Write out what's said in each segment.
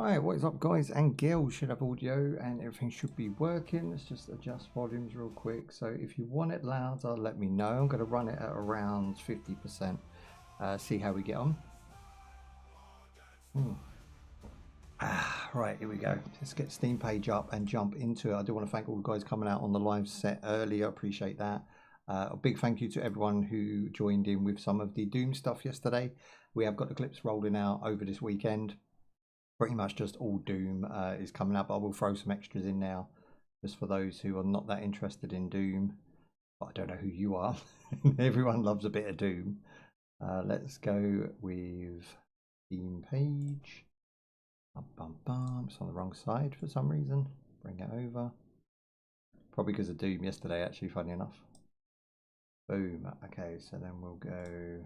Right, what is up guys and girls? Should have audio and everything should be working. Let's just adjust volumes real quick. So if you want it louder, let me know. I'm going to run it at around 50%. See how we get on. Right, here we go. Let's get Steam page up and jump into it. I do want to thank all the guys coming out on the live set earlier. Appreciate that. A big thank you to everyone who joined in with some of the Doom stuff yesterday. We have got the clips rolling out over this weekend. Pretty much just all Doom is coming up. I will throw some extras in now just for those who are not that interested in Doom, but I don't know who you are. Everyone loves a bit of Doom. Let's go with Steam page. It's on the wrong side for some reason. Bring it over. Probably because of Doom yesterday, actually, funny enough. Boom. Okay, so then we'll go.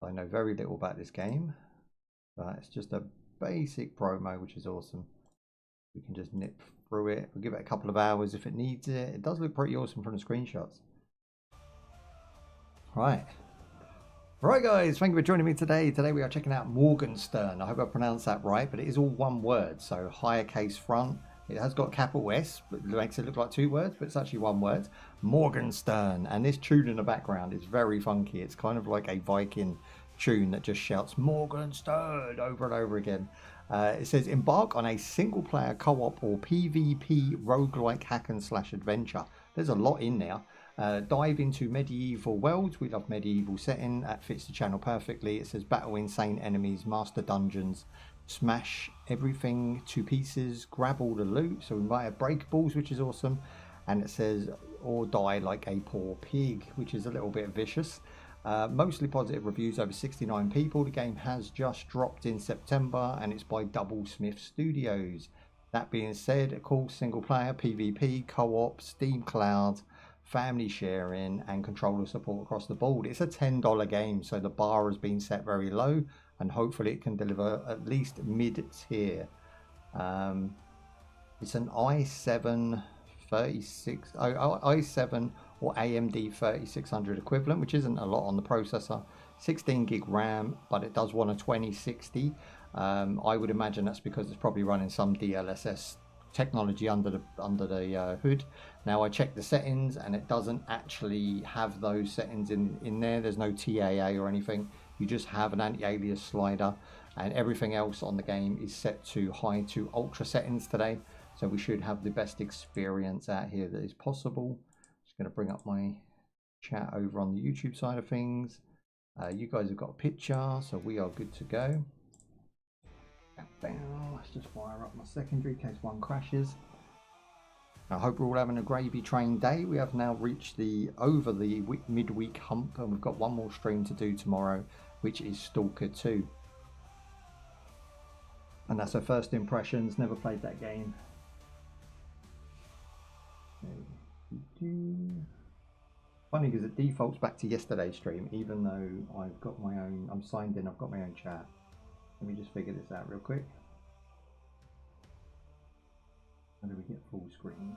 I know very little about this game, but it's just a basic promo, which is awesome. We can just nip through it. We'll give it a couple of hours if it needs it. It does look pretty awesome from the screenshots. Right guys, thank you for joining me today. Today we are checking out MorgenStern. I hope I pronounced that right, but it is all one word, so higher case front. It has got capital S, but it makes it look like two words, but it's actually one word. MorgenStern. And this tune in the background is very funky. It's kind of like a Viking tune that just shouts MorgenStern over and over again. It says embark on a single player co-op or PvP roguelike hack and slash adventure. There's a lot in there. Dive into medieval worlds. We love medieval setting. That fits the channel perfectly. It says battle insane enemies, master dungeons, smash everything to pieces, grab all the loot. So we might have breakables, which is awesome. And it says or die like a poor pig, which is a little bit vicious. Mostly positive reviews, over 69 people. The game has just dropped in September and it's by Doublesmith Studios. That being said, of course, single player, PvP, co-op, Steam Cloud, family sharing and controller support across the board. It's a $10 game, so the bar has been set very low and hopefully it can deliver at least mid-tier. It's an i7 i7 or AMD 3600 equivalent, which isn't a lot on the processor. 16 gig RAM, but it does want a 2060. I would imagine that's because it's probably running some DLSS technology under the hood. Now I checked the settings and it doesn't actually have those settings in there. There's no TAA or anything. You just have an anti-alias slider, and everything else on the game is set to high to ultra settings today. So we should have the best experience out here that is possible. Just going to bring up my chat over on the YouTube side of things. You guys have got a picture, so we are good to go. Let's just fire up my secondary in case one crashes. I hope we're all having a gravy train day. We have now reached over the midweek hump, and we've got one more stream to do tomorrow, which is Stalker 2. And that's our first impressions. Never played that game. Funny because it defaults back to yesterday's stream, even though I've got my own, I'm signed in, I've got my own chat. Let me just figure this out real quick. How do we get full screen?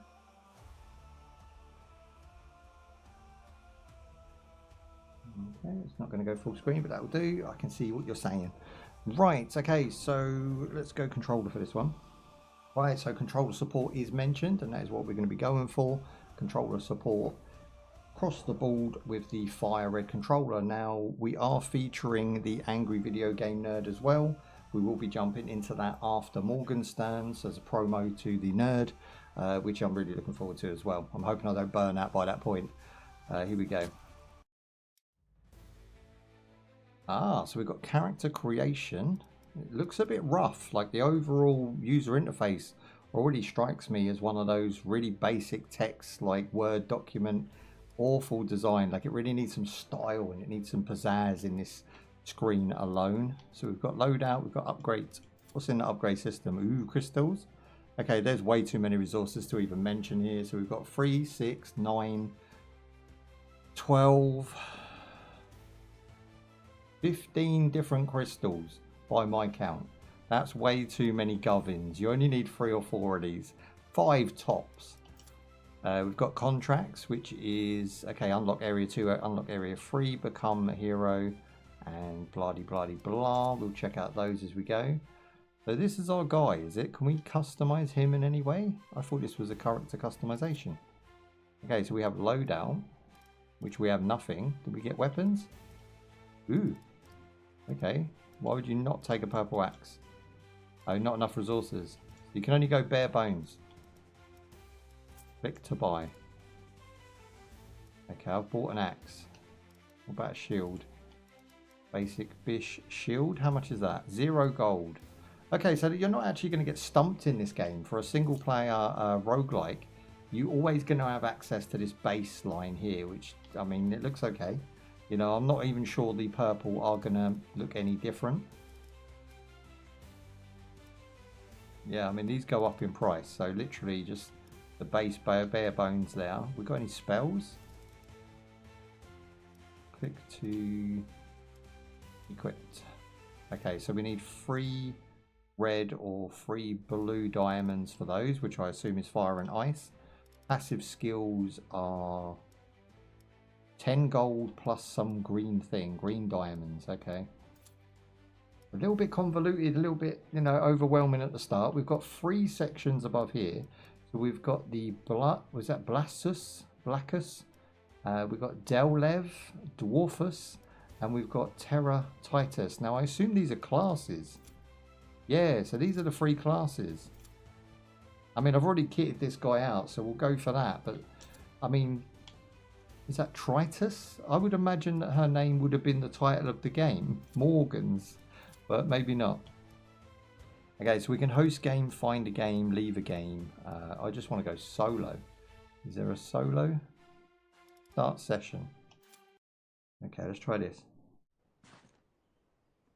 Okay, it's not going to go full screen, but that will do. I can see what you're saying. Right, okay, so let's go controller for this one. Right, so controller support is mentioned, and that is what we're going to be going for. Controller support across the board with the Fire Red controller. Now, we are featuring the Angry Video Game Nerd as well. We will be jumping into that after MorgenStern as a promo to the nerd, which I'm really looking forward to as well. I'm hoping I don't burn out by that point. Here we go. So we've got character creation. It looks a bit rough, like the overall user interface already strikes me as one of those really basic text like Word document, awful design. Like it really needs some style and it needs some pizzazz in this screen alone. So we've got loadout, we've got upgrades. What's in the upgrade system? Ooh, crystals. Okay, there's way too many resources to even mention here. So we've got 3, 6, 9, 12, 15 different crystals by my count. That's way too many govins. You only need 3 or 4 of these. 5 tops. We've got contracts, which is, okay, unlock area 2, unlock area 3, become a hero, and blah de blah de blah. We'll check out those as we go. So this is our guy, is it? Can we customize him in any way? I thought this was a character customization. Okay, so we have loadout, which we have nothing. Did we get weapons? Ooh. Okay. Why would you not take a purple axe? Oh, not enough resources. You can only go bare bones. Click to buy. Okay, I've bought an axe. What about a shield? Basic Bish shield. How much is that? 0 gold. Okay, so you're not actually going to get stumped in this game. For a single player roguelike, you're always going to have access to this baseline here, which, I mean, it looks okay. You know, I'm not even sure the purple are going to look any different. Yeah, I mean, these go up in price. So literally just the base bare bones there. We got any spells? Click to equipped. Okay, so we need 3 red or 3 blue diamonds for those, which I assume is fire and ice. Passive skills are 10 gold plus some green thing, green diamonds. Okay, a little bit convoluted, a little bit, you know, overwhelming at the start. We've got 3 sections above here. So we've got the was that Blackus, we've got Dellev, Dwarfus, and we've got Terra Titus. Now I assume these are classes. Yeah, so these are the 3 classes. I mean, I've already kitted this guy out, so we'll go for that. But, I mean, is that Tritus? I would imagine that her name would have been the title of the game. Morgan's, but maybe not. Okay, so we can host game, find a game, leave a game. I just want to go solo. Is there a solo? Start session. Okay, let's try this.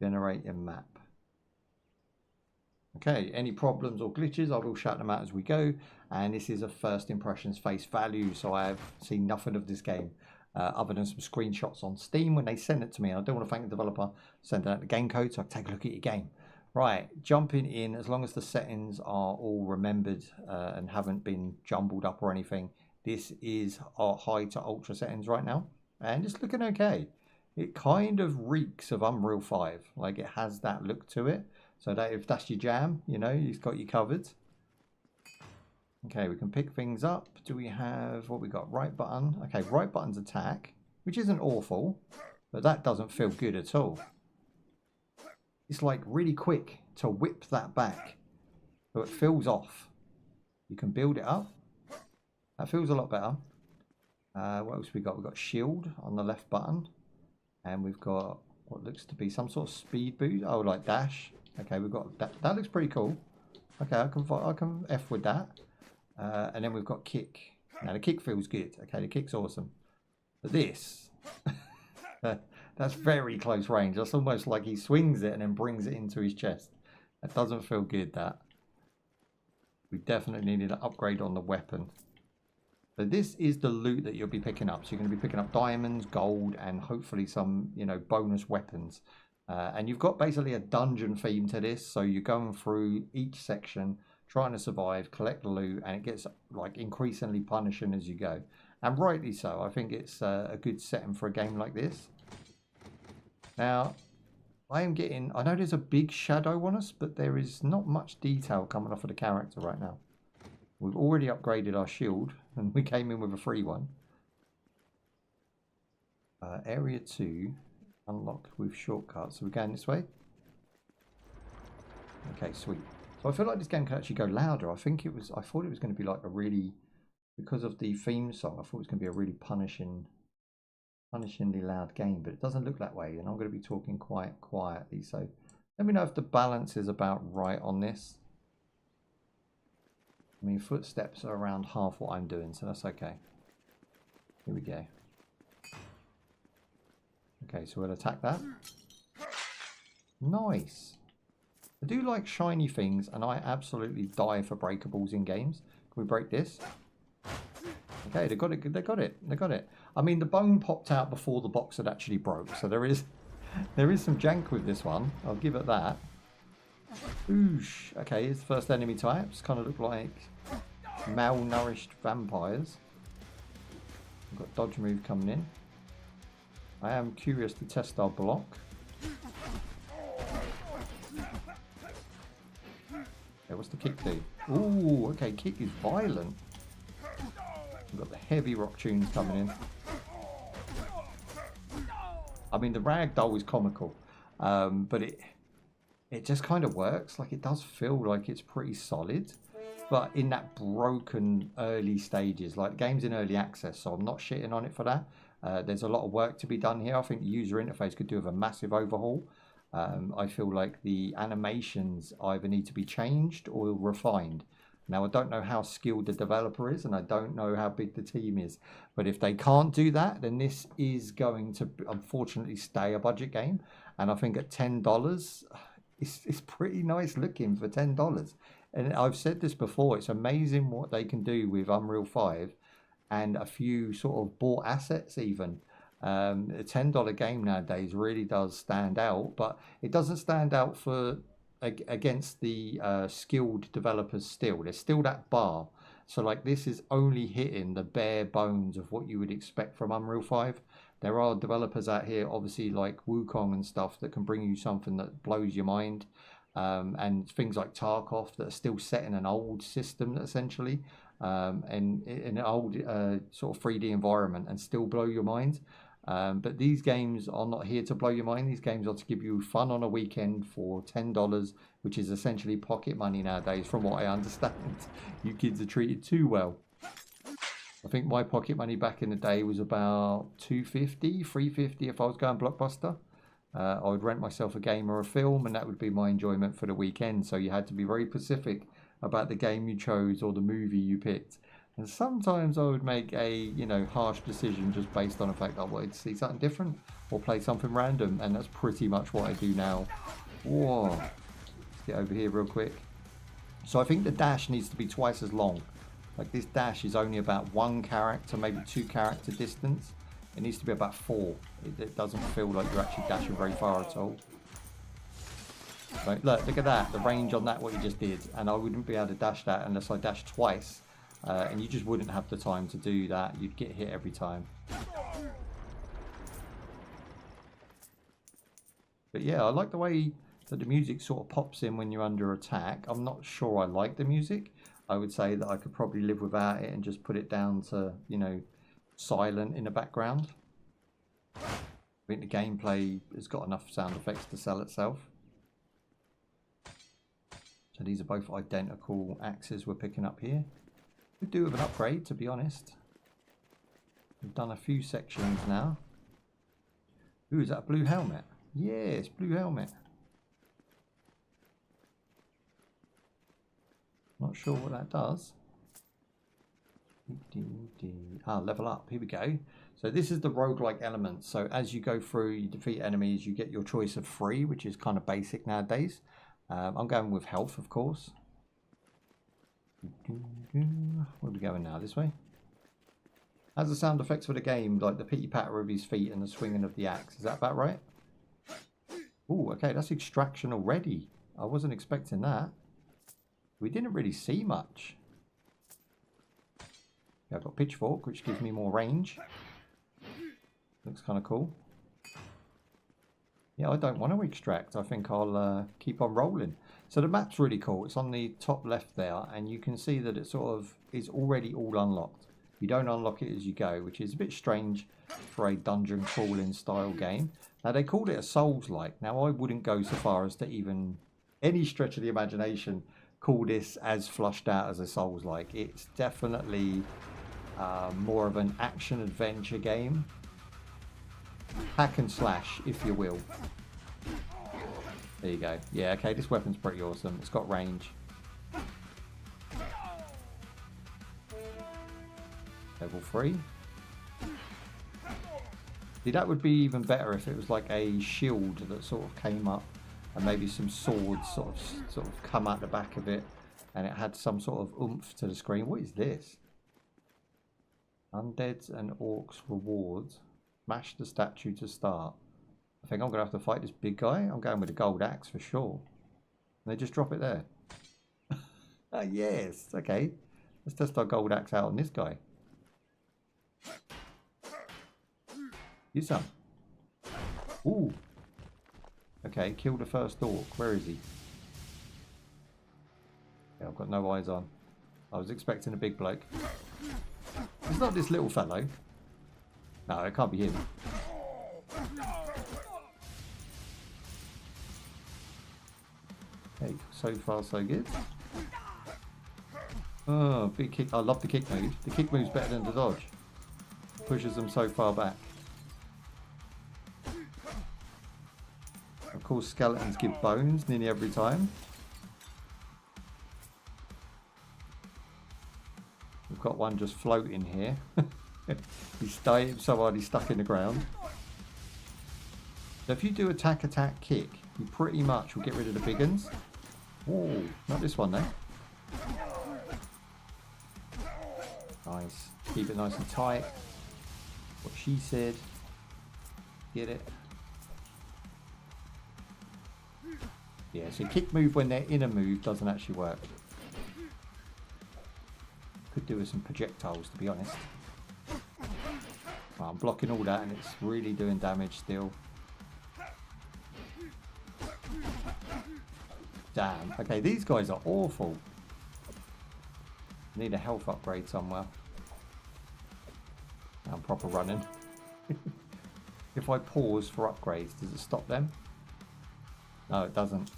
Generate a map. Okay, any problems or glitches, I will shout them out as we go. And this is a first impressions face value, so I have seen nothing of this game other than some screenshots on Steam when they send it to me. I don't want to thank the developer sending out the game code, so I can take a look at your game. Right, jumping in, as long as the settings are all remembered and haven't been jumbled up or anything, this is our high to ultra settings right now. And it's looking okay. It kind of reeks of Unreal 5, like it has that look to it. So that if that's your jam, you know, he's got you covered. Okay, we can pick things up. Do we have what we got? Right button. Okay, right button's attack, which isn't awful, but that doesn't feel good at all. It's like really quick to whip that back, so it feels off. You can build it up. That feels a lot better. What else we got? We've got shield on the left button, and we've got what looks to be some sort of speed boost. Oh, like dash. Okay, we've got that. That looks pretty cool. Okay, I can F with that. And then we've got kick. Now the kick feels good. Okay, the kick's awesome. But this, that's very close range. That's almost like he swings it and then brings it into his chest. That doesn't feel good, that. We definitely needed an upgrade on the weapon. So this is the loot that you'll be picking up. So you're going to be picking up diamonds, gold, and hopefully some, you know, bonus weapons. And you've got basically a dungeon theme to this. So you're going through each section, trying to survive, collect the loot, and it gets like increasingly punishing as you go. And rightly so. I think it's a good setting for a game like this. Now, I know there's a big shadow on us, but there is not much detail coming off of the character right now. We've already upgraded our shield, and we came in with a free one. Area 2. Unlock with shortcuts. So we're going this way. Okay, sweet. So I feel like this game can actually go louder. I thought it was going to be like a really, because of the theme song, I thought it was going to be a really punishingly loud game, but it doesn't look that way. And I'm going to be talking quite quietly. So let me know if the balance is about right on this. I mean, footsteps are around half what I'm doing, so that's okay. Here we go. Okay, so we'll attack that. Nice. I do like shiny things, and I absolutely die for breakables in games. Can we break this? Okay, they got it. They got it. They got it. I mean, the bone popped out before the box had actually broke, so there is some jank with this one. I'll give it that. Oosh. Okay, it's the first enemy types. Kind of look like malnourished vampires. We've got dodge move coming in. I am curious to test our block. What's the kick do? Ooh, okay, kick is violent. We've got the heavy rock tunes coming in. I mean, the ragdoll is comical, but it just kind of works. Like, it does feel like it's pretty solid, but in that broken early stages, like games in early access, so I'm not shitting on it for that. There's a lot of work to be done here. I think the user interface could do with a massive overhaul. I feel like the animations either need to be changed or refined. Now, I don't know how skilled the developer is, and I don't know how big the team is. But if they can't do that, then this is going to, unfortunately, stay a budget game. And I think at $10, it's pretty nice looking for $10. And I've said this before, it's amazing what they can do with Unreal 5 and a few sort of bought assets even. A $10 game nowadays really does stand out, but it doesn't stand out for against the skilled developers still. There's still that bar. So like this is only hitting the bare bones of what you would expect from Unreal 5. There are developers out here, obviously like Wukong and stuff, that can bring you something that blows your mind. And things like Tarkov that are still set in an old system essentially, and in an old sort of 3D environment and still blow your mind. But these games are not here to blow your mind. These games are to give you fun on a weekend for $10, which is essentially pocket money nowadays, from what I understand. You kids are treated too well. I think my pocket money back in the day was about $2.50, $3.50 if I was going Blockbuster. I would rent myself a game or a film, and that would be my enjoyment for the weekend. So you had to be very specific about the game you chose or the movie you picked. And sometimes I would make a, harsh decision just based on the fact that I wanted to see something different or play something random. And that's pretty much what I do now. Whoa. Let's get over here real quick. So I think the dash needs to be twice as long. Like this dash is only about 1 character, maybe 2 character distance. It needs to be about 4. It doesn't feel like you're actually dashing very far at all. Right, look at that. The range on that, what you just did. And I wouldn't be able to dash that unless I dashed twice. And you just wouldn't have the time to do that. You'd get hit every time. But yeah, I like the way that the music sort of pops in when you're under attack. I'm not sure I like the music. I would say that I could probably live without it and just put it down to, silent in the background. I think the gameplay has got enough sound effects to sell itself. So these are both identical axes we're picking up here. Could do with an upgrade, to be honest. We've done a few sections now. Ooh, is that a blue helmet? Yes, blue helmet. Not sure what that does. Ah, level up. Here we go. So this is the roguelike element. So as you go through, you defeat enemies, you get your choice of 3, which is kind of basic nowadays. I'm going with health, of course. Where are we going now? This way? How's the sound effects for the game? Like the pitty patter of his feet and the swinging of the axe. Is that about right? Oh, okay. That's extraction already. I wasn't expecting that. We didn't really see much. Yeah, I've got pitchfork, which gives me more range. Looks kind of cool. Yeah, I don't want to extract. I think I'll keep on rolling. So the map's really cool. It's on the top left there, and you can see that it sort of is already all unlocked. You don't unlock it as you go, which is a bit strange for a dungeon crawling style game. Now, they called it a Souls-like. Now, I wouldn't go so far as to even any stretch of the imagination call this as flushed out as a Souls-like. It's definitely more of an action-adventure game. Hack and slash, if you will. There you go. Yeah, okay, this weapon's pretty awesome. It's got range. Level 3. See, that would be even better if it was like a shield that sort of came up and maybe some swords sort of come out the back of it and it had some sort of oomph to the screen. What is this? Undeads and Orcs rewards. Smash the statue to start. I think I'm going to have to fight this big guy. I'm going with a gold axe for sure. And they just drop it there. Oh, yes. Okay. Let's test our gold axe out on this guy. Use some. Ooh. Okay, kill the first orc. Where is he? Yeah, I've got no eyes on. I was expecting a big bloke. It's not this little fellow. No, it can't be him. Okay, so far so good. Oh, big kick. I love the kick move. The kick move's better than the dodge. Pushes them so far back. Of course, skeletons give bones nearly every time. We've got one just floating here. He's staying so hard he's stuck in the ground. So if you do attack, attack, kick, you pretty much will get rid of the big ones. Oh, not this one though. Nice. Keep it nice and tight. What she said. Get it. Yeah, so kick move when they're in a move doesn't actually work. Could do with some projectiles, to be honest. Well, I'm blocking all that and it's really doing damage still. Damn. Okay, these guys are awful. Need a health upgrade somewhere. I'm proper running. If I pause for upgrades, does it stop them? No, it doesn't.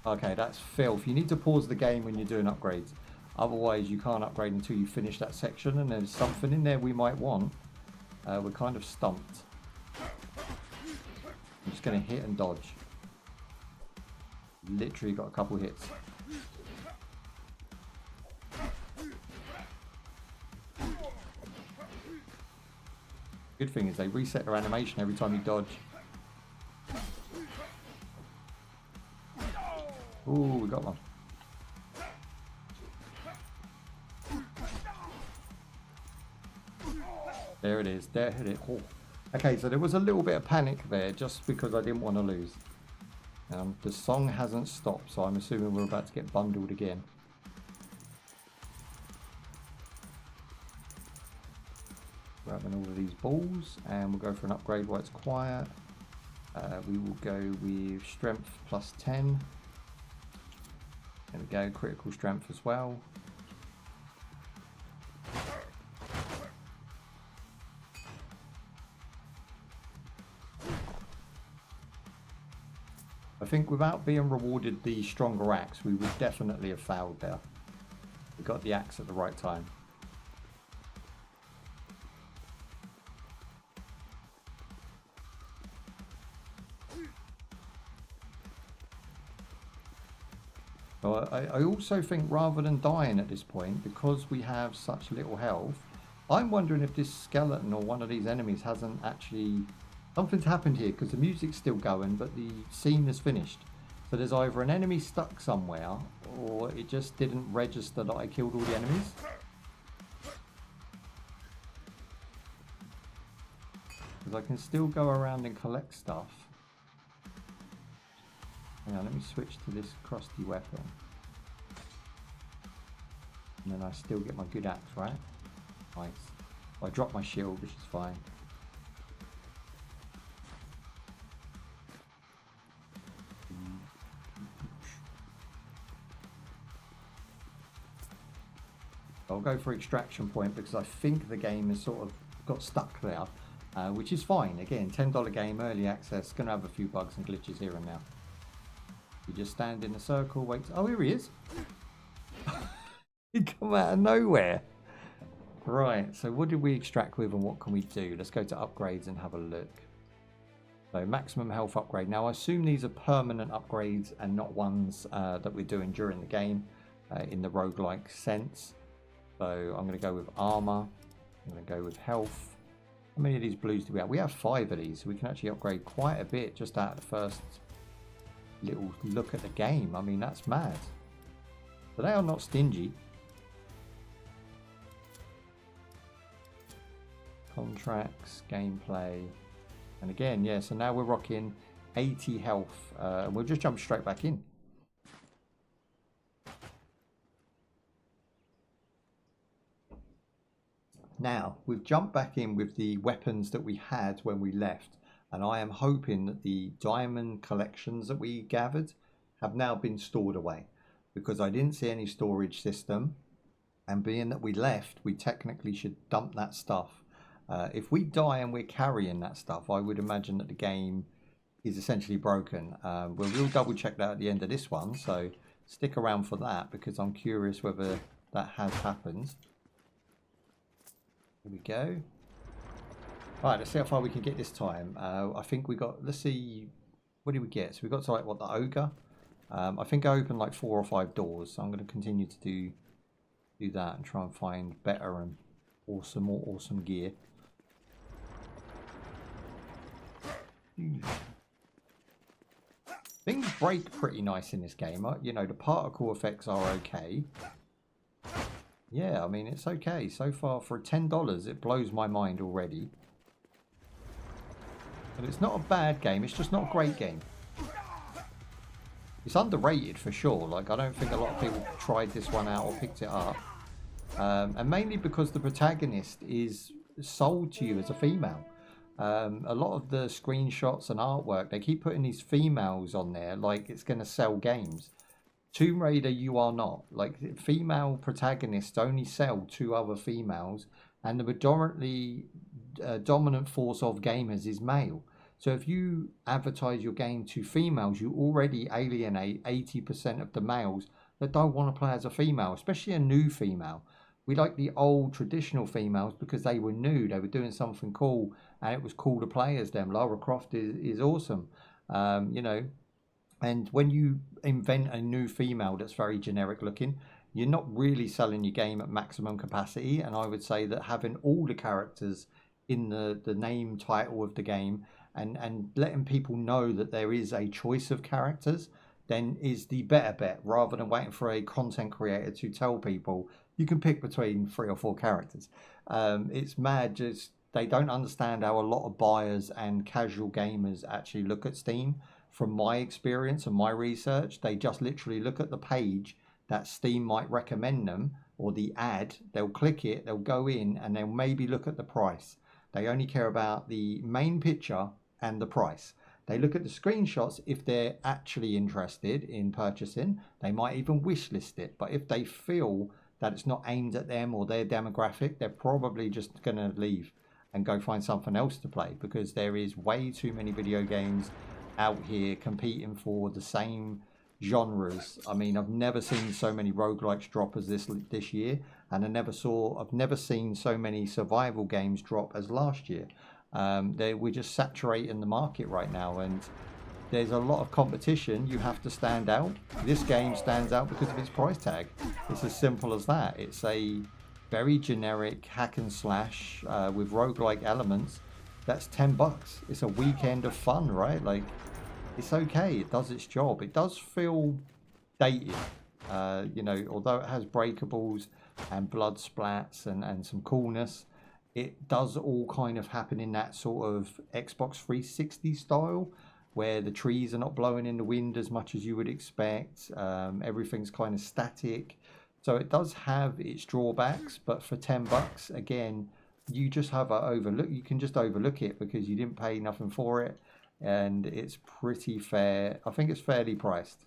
Okay, that's filth. You need to pause the game when you're doing upgrades. Otherwise, you can't upgrade until you finish that section, and there's something in there we might want. We're kind of stumped. I'm just going to hit and dodge. Literally got a couple hits. Good thing is they reset their animation every time you dodge. Ooh, we got one. There it is. There hit it. Oh. Okay, so there was a little bit of panic there just because I didn't want to lose. The song hasn't stopped, so I'm assuming we're about to get bundled again. Grabbing all of these balls, and we'll go for an upgrade while it's quiet. We will go with strength plus 10. There we go, critical strength as well. I think without being rewarded the stronger axe, we would definitely have failed there. We got the axe at the right time. So I also think rather than dying at this point, because we have such little health, I'm wondering if this skeleton or one of these enemies hasn't actually... Something's happened here because the music's still going, but the scene is finished. So there's either an enemy stuck somewhere, or it just didn't register that I killed all the enemies. Because I can still go around and collect stuff. Hang on, let me switch to this crusty weapon. And then I still get my good axe, right? Nice. I drop my shield, which is fine. I'll go for extraction point because I think the game has sort of got stuck there, which is fine. Again, $10 game, early access, going to have a few bugs and glitches here and now. You just stand in a circle, wait. Oh, here he is. He come out of nowhere. Right, so what did we extract with and what can we do? Let's go to upgrades and have a look. So maximum health upgrade. Now I assume these are permanent upgrades and not ones that we're doing during the game in the roguelike sense. So I'm going to go with armor. I'm going to go with health. How many of these blues do we have? We have 5 of these, so we can actually upgrade quite a bit just out of the first little look at the game. I mean, that's mad. So they are not stingy. Contracts, gameplay. And again, yeah, so now we're rocking 80 health. And we'll just jump straight back in. Now, we've jumped back in with the weapons that we had when we left, and I am hoping that the diamond collections that we gathered have now been stored away. because I didn't see any storage system. And being that we left, we technically should dump that stuff. If we die and we're carrying that stuff, I would imagine that the game is essentially broken. We'll double check that at the end of this one, so stick around for that because I'm curious whether that has happened. Here we go. Alright, let's see how far we can get this time. I think we got, let's see, what did we get? So we got to like, what, the ogre? I think I opened like 4 or 5 doors, so I'm going to continue to do that and try and find better and more awesome gear. Things break pretty nice in this game. You know, the particle effects are okay. Yeah, I mean, it's okay. So far, for $10, it blows my mind already. But it's not a bad game. It's just not a great game. It's underrated for sure. Like, I don't think a lot of people tried this one out or picked it up. And mainly because the protagonist is sold to you as a female. A lot of the screenshots and artwork, they keep putting these females on there like it's going to sell games. Tomb Raider, you are not. Like, female protagonists only sell to other females, and the predominantly dominant force of gamers is male. So if you advertise your game to females, you already alienate 80% of the males that don't want to play as a female, especially a new female. We like the old traditional females because they were new, they were doing something cool, and it was cool to play as them. Lara Croft is awesome, you know. And when you invent a new female that's very generic looking, you're not really selling your game at maximum capacity. And I would say that having all the characters in the name title of the game and letting people know that there is a choice of characters then is the better bet, rather than waiting for a content creator to tell people you can pick between 3 or 4 characters. It's mad. Just they don't understand how a lot of buyers and casual gamers actually look at Steam. From my experience and my research, they just literally look at the page that Steam might recommend them, or the ad. They'll click it, they'll go in, and they'll maybe look at the price. They only care about the main picture and the price. They look at the screenshots if they're actually interested in purchasing. They might even wish list it, but if they feel that it's not aimed at them or their demographic, they're probably just going to leave and go find something else to play, because there is way too many video games out here competing for the same genres. I mean, I've never seen so many roguelikes drop as this year, and I've never seen so many survival games drop as last year. We're just saturating the market right now, and there's a lot of competition. You have to stand out. This game stands out because of its price tag. It's as simple as that. It's a very generic hack and slash with roguelike elements. That's $10. It's a weekend of fun, right? Like, it's okay. It does its job. It does feel dated, you know, although it has breakables and blood splats and some coolness. It does all kind of happen in that sort of Xbox 360 style, where the trees are not blowing in the wind as much as you would expect. Everything's kind of static. So it does have its drawbacks, but for $10, again, you just have a overlook. You can just overlook it because you didn't pay nothing for it, and it's pretty fair. I think it's fairly priced.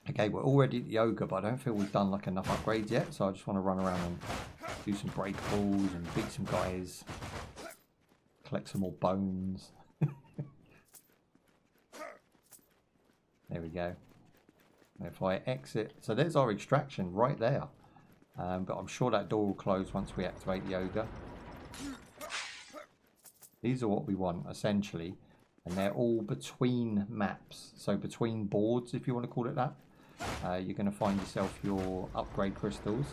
Okay, we're already at the ogre, but I don't feel we've done like enough upgrades yet, so I just want to run around and do some breakables and beat some guys, collect some more bones. There we go. If I exit, so there's our extraction right there, but I'm sure that door will close once we activate the ogre. These are what we want essentially, and they're all between maps, so between boards, if you want to call it that. You're going to find yourself your upgrade crystals.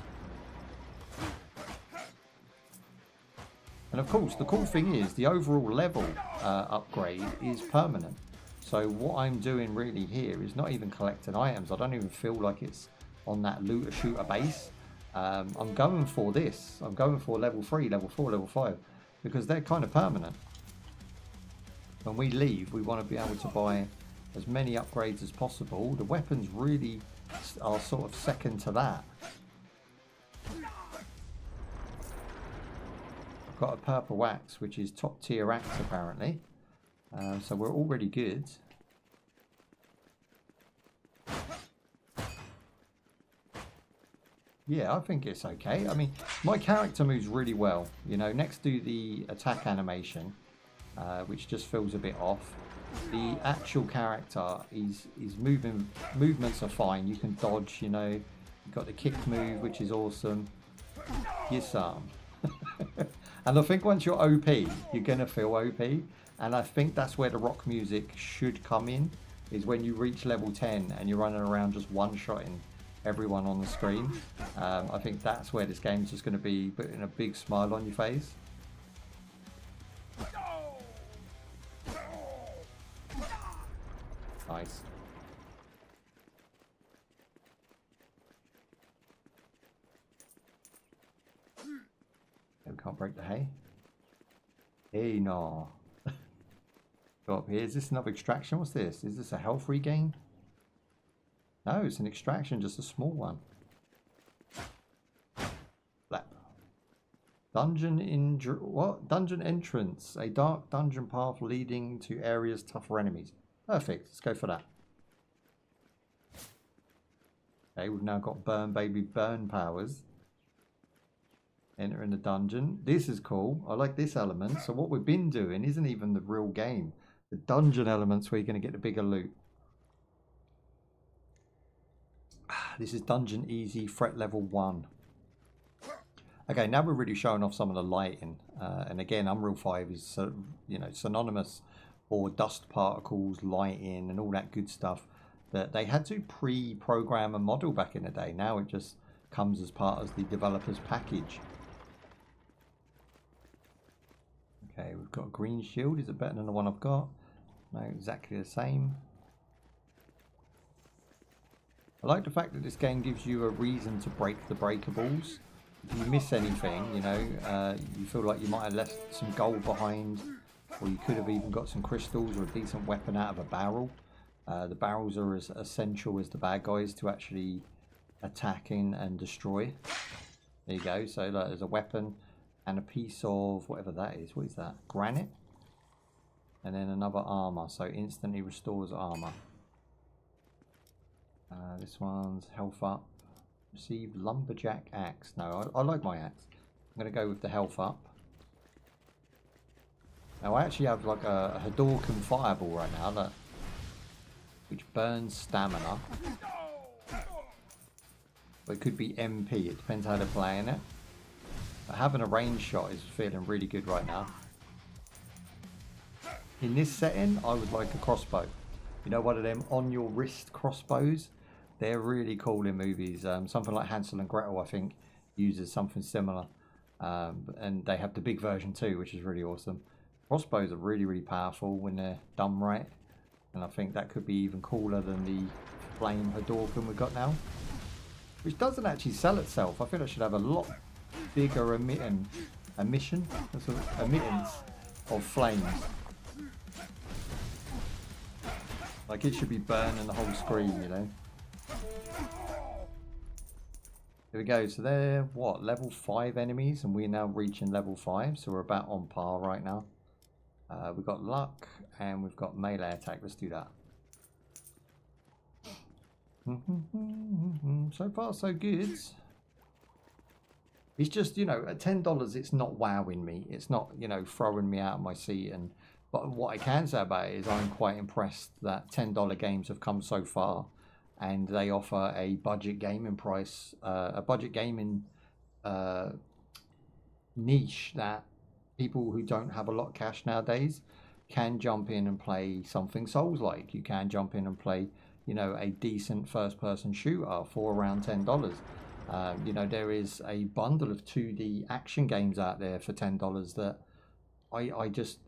And of course, the cool thing is the overall level upgrade is permanent. So what I'm doing really here is not even collecting items. I don't even feel like it's on that looter shooter base. I'm going for this. I'm going for level 3, level 4, level 5, because they're kind of permanent. When we leave, we want to be able to buy as many upgrades as possible. The weapons really are sort of second to that. I've got a purple axe, which is top tier axe apparently. So we're already good. Yeah, I think it's okay. I mean, my character moves really well. You know, next to the attack animation, which just feels a bit off. The actual character is movements are fine. You can dodge. You know, you've got the kick move, which is awesome. Yes, and I think once you're OP, you're gonna feel OP, and I think that's where the rock music should come in. Is when you reach level 10 and you're running around just one-shotting everyone on the screen. I think that's where this game's just going to be putting a big smile on your face. Nice. We can't break the hay. Hey, no. Go up here. Is this another extraction? What's this? Is this a health regain? No, it's an extraction, just a small one. Flap. Dungeon what? Dungeon entrance. A dark dungeon path leading to areas tough for enemies. Perfect. Let's go for that. Okay, we've now got burn baby burn powers. Enter in the dungeon. This is cool. I like this element. So what we've been doing isn't even the real game. The dungeon elements where you're going to get the bigger loot. This is dungeon easy, threat level 1. Okay, now we're really showing off some of the lighting. And again, Unreal 5 is, you know, synonymous for dust particles, lighting, and all that good stuff that they had to pre-program and model back in the day. Now it just comes as part of the developer's package. Okay, we've got a green shield. Is it better than the one I've got? No, exactly the same. I like the fact that this game gives you a reason to break the breakables. If you miss anything, you know, you feel like you might have left some gold behind, or you could have even got some crystals or a decent weapon out of a barrel. The barrels are as essential as the bad guys to actually attacking and destroy. There you go. So like, there's a weapon and a piece of whatever that is. What is that? Granite? And then another armor. So instantly restores armor. This one's health up. Receive lumberjack axe. No, I like my axe. I'm going to go with the health up. Now I actually have like a Hadouken fireball right now, look, which burns stamina. But it could be MP, it depends how they're playing it. But having a range shot is feeling really good right now. In this setting, I would like a crossbow. You know, one of them on your wrist crossbows? They're really cool in movies. Something like Hansel and Gretel, I think, uses something similar. And they have the big version too, which is really awesome. Crossbows are really, really powerful when they're done right. And I think that could be even cooler than the flame Hadouken we've got now. Which doesn't actually sell itself. I feel it should have a lot bigger emittance of flames. Like it should be burning the whole screen, you know. Here we go. So they're what, level 5 enemies, and we're now reaching level 5, so we're about on par right now. We've got luck and we've got melee attack. Let's do that. So far so good. It's just, you know, at $10 it's not wowing me. It's not, you know, throwing me out of my seat. And but what I can say about it is I'm quite impressed that $10 games have come so far, and they offer a budget gaming price, a budget gaming niche that people who don't have a lot of cash nowadays can jump in and play something Souls-like. You can jump in and play, you know, a decent first-person shooter for around $10. You know, there is a bundle of 2D action games out there for $10 that I just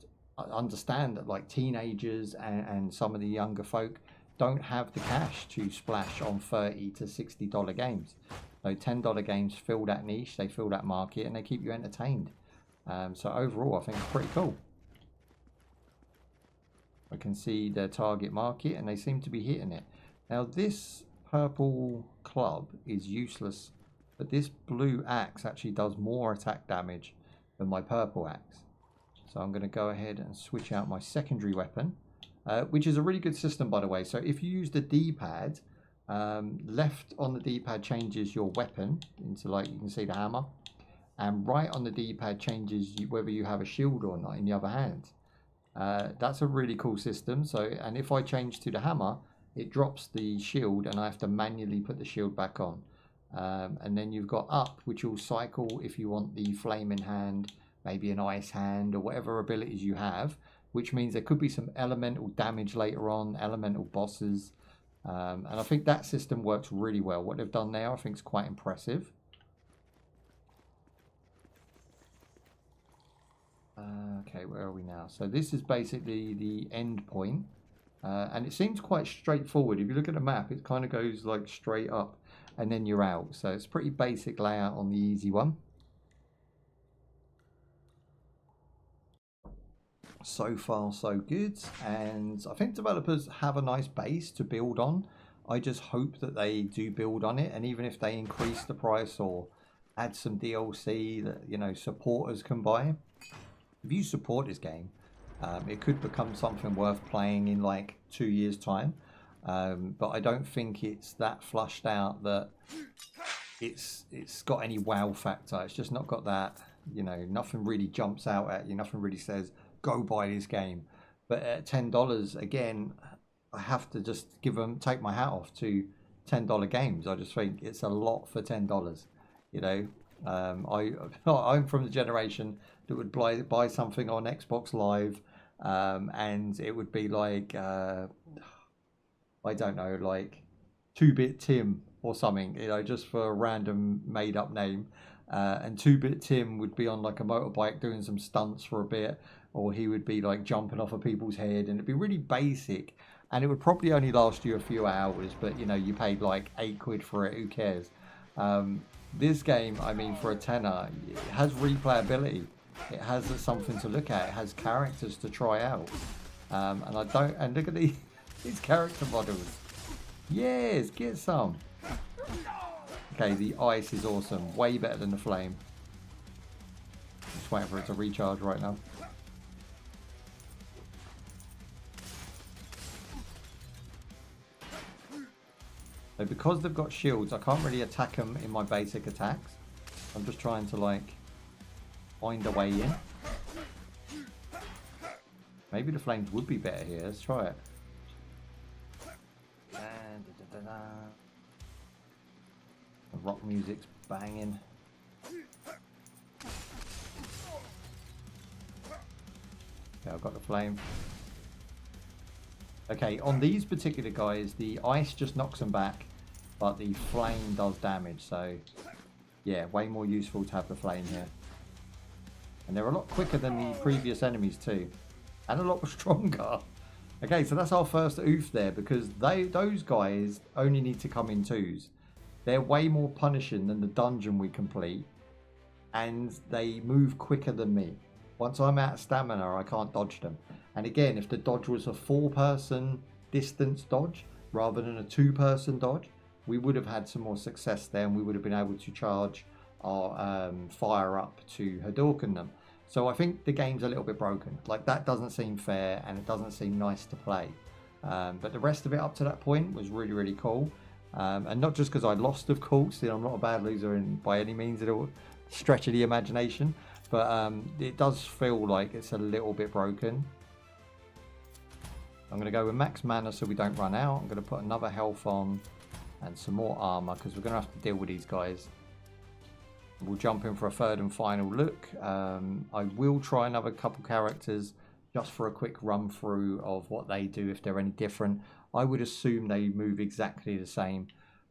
understand that like teenagers and some of the younger folk don't have the cash to splash on $30 to $60 games. So $10 games fill that niche, they fill that market, and they keep you entertained. So overall, I think it's pretty cool. I can see their target market, and they seem to be hitting it. Now this purple club is useless, but this blue axe actually does more attack damage than my purple axe. So I'm going to go ahead and switch out my secondary weapon, which is a really good system, by the way. So if you use the D-pad Left on the D-pad changes your weapon into, like, you can see the hammer, and right on the D-pad changes whether you have a shield or not in the other hand. That's a really cool system. So, and if I change to the hammer, it drops the shield and I have to manually put the shield back on. And then you've got up, which will cycle if you want the flame in hand, maybe an ice hand, or whatever abilities you have, which means there could be some elemental damage later on, elemental bosses. And I think that system works really well. What they've done there, I think, is quite impressive. Okay, where are we now? So this is basically the end point. And it seems quite straightforward. If you look at the map, it kind of goes like straight up and then you're out. So it's pretty basic layout on the easy one. So far, so good. And I think developers have a nice base to build on. I just hope that they do build on it. And even if they increase the price or add some DLC that, you know, supporters can buy. If you support this game, it could become something worth playing in like 2 years' time. But I don't think it's that flushed out that it's got any wow factor. It's just not got that, you know, nothing really jumps out at you. Nothing really says, go buy this game. But at $10, again, I have to just take my hat off to $10 games. I just think it's a lot for $10, you know. I'm from the generation that would buy something on Xbox Live, and it would be like, I don't know, like 2-Bit Tim or something, you know, just for a random made up name. And 2-Bit Tim would be on like a motorbike doing some stunts for a bit, or he would be like jumping off of people's head, and it'd be really basic, and it would probably only last you a few hours, but you know, you paid like £8 for it, who cares? This game, I mean, for a tenner, it has replayability. It has something to look at. It has characters to try out. And look at these character models. Yes, get some. Okay, the ice is awesome. Way better than the flame. Just waiting for it to recharge right now. So because they've got shields, I can't really attack them in my basic attacks. I'm just trying to like find a way in. Maybe the flames would be better here. Let's try it. And the rock music's banging. Okay, I've got the flame. Okay, on these particular guys, the ice just knocks them back, but the flame does damage. So, yeah, way more useful to have the flame here. And they're a lot quicker than the previous enemies too, and a lot stronger. Okay, so that's our first oof there, because those guys only need to come in twos. They're way more punishing than the dungeon we complete, and they move quicker than me. Once I'm out of stamina, I can't dodge them. And again, if the dodge was a 4-person distance dodge rather than a 2-person dodge, we would have had some more success there, and we would have been able to charge our fire up to Hadouken them. So I think the game's a little bit broken. Like, that doesn't seem fair, and it doesn't seem nice to play. But the rest of it up to that point was really, really cool. And not just because I lost, of course. You know, I'm not a bad loser by any means at all, stretch of the imagination. But it does feel like it's a little bit broken. I'm going to go with max mana so we don't run out. I'm going to put another health on and some more armor, because we're going to have to deal with these guys. We'll jump in for a third and final look. I will try another couple characters just for a quick run through of what they do, if they're any different. I would assume they move exactly the same,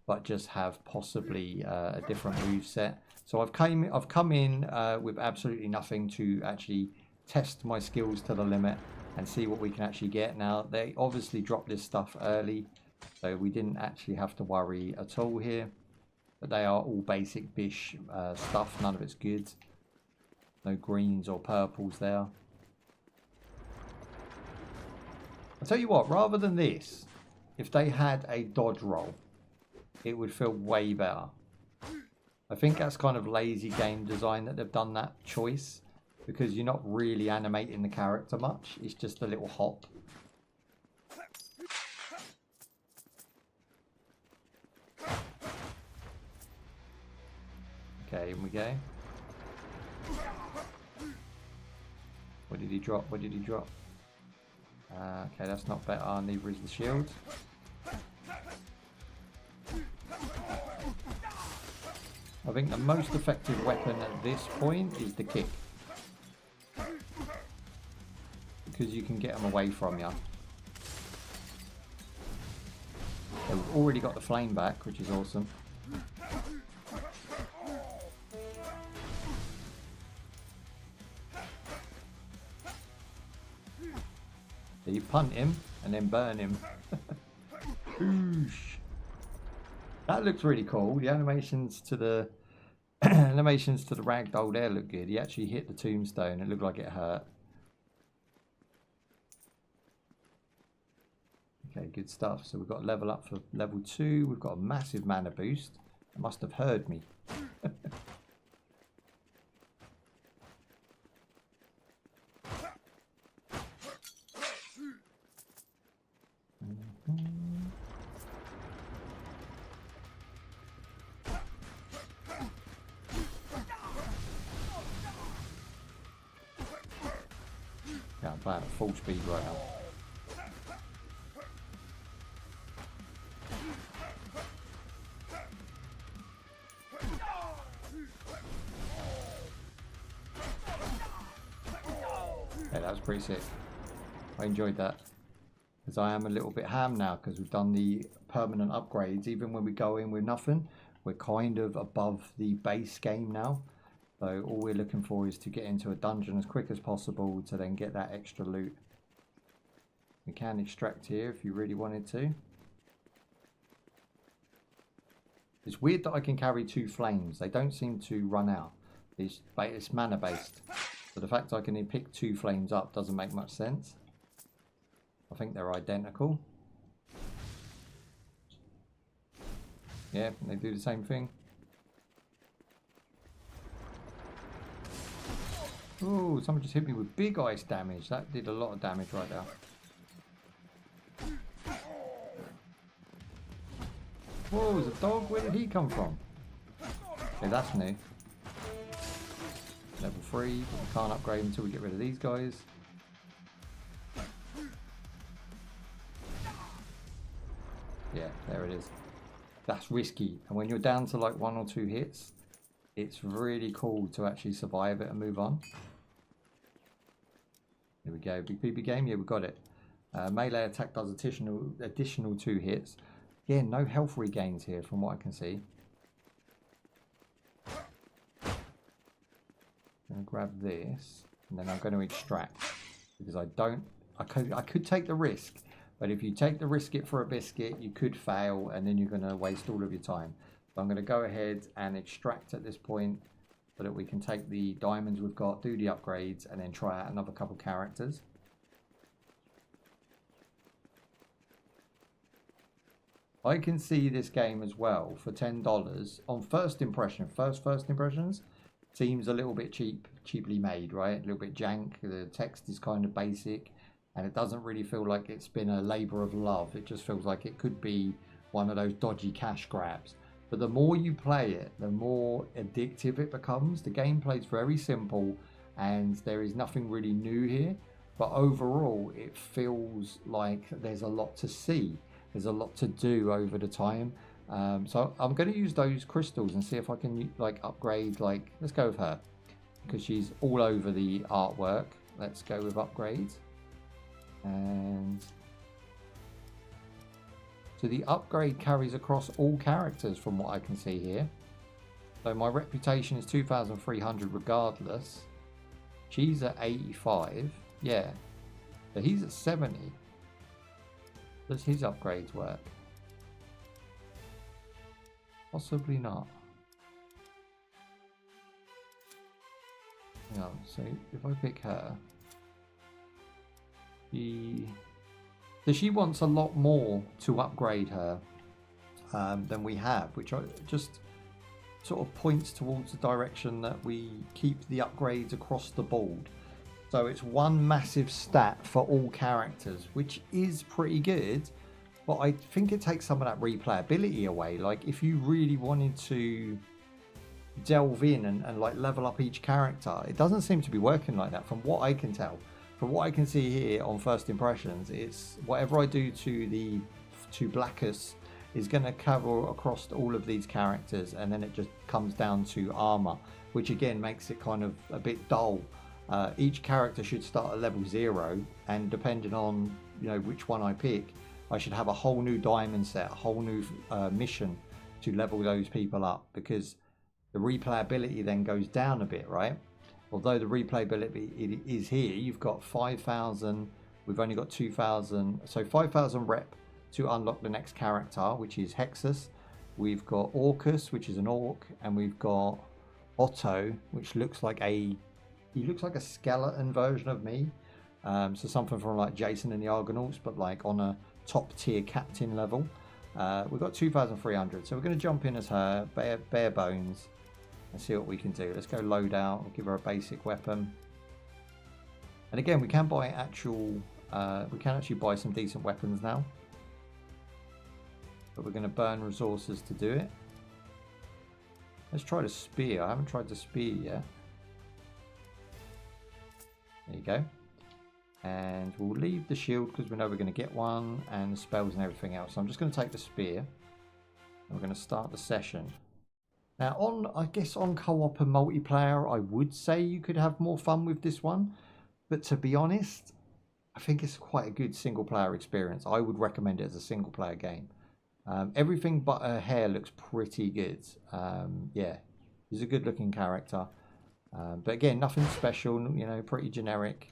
but just have possibly a different move set. So I've come in with absolutely nothing to actually test my skills to the limit and see what we can actually get. Now, they obviously dropped this stuff early, so we didn't actually have to worry at all here. But they are all basic bish stuff. None of it's good. No greens or purples there. I'll tell you what, rather than this, if they had a dodge roll, it would feel way better. I think that's kind of lazy game design that they've done that choice, because you're not really animating the character much. It's just a little hop. Okay, in we go. What did he drop? What did he drop? Okay, that's not better. Neither is the shield. I think the most effective weapon at this point is the kick. Because you can get them away from you. So we've already got the flame back, which is awesome. So you punt him and then burn him. Oosh. That looks really cool. The animations to the ragdoll there look good. He actually hit the tombstone. It looked like it hurt. Okay, good stuff. So we've got level up for level 2. We've got a massive mana boost. It must have heard me. Yeah, I'm playing at full speed right now. Yeah, that was pretty sick. I enjoyed that. Because I am a little bit ham now because we've done the permanent upgrades. Even when we go in with nothing, we're kind of above the base game now. So all we're looking for is to get into a dungeon as quick as possible to then get that extra loot. We can extract here if you really wanted to. It's weird that I can carry 2 flames. They don't seem to run out. It's mana based. So the fact I can pick 2 flames up doesn't make much sense. I think they're identical. Yeah, they do the same thing. Oh, someone just hit me with big ice damage. That did a lot of damage right there. Whoa, there's a dog? Where did he come from? Okay, that's new. Level 3, but we can't upgrade until we get rid of these guys. Yeah, there it is. That's risky. And when you're down to like 1 or 2 hits, it's really cool to actually survive it and move on. Here we go. Big PB game. Yeah, we got it. Melee attack does additional 2 hits. Yeah, no health regains here from what I can see. I'm going to grab this and then I'm going to extract because I could take the risk, but if you take the risk it for a biscuit, you could fail and then you're going to waste all of your time. So I'm going to go ahead and extract at this point so that we can take the diamonds we've got, do the upgrades, and then try out another couple characters. I can see this game as well for $10 on first impression. First impressions seems a little bit cheaply made, right? A little bit jank. The text is kind of basic and it doesn't really feel like it's been a labor of love. It just feels like it could be one of those dodgy cash grabs. But the more you play it, the more addictive it becomes. The gameplay is very simple and there is nothing really new here. But overall, it feels like there's a lot to see. There's a lot to do over the time. So I'm going to use those crystals and see if I can like upgrade, like, let's go with her. Because she's all over the artwork. Let's go with upgrades. And so the upgrade carries across all characters from what I can see here. So my reputation is 2,300 regardless. She's at 85. Yeah. So he's at 70. Does his upgrades work? Possibly not. No, so if I pick her, she wants a lot more to upgrade her than we have, which just sort of points towards the direction that we keep the upgrades across the board. So it's one massive stat for all characters, which is pretty good, but I think it takes some of that replayability away. Like if you really wanted to delve in and like level up each character. It doesn't seem to be working like that from what I can tell. From what I can see here on first impressions, it's whatever I do to Blackus is going to cover across all of these characters, and then it just comes down to armor, which again makes it kind of a bit dull. Each character should start at level 0, and depending on which one I pick, I should have a whole new diamond set, a whole new mission to level those people up, because the replayability then goes down a bit, right? Although the replayability is here, you've got 5,000, we've only got 2,000, so 5,000 rep to unlock the next character, which is Hexus. We've got Orcus, which is an orc, and we've got Otto, which looks like he looks like a skeleton version of me. So something from like Jason and the Argonauts, but like on a top tier captain level. We've got 2,300, so we're going to jump in as her, bare bones, and see what we can do. Let's go load out. We'll give her a basic weapon. And again, we can buy we can actually buy some decent weapons now. But we're going to burn resources to do it. Let's try the spear. I haven't tried the spear yet. There you go. And we'll leave the shield because we know we're going to get one, and the spells and everything else. So I'm just going to take the spear, and we're going to start the session. Now, I guess on co-op and multiplayer, I would say you could have more fun with this one. But to be honest, I think it's quite a good single player experience. I would recommend it as a single player game. Everything but her hair looks pretty good. Yeah, she's a good looking character. But again, nothing special, pretty generic.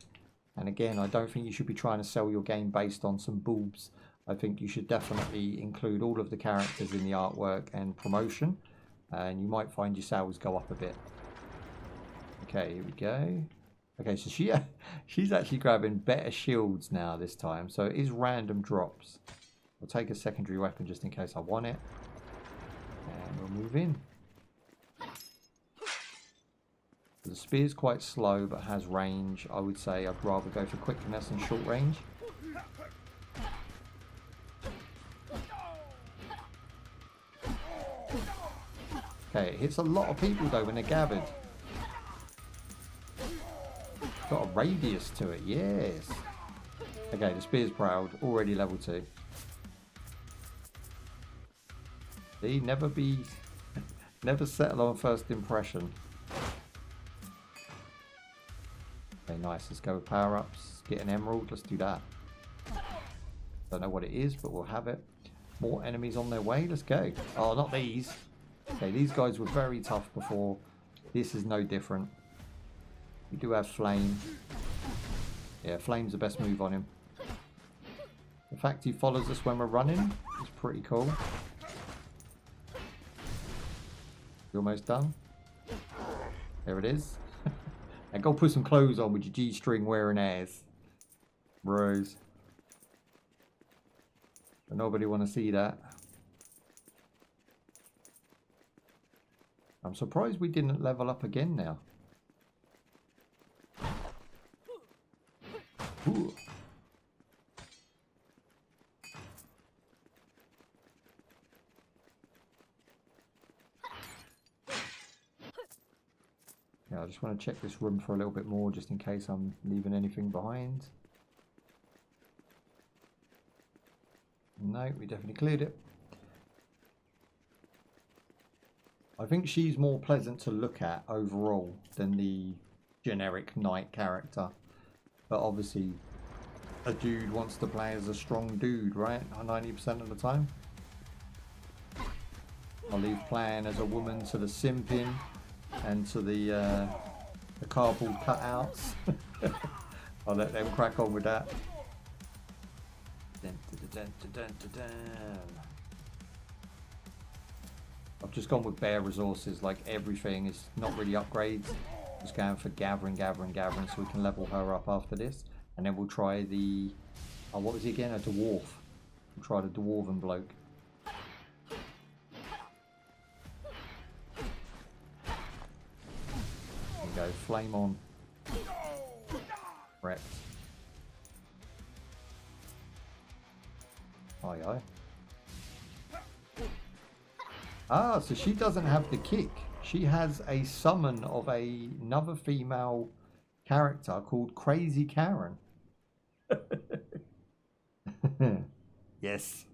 And again, I don't think you should be trying to sell your game based on some boobs. I think you should definitely include all of the characters in the artwork and promotion. And you might find your sales go up a bit. Okay, here we go. Okay, so she's actually grabbing better shields now this time. So it is random drops. I'll take a secondary weapon just in case I want it. And we'll move in. The spear's quite slow but has range. I would say I'd rather go for quickness and short range. Okay, it hits a lot of people though when they're gathered. Got a radius to it, yes. Okay, the spear's proud, already level 2. See, never settle on first impression. Okay, nice. Let's go with power-ups. Get an emerald. Let's do that. Don't know what it is, but we'll have it. More enemies on their way. Let's go. Oh, not these. Okay, these guys were very tough before. This is no different. We do have flame. Yeah, flame's the best move on him. The fact he follows us when we're running is pretty cool. You almost done? There it is. And go put some clothes on with your G-string wearing ass. Bros. But nobody want to see that. I'm surprised we didn't level up again now. Ooh. Yeah, I just want to check this room for a little bit more just in case I'm leaving anything behind. No, we definitely cleared it. I think she's more pleasant to look at overall than the generic knight character. But obviously, a dude wants to play as a strong dude, right? 90% of the time. I'll leave playing as a woman to the simping and to the cardboard cutouts. I'll let them crack on with that. I've just gone with bare resources, like everything is not really upgrades. Just going for gathering so we can level her up after this. And then we'll try the, oh, what was he again? A dwarf. We'll try the dwarven bloke. There we go, flame on. Wrecked. Aye. Ah, so she doesn't have the kick. She has a summon of another female character called Crazy Karen. Yes.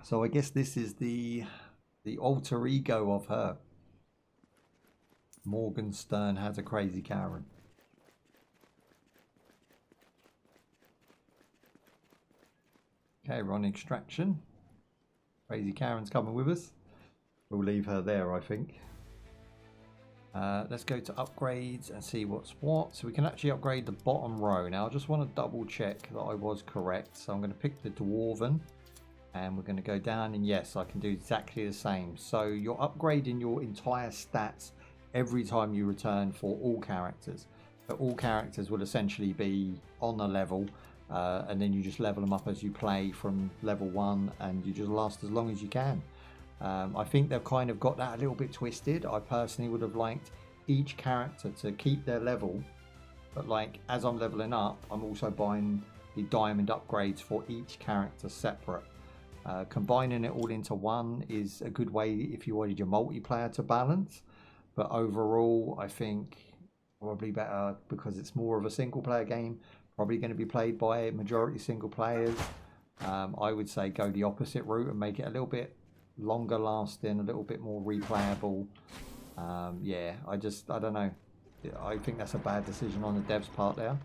So I guess this is the alter ego of her. MorgenStern has a Crazy Karen. Okay, we're on extraction. Crazy Karen's coming with us. We'll leave her there, I think. Let's go to upgrades and see what's what. So we can actually upgrade the bottom row. Now I just want to double check that I was correct. So I'm going to pick the Dwarven and we're going to go down, and yes, I can do exactly the same. So you're upgrading your entire stats every time you return for all characters. So all characters will essentially be on a level, and then you just level them up as you play from level 1, and you just last as long as you can. I think they've kind of got that a little bit twisted. I personally would have liked each character to keep their level, but like as I'm leveling up, I'm also buying the diamond upgrades for each character separate. Combining it all into one is a good way if you wanted your multiplayer to balance, but overall I think probably better because it's more of a single player game, probably going to be played by a majority single players. I would say go the opposite route and make it a little bit longer lasting, a little bit more replayable. Yeah, I don't know. I think that's a bad decision on the devs part there.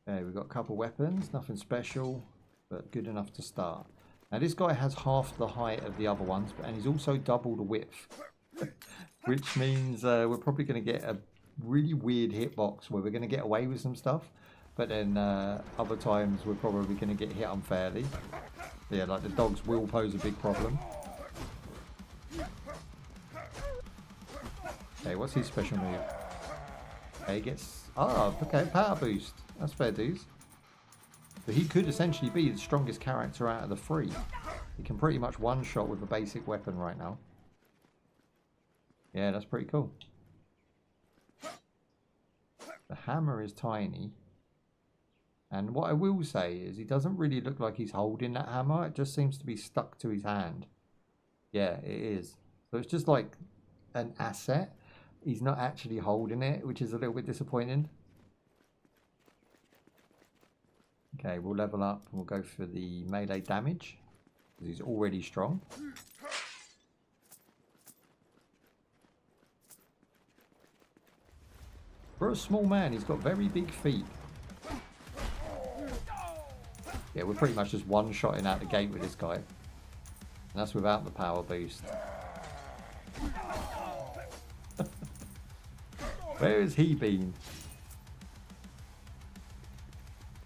Okay, we've got a couple weapons, nothing special, but good enough to start. Now this guy has half the height of the other ones, and he's also double the width, which means we're probably going to get a really weird hitbox where we're going to get away with some stuff, but then other times we're probably going to get hit unfairly. Yeah, like the dogs will pose a big problem. Okay, what's his special move? Okay, he gets... Oh, okay, power boost. That's fair dues. But he could essentially be the strongest character out of the three. He can pretty much one-shot with a basic weapon right now. Yeah, that's pretty cool. The hammer is tiny. And what I will say is he doesn't really look like he's holding that hammer. It just seems to be stuck to his hand. Yeah, it is. So it's just like an asset. He's not actually holding it, which is a little bit disappointing. Okay, we'll level up and we'll go for the melee damage, because he's already strong. For a small man, he's got very big feet. Yeah, we're pretty much just one-shotting out the gate with this guy. And that's without the power boost. Where has he been?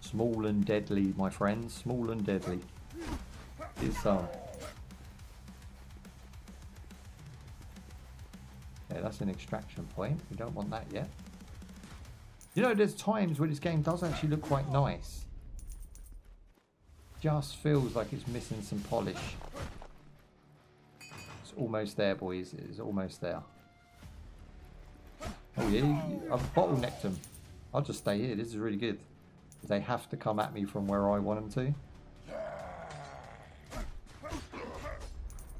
Small and deadly, my friends. Small and deadly. His son. Yeah, that's an extraction point. We don't want that yet. You know, there's times where this game does actually look quite nice. Just feels like it's missing some polish. It's almost there, boys. It's almost there. Oh yeah, I've bottlenecked them. I'll just stay here. This is really good. They have to come at me from where I want them to.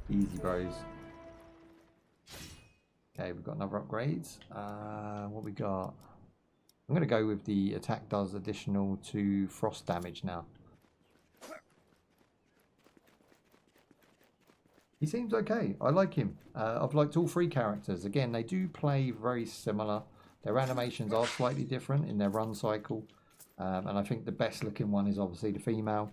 Easy, bros. Okay, we've got another upgrades. What we got? I'm going to go with the attack does additional to frost damage now. He seems okay. I like him. I've liked all three characters. Again, they do play very similar. Their animations are slightly different in their run cycle. And I think the best looking one is obviously the female.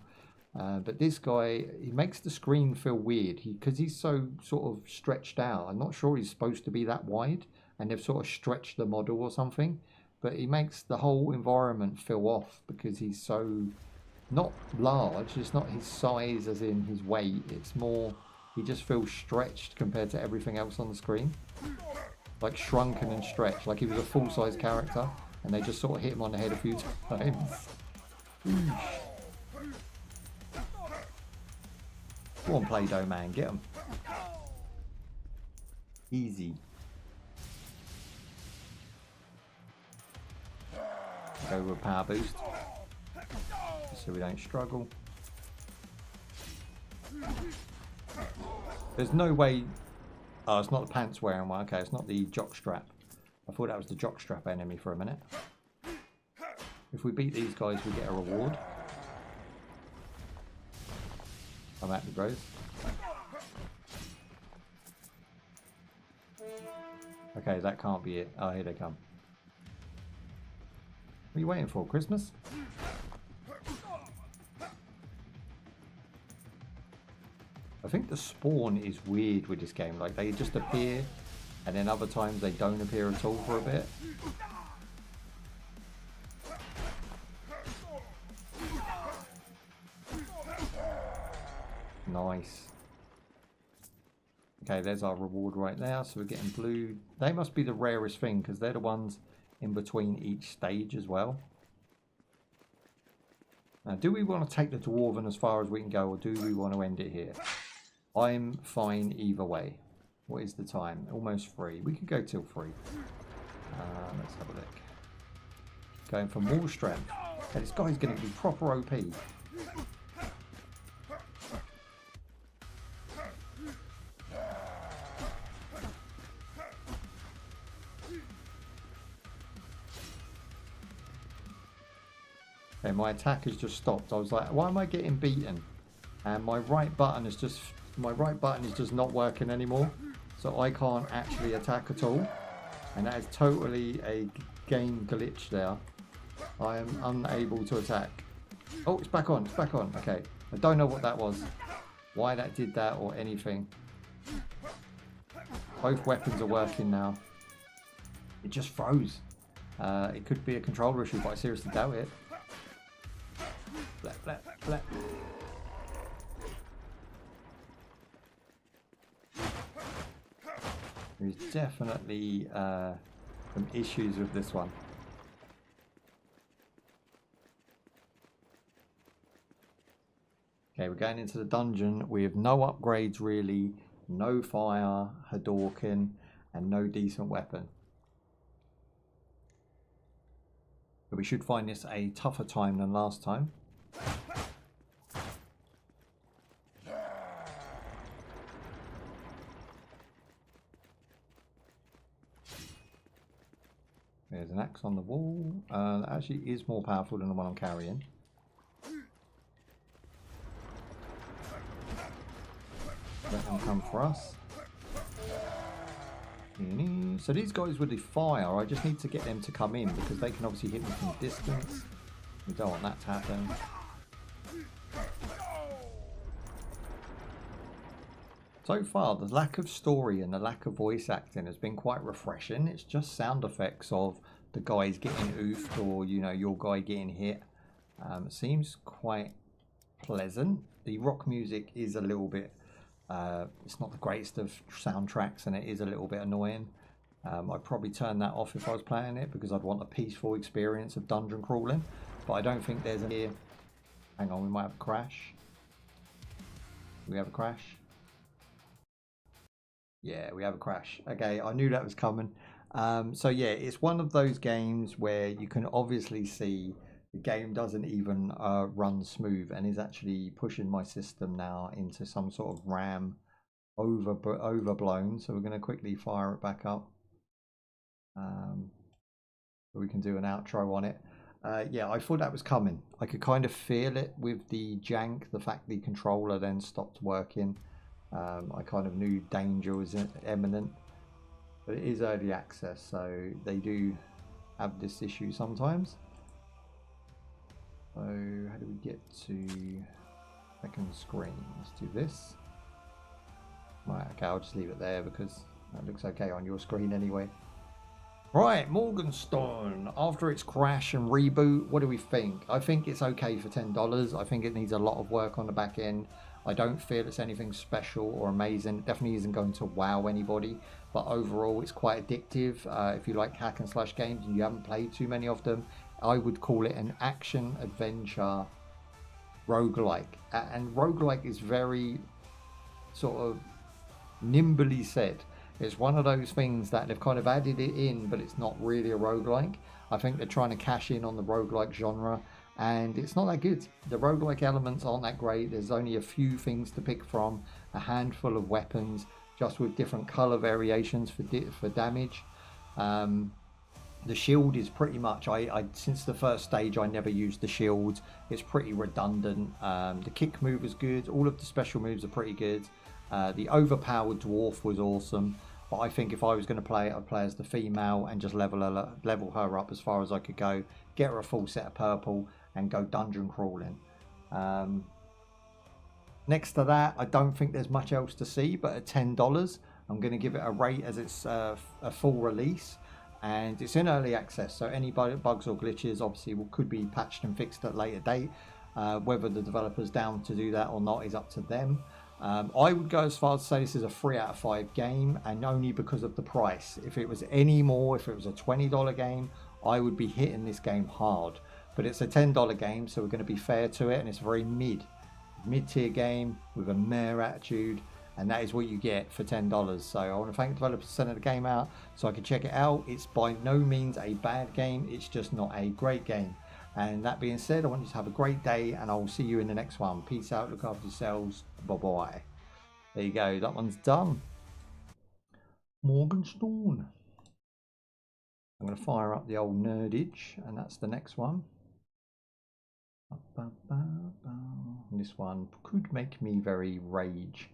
But this guy, he makes the screen feel weird. Because he's so sort of stretched out. I'm not sure he's supposed to be that wide. And they've sort of stretched the model or something. But he makes the whole environment feel off. Because he's so not large. It's not his size as in his weight. It's more... He just feels stretched compared to everything else on the screen. Like shrunken and stretched. Like he was a full-size character. And they just sort of hit him on the head a few times. Go on, Play-Doh, man. Get him. Easy. Go with power boost. so we don't struggle. There's no way... Oh, it's not the pants wearing one. Okay, it's not the jockstrap. I thought that was the jockstrap enemy for a minute. If we beat these guys, we get a reward. I'm happy, bros. Okay, that can't be it. Oh, here they come. What are you waiting for? Christmas? I think the spawn is weird with this game. Like, they just appear, and then other times they don't appear at all for a bit. Nice. Okay, there's our reward right there. So we're getting blue. They must be the rarest thing because they're the ones in between each stage as well. Now, do we want to take the Dwarven as far as we can go, or do we want to end it here? I'm fine either way. What is the time? Almost 3. We could go till 3. Let's have a look. Going for more strength. Okay, this guy's going to be proper OP. Okay, my attack has just stopped. I was like, why am I getting beaten? And my right button is just not working anymore. So I can't actually attack at all. And that is totally a game glitch there. I am unable to attack. Oh, it's back on. It's back on. Okay. I don't know what that was. Why that did that or anything. Both weapons are working now. It just froze. It could be a controller issue, but I seriously doubt it. Blap, blap, blap. There's definitely some issues with this one. Okay, we're going into the dungeon with no upgrades really, no fire, Hadouken, and no decent weapon. But we should find this a tougher time than last time. There's an axe on the wall. That actually is more powerful than the one I'm carrying. Let them come for us. So these guys with the fire, I just need to get them to come in because they can obviously hit me from distance. We don't want that to happen. So far, the lack of story and the lack of voice acting has been quite refreshing. It's just sound effects of the guys getting oofed or, you know, your guy getting hit. It seems quite pleasant. The rock music is a little bit, it's not the greatest of soundtracks and it is a little bit annoying. I'd probably turn that off if I was playing it because I'd want a peaceful experience of dungeon crawling. But I don't think there's any... Hang on, we might have a crash. Do we have a crash? Yeah, we have a crash. Okay, I knew that was coming. So yeah, it's one of those games where you can obviously see the game doesn't even run smooth and is actually pushing my system now into some sort of RAM overblown. So we're going to quickly fire it back up. So we can do an outro on it. Yeah, I thought that was coming. I could kind of feel it with the jank, the fact the controller then stopped working. I kind of knew danger was imminent, but it is early access, so they do have this issue sometimes. So how do we get to second screen? Let's do this. Right, okay, I'll just leave it there because that looks okay on your screen anyway. Right, MorgenStern, after its crash and reboot, what do we think? I think it's okay for $10. I think it needs a lot of work on the back end. I don't feel it's anything special or amazing. It definitely isn't going to wow anybody, but overall it's quite addictive. If you like hack and slash games and you haven't played too many of them, I would call it an action adventure roguelike. And roguelike is very sort of nimbly said. It's one of those things that they've kind of added it in, but it's not really a roguelike. I think they're trying to cash in on the roguelike genre and it's not that good. The roguelike elements aren't that great. There's only a few things to pick from, a handful of weapons, just with different color variations for damage. The shield is pretty much, I since the first stage I never used the shield. It's pretty redundant. The kick move is good. All of the special moves are pretty good. The overpowered dwarf was awesome, but I think if I was going to play it, I'd play as the female and just level her up as far as I could go, get her a full set of purple, and go dungeon crawling. Next to that, I don't think there's much else to see, but at $10, I'm going to give it a rate as it's a full release. And it's in early access, so any bugs or glitches obviously could be patched and fixed at a later date. Whether the developer's down to do that or not is up to them. I would go as far as to say this is a 3 out of 5 game, and only because of the price. If it was any more, if it was a $20 game, I would be hitting this game hard. But it's a $10 game, so we're going to be fair to it, and it's a very mid-tier game with a meh attitude. And that is what you get for $10. So I want to thank the developers for sending the game out so I can check it out. It's by no means a bad game. It's just not a great game. And that being said, I want you to have a great day, and I will see you in the next one. Peace out. Look after yourselves. Bye-bye. There you go. That one's done. MorgenStern. I'm going to fire up the old nerdage, and that's the next one. And this one could make me very rage.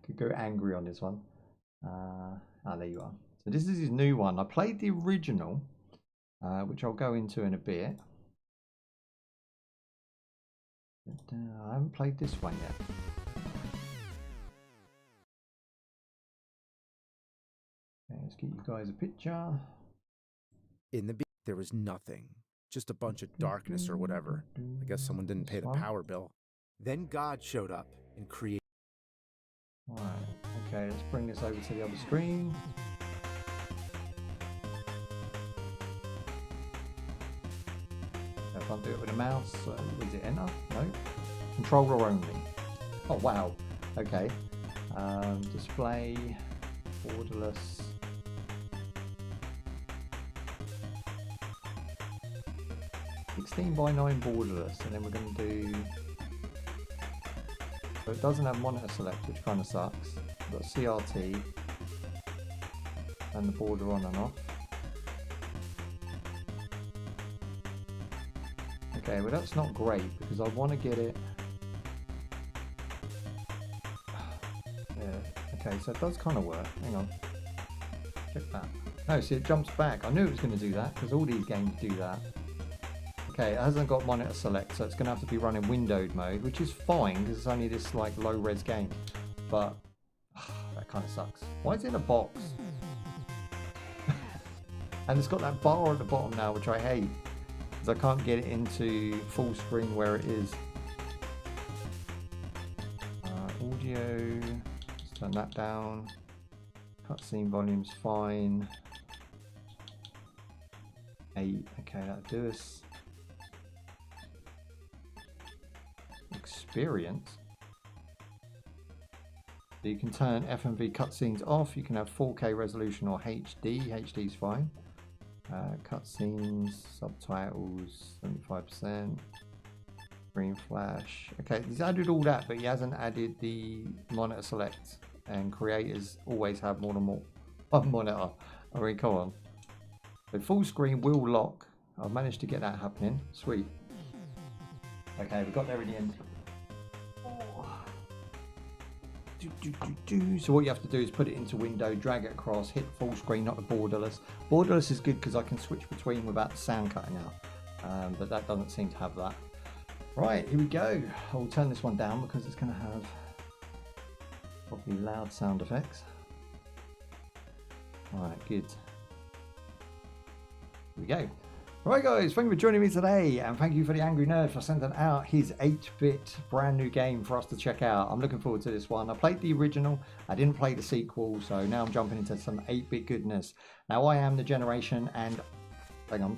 Could go angry on this one. There you are. So this is his new one. I played the original, which I'll go into in a bit. But, I haven't played this one yet. Okay, let's get you guys a picture. In the beginning, there was nothing. Just a bunch of darkness or whatever. I guess someone didn't pay the power bill. Then God showed up and created. Right, okay, let's bring this over to the other screen. If I do it with a mouse, is it enter? No. Controller only. Oh wow. Okay. Display, borderless. (16:9) borderless, and then we're going to do. So it doesn't have monitor select, which kind of sucks. We've got CRT and the border on and off. Okay, well that's not great because I want to get it. Yeah, okay, so it does kind of work. Hang on. Check that. No, see it jumps back. I knew it was going to do that because all these games do that. Okay, it hasn't got monitor select, so it's going to have to be running windowed mode, which is fine because it's only this like low res game. But that kind of sucks. Why is it in a box? And it's got that bar at the bottom now, which I hate because I can't get it into full screen where it is. Audio, let's turn that down. Cutscene volume's fine. 8, okay, that'll do us. Experience. So you can turn FMV cutscenes off. You can have 4K resolution or HD. HD's fine. Cutscenes, subtitles, 75%. Screen flash. Okay, he's added all that, but he hasn't added the monitor select. And creators always have more than one monitor. I mean, come on. So full screen will lock. I've managed to get that happening. Sweet. Okay, we got there in the end. So what you have to do is put it into window, drag it across, hit full screen, not the borderless. Borderless is good because I can switch between without the sound cutting out, but that doesn't seem to have that. Right, here we go. I'll turn this one down because it's going to have probably loud sound effects. Alright, good. Here we go. Right guys, thank you for joining me today, and thank you for the Angry Nerd for sending out his 8-bit brand new game for us to check out. I'm looking forward to this one. I played the original, I didn't play the sequel, so now I'm jumping into some 8-bit goodness. Now I am the generation and... hang on.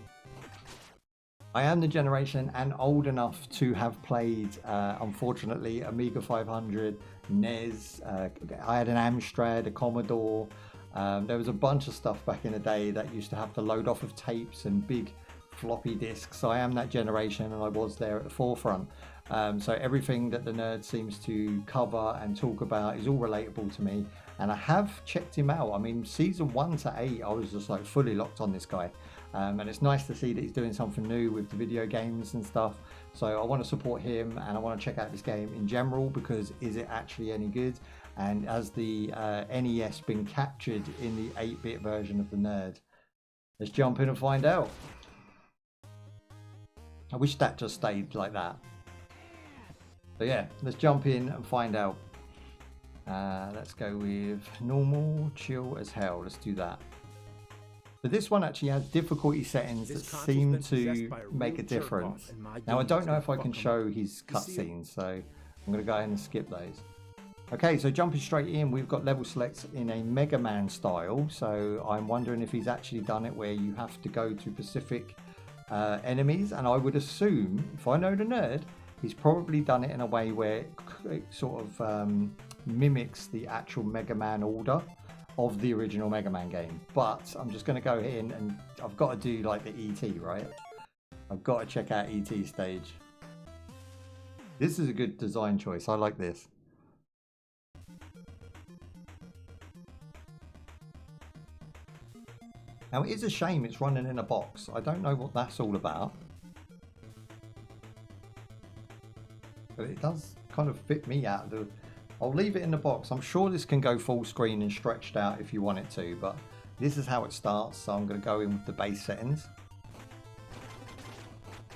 I am the generation and old enough to have played, unfortunately, Amiga 500, NES, I had an Amstrad, a Commodore. There was a bunch of stuff back in the day that used to have to load off of tapes and big floppy disks. I am that generation, and I was there at the forefront. So everything that the nerd seems to cover and talk about is all relatable to me. And I have checked him out. I mean, season 1 to 8, I was just like fully locked on this guy. And it's nice to see that he's doing something new with the video games and stuff. So I want to support him, and I want to check out this game in general, because is it actually any good? And has the NES been captured in the 8-bit version of the nerd? Let's jump in and find out. I wish that just stayed like that. So yeah, let's jump in and find out. Let's go with normal, chill as hell. Let's do that. But this one actually has difficulty settings that seem to make a difference. Now I don't know if I can show his cutscenes, so I'm going to go ahead and skip those. Okay, so jumping straight in, we've got level selects in a Mega Man style. So I'm wondering if he's actually done it where you have to go to specific enemies. And I would assume, if I know the nerd, he's probably done it in a way where it sort of mimics the actual Mega Man order of the original Mega Man game. But I'm just going to go in, and I've got to do like the ET, right? I've got to check out ET stage. This is a good design choice. I like this. Now it is a shame it's running in a box. I don't know what that's all about. But it does kind of fit me out of the... I'll leave it in the box. I'm sure this can go full screen and stretched out if you want it to, but this is how it starts, so I'm going to go in with the base settings.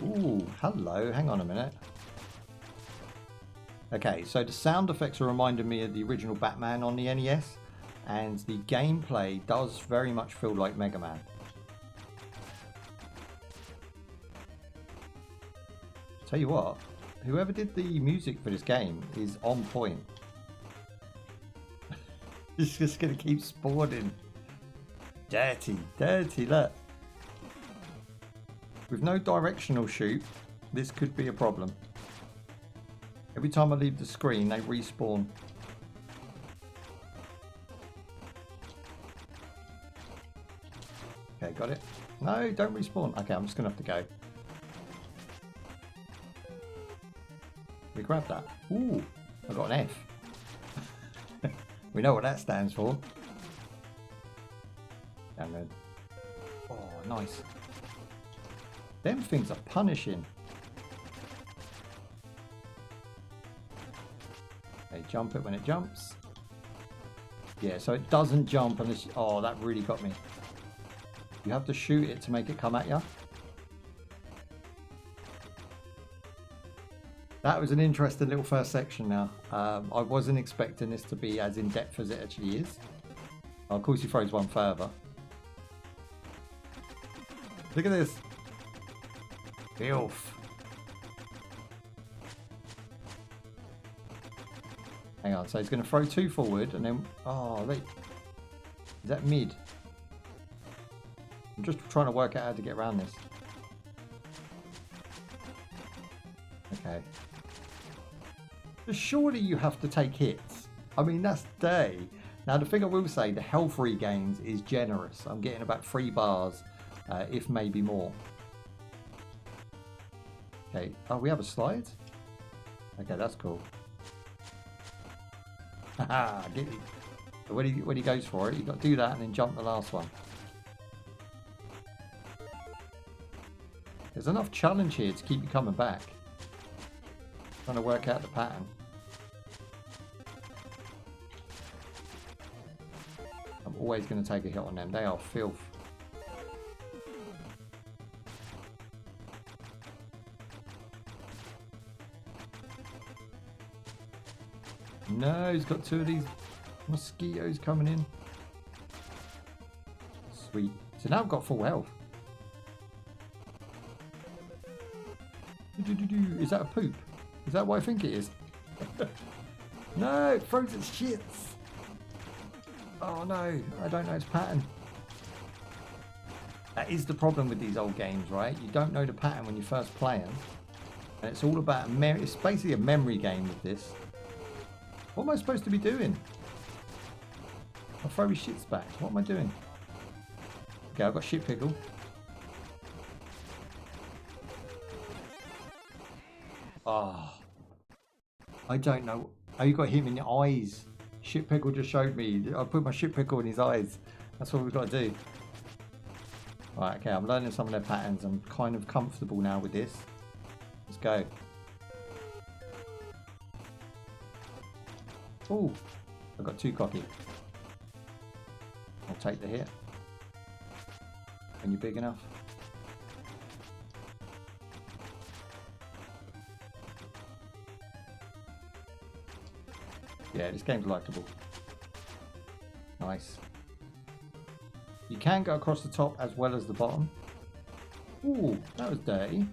Ooh, hello. Hang on a minute. Okay, so the sound effects are reminding me of the original Batman on the NES. And the gameplay does very much feel like Mega Man. Tell you what, whoever did the music for this game is on point. It's just going to keep spawning. Dirty, dirty, look. With no directional shoot, this could be a problem. Every time I leave the screen, they respawn. Okay, got it. No, don't respawn. Okay, I'm just going to have to go. We grab that. Ooh, I got an F. We know what that stands for. Damn good. Oh, nice. Them things are punishing. Okay, jump it when it jumps. Yeah, so it doesn't jump unless... Oh, that really got me. You have to shoot it to make it come at you. That was an interesting little first section now. I wasn't expecting this to be as in-depth as it actually is. Oh, of course he throws one further. Look at this. Filth. Hang on, so he's going to throw 2 forward and then... Oh, wait. Is that mid? I'm just trying to work out how to get around this. Okay. But surely you have to take hits. I mean, that's day. Now, the thing I will say, the health regains is generous. I'm getting about 3 bars, if maybe more. Okay. Oh, we have a slide? Okay, that's cool. Haha, get me. So when he goes for it, you've got to do that and then jump the last one. There's enough challenge here to keep you coming back. Trying to work out the pattern. I'm always going to take a hit on them. They are filth. No, he's got 2 of these mosquitoes coming in. Sweet. So now I've got full health. Is that a poop? Is that what I think it is? No, it throws its shits. Oh no, I don't know its pattern. That is the problem with these old games, right? You don't know the pattern when you first play them. And it's all about it's basically a memory game with this. What am I supposed to be doing? I'll throw his shits back. What am I doing? Okay, I've got shit pickle. Oh, I don't know. Oh, you got him in the eyes. Shit pickle just showed me. I put my shit pickle in his eyes. That's what we've got to do. Right, okay, I'm learning some of their patterns. I'm kind of comfortable now with this. Let's go. Oh, I got too cocky. I'll take the hit. When you're big enough. Yeah, this game's likable. Nice. You can go across the top as well as the bottom. Ooh, that was dirty.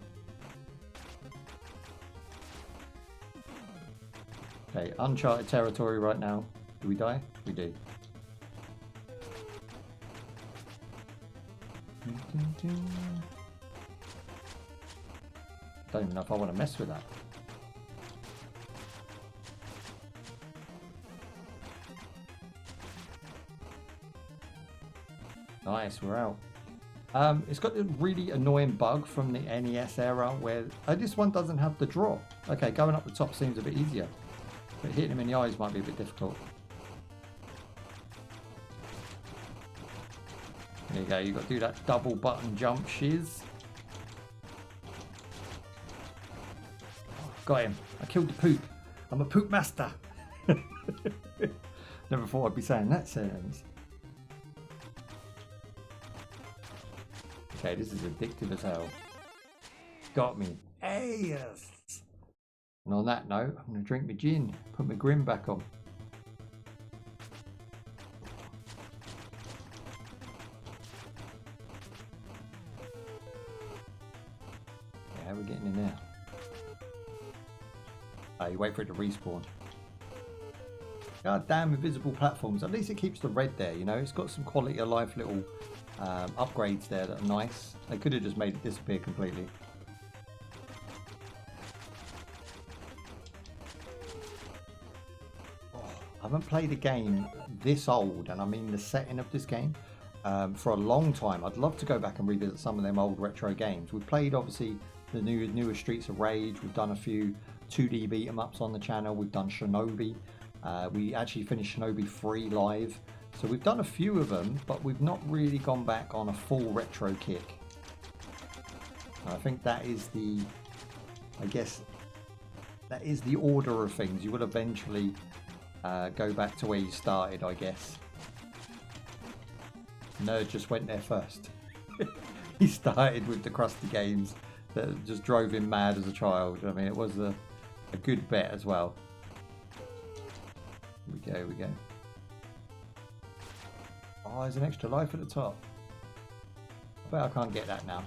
Okay, uncharted territory right now. Do we die? We do. Don't even know if I want to mess with that. Nice, we're out. It's got the really annoying bug from the NES era where this one doesn't have the drop. Okay, going up the top seems a bit easier, but hitting him in the eyes might be a bit difficult. There you go, you got to do that double button jump shiz. Got him. I killed the poop. I'm a poop master. Never thought I'd be saying that sentence. Okay, this is addictive as hell. Got me. Hey, yes. And on that note, I'm going to drink my gin. Put my grin back on. Yeah, how are we getting in there? Oh, you wait for it to respawn. God damn invisible platforms. At least it keeps the red there, you know. It's got some quality of life little upgrades there that are nice. They could have just made it disappear completely. Oh, I haven't played a game this old, and I mean the setting of this game, for a long time. I'd love to go back and revisit some of them old retro games. We've played obviously the newer Streets of Rage. We've done a few 2D beat 'em ups on the channel. We've done Shinobi. We actually finished Shinobi 3 live. So we've done a few of them, but we've not really gone back on a full retro kick. And I think that is the, I guess, that is the order of things. You will eventually go back to where you started, I guess. Nerd just went there first. He started with the crusty games that just drove him mad as a child. I mean, it was a good bet as well. Here we go. Oh, there's an extra life at the top. I bet I can't get that now.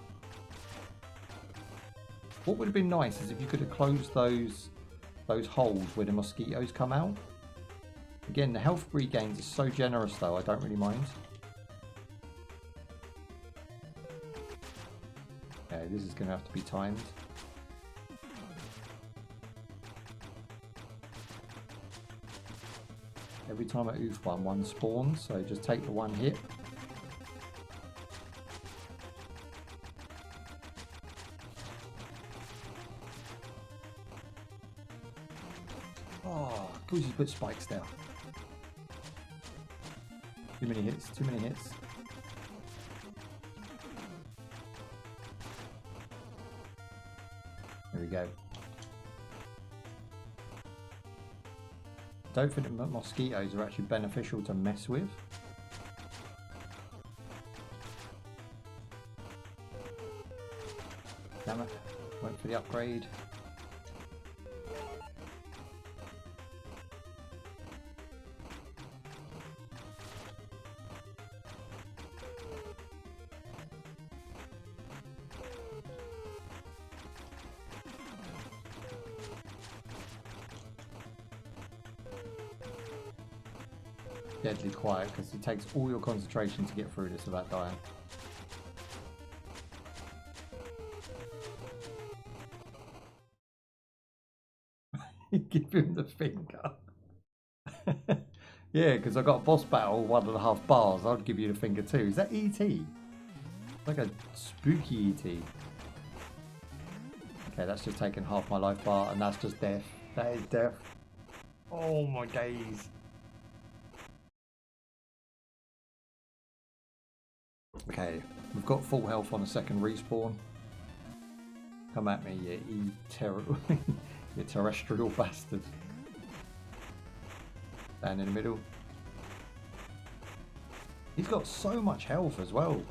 What would have been nice is if you could have closed those holes where the mosquitoes come out. Again, the health regains are so generous though, I don't really mind. Okay, this is going to have to be timed. Every time I oof one spawns, so just take the one hit. Oh, of course you put spikes down. Too many hits, too many hits. There we go. Don't think that mosquitoes are actually beneficial to mess with. Damn it, went for the upgrade. Deadly quiet because it takes all your concentration to get through this without dying. Give him the finger. Yeah, because I got a boss battle 1.5 bars. I'd give you the finger too. Is that ET? Like a spooky ET. Okay, that's just taken half my life bar, and that's just death. That is death. Oh my days. Okay, we've got full health on a second respawn. Come at me, you you terrestrial bastard. Down in the middle. He's got so much health as well. Can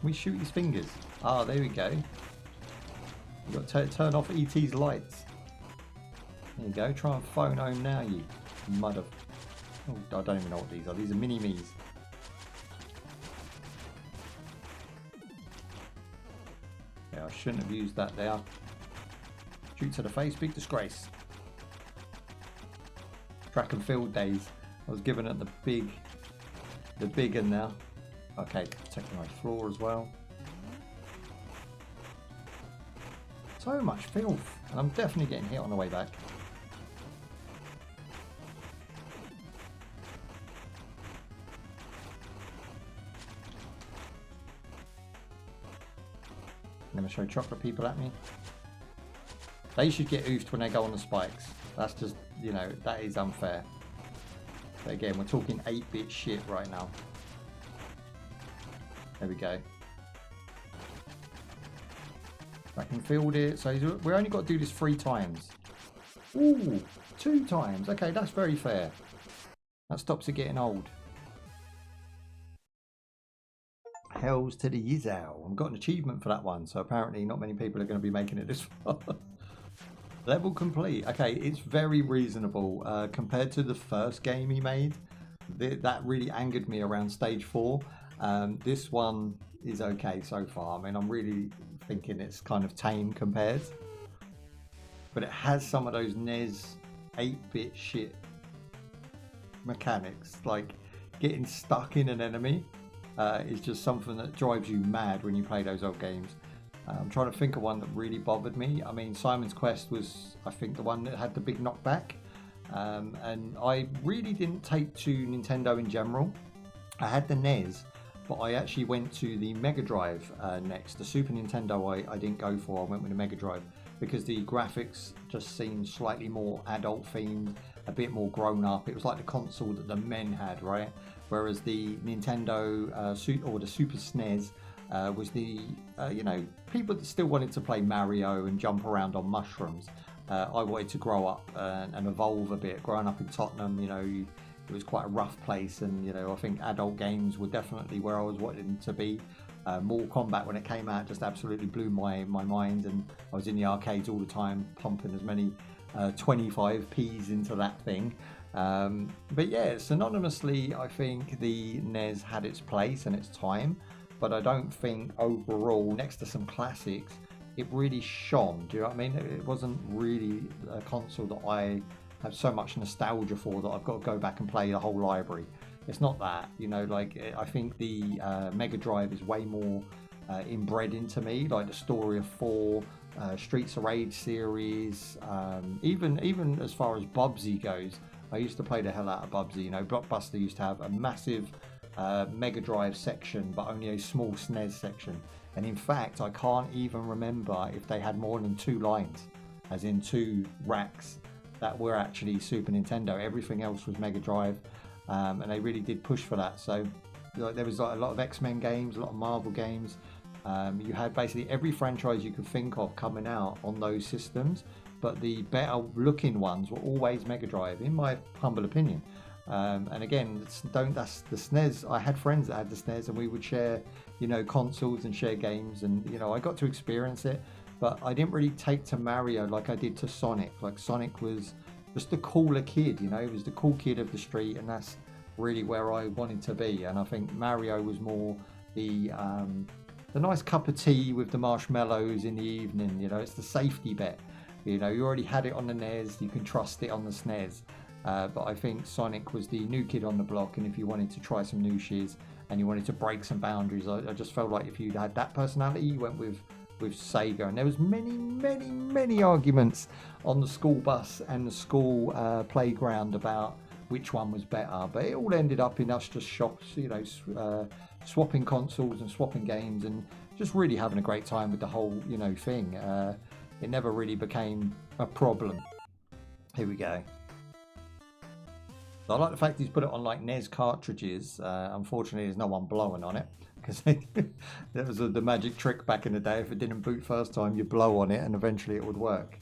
we shoot his fingers? Ah, there we go. You've got to turn off ET's lights. There you go. Try and phone home now, you mud of... Oh, I don't even know what these are. These are mini-me's. Yeah, I shouldn't have used that there. Shoot to the face. Big disgrace. Track and field days. I was given it the big one now. Okay, taking my floor as well. So much filth, and I'm definitely getting hit on the way back. I'm going to show chocolate people at me. They should get oofed when they go on the spikes. That's just, you know, that is unfair. But again, we're talking 8-bit shit right now. There we go. I can field it. So we only got to do this 3 times. Ooh, 2 times. Okay, that's very fair. That stops it getting old. Hells to the Yizao. I've got an achievement for that one, so apparently not many people are going to be making it this far. Level complete. Okay, it's very reasonable compared to the first game he made. That really angered me around stage 4. This one is okay so far. I mean, I'm really thinking it's kind of tame compared, but it has some of those NES 8-bit shit mechanics, like getting stuck in an enemy is just something that drives you mad when you play those old games. I'm trying to think of one that really bothered me. I mean, Simon's Quest was, I think, the one that had the big knockback, and I really didn't take to Nintendo in general. I had the NES, but I actually went to the Mega Drive next. The Super Nintendo I didn't go for. I went with the Mega Drive because the graphics just seemed slightly more adult themed, a bit more grown up. It was like the console that the men had, right? Whereas the Nintendo or the Super SNES was the, you know, people that still wanted to play Mario and jump around on mushrooms. I wanted to grow up and evolve a bit. Growing up in Tottenham, you know, it was quite a rough place, and you know, I think adult games were definitely where I was wanting to be. Mortal Kombat, when it came out, just absolutely blew my mind, and I was in the arcades all the time, pumping as many 25p's into that thing. But yeah, synonymously, I think the NES had its place and its time, but I don't think overall, next to some classics, it really shone. Do you know what I mean? It wasn't really a console that I have so much nostalgia for that I've got to go back and play the whole library. It's not that, you know, like I think the Mega Drive is way more inbred into me, like the story of 4, Streets of Rage series, even as far as Bubsy goes. I used to play the hell out of Bubsy. You know, Blockbuster used to have a massive Mega Drive section, but only a small SNES section. And in fact, I can't even remember if they had more than 2 lines, as in 2 racks that were actually Super Nintendo. Everything else was Mega Drive, and they really did push for that. So like, there was like a lot of X-Men games, a lot of Marvel games. You had basically every franchise you could think of coming out on those systems, but the better looking ones were always Mega Drive, in my humble opinion. And again, that's the SNES. I had friends that had the SNES, and we would share, you know, consoles and share games, and you know, I got to experience it. But I didn't really take to Mario like I did to Sonic. Like Sonic was just the cooler kid, you know, he was the cool kid of the street, and that's really where I wanted to be. And I think Mario was more the nice cup of tea with the marshmallows in the evening. You know, it's the safety bet. You know, you already had it on the NES, you can trust it on the SNES. But I think Sonic was the new kid on the block, and if you wanted to try some new shiz and you wanted to break some boundaries, I just felt like if you'd had that personality, you went with Sega. And there was many arguments on the school bus and the school playground about which one was better, but it all ended up in us just swapping consoles and swapping games and just really having a great time with the whole thing. It never really became a problem. Here we go. I like the fact he's put it on like NES cartridges. Unfortunately, there's no one blowing on it because that was the magic trick back in the day. If it didn't boot first time, you blow on it and eventually it would work.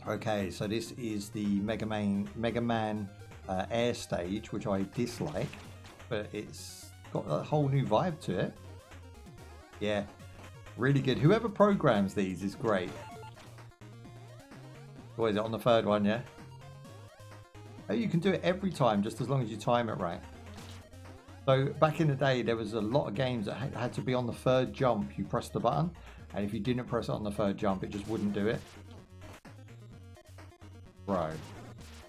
Okay, so this is the Mega Man Air stage, which I dislike, but it's got a whole new vibe to it. Yeah, really good. Whoever programs these is great. What is it on the third one? Yeah. Oh, you can do it every time, just as long as you time it right. So back in the day, there was a lot of games that had to be on the third jump. You press the button, and if you didn't press it on the third jump, it just wouldn't do it. Bro,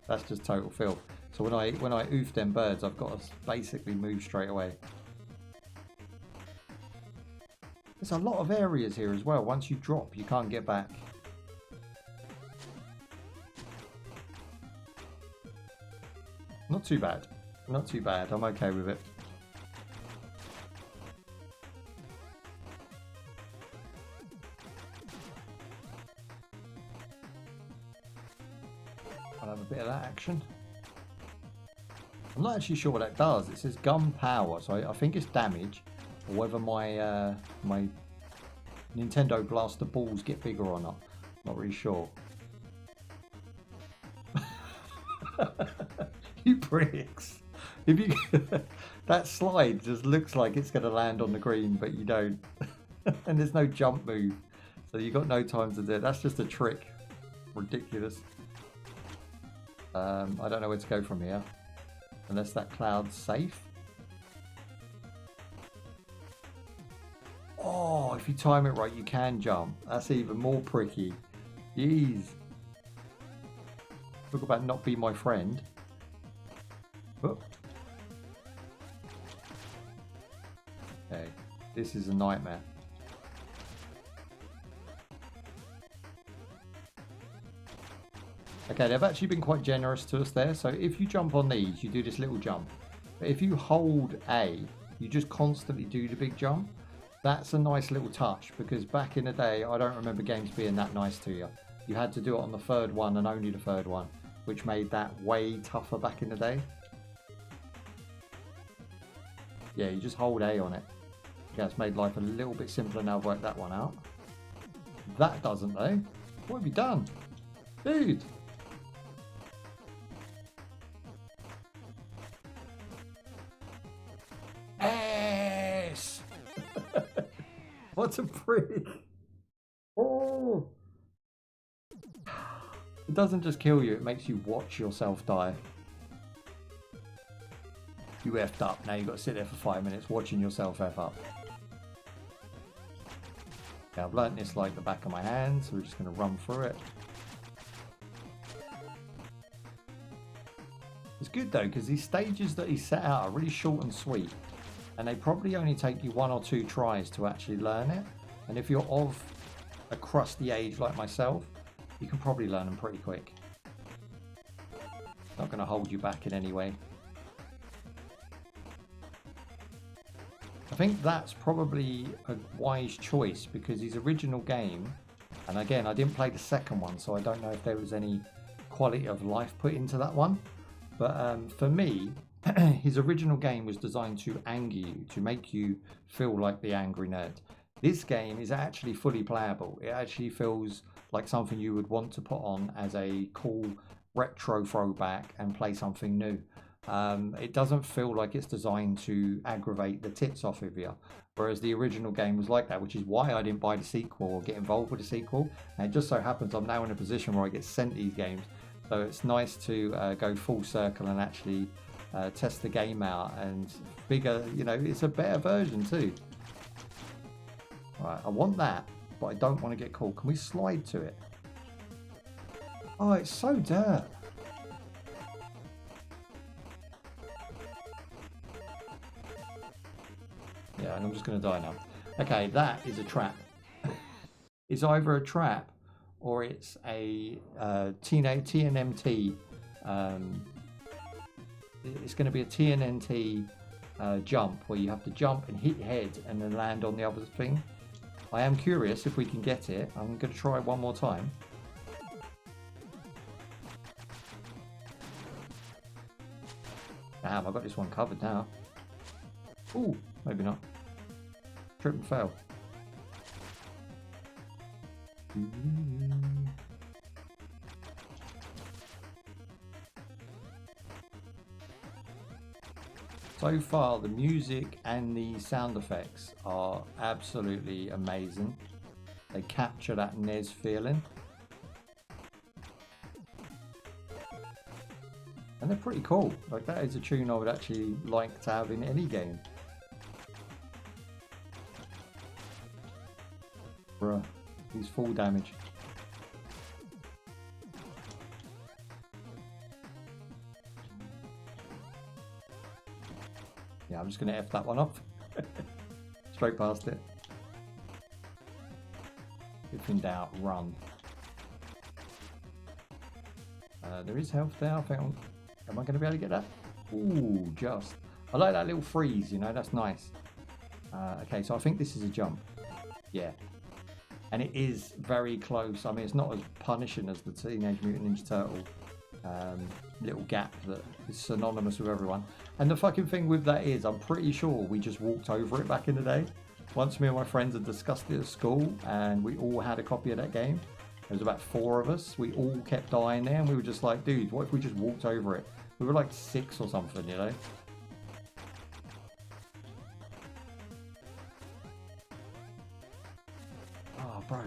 that's just total filth. So when I oof them birds, I've got to basically move straight away. There's a lot of areas here as well. Once you drop, you can't get back. Not too bad. Not too bad. I'm okay with it. I'll have a bit of that action. I'm not actually sure what that does. It says gun power, so I think it's damage, or whether my my Nintendo Blaster balls get bigger or not. Not really sure. You pricks! If you that slide just looks like it's going to land on the green, but you don't, and there's no jump move, so you got no time to do it. That's just a trick. Ridiculous. I don't know where to go from here, unless that cloud's safe. Oh, if you time it right, you can jump. That's even more pricky. Jeez. Talk about not be my friend. Oh. Okay, this is a nightmare. Okay, they've actually been quite generous to us there. So if you jump on these, you do this little jump. But if you hold A, you just constantly do the big jump. That's a nice little touch, because back in the day, I don't remember games being that nice to you. You had to do it on the third one and only the third one, which made that way tougher back in the day. Yeah, you just hold A on it. Yeah, it's made life a little bit simpler now. I've worked that one out. That doesn't though. What have you done? Dude! Yes! What a prick! Oh! It doesn't just kill you, it makes you watch yourself die. You effed up. Now you've got to sit there for 5 minutes watching yourself F up. Okay, I've learnt this like the back of my hand, so we're just going to run through it. It's good though, because these stages that he set out are really short and sweet. And they probably only take you 1 or 2 tries to actually learn it. And if you're of a crusty age like myself, you can probably learn them pretty quick. Not going to hold you back in any way. I think that's probably a wise choice, because his original game, and again, I didn't play the second one, so I don't know if there was any quality of life put into that one. But for me, his original game was designed to anger you, to make you feel like the angry nerd. This game is actually fully playable. It actually feels like something you would want to put on as a cool retro throwback and play something new. It doesn't feel like it's designed to aggravate the tits off of you, whereas the original game was like that, which is why I didn't buy the sequel or get involved with the sequel. And it just so happens I'm now in a position where I get sent these games, so it's nice to go full circle and actually test the game out, and bigger, you know, it's a better version too. Right, I want that, but I don't want to get caught. Can we slide to it? Oh, it's so dirt. Yeah, and I'm just going to die now. Okay, that is a trap. It's either a trap or it's a TNMT. It's going to be a TNNT jump where you have to jump and hit your head and then land on the other thing. I am curious if we can get it. I'm going to try it one more time. Damn, I got this one covered now. Ooh, maybe not. Trip and fail. So far, the music and the sound effects are absolutely amazing. They capture that NES feeling. And they're pretty cool. Like, that is a tune I would actually like to have in any game. Bruh, he's full damage. Yeah, I'm just going to F that one off. Straight past it. If in doubt, run. There is health there, I think. Am I going to be able to get that? Ooh, just. I like that little freeze, you know, that's nice. Okay, so I think this is a jump. Yeah. And it is very close. I mean, it's not as punishing as the Teenage Mutant Ninja Turtle little gap that is synonymous with everyone. And the fucking thing with that is, I'm pretty sure we just walked over it back in the day. Once me and my friends had discussed it at school, and we all had a copy of that game. There was about 4 of us. We all kept dying there, and we were just like, dude, what if we just walked over it? We were like 6 or something, you know? Oh, bro.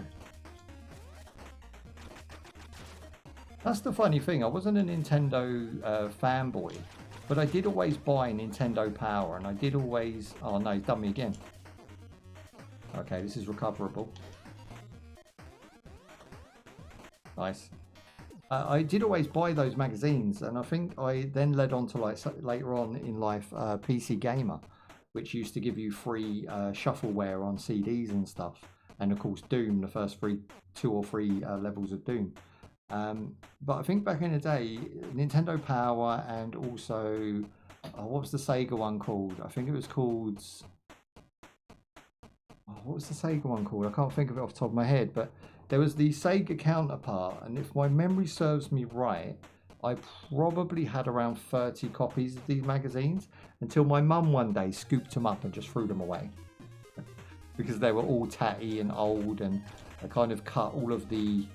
That's the funny thing. I wasn't a Nintendo fanboy, but I did always buy Nintendo Power, and I did always... Oh, no, he's done me again. Okay, this is recoverable. Nice. I did always buy those magazines, and I think I then led on to, like, later on in life, PC Gamer, which used to give you free shuffleware on CDs and stuff, and of course Doom, the first 2 or 3 levels of Doom. But I think back in the day, Nintendo Power, and also what was the Sega one called? I think it was called... what was the Sega one called? I can't think of it off the top of my head, but there was the Sega counterpart, and if my memory serves me right, I probably had around 30 copies of these magazines until my mum one day scooped them up and just threw them away. Because they were all tatty and old, and I kind of cut all of the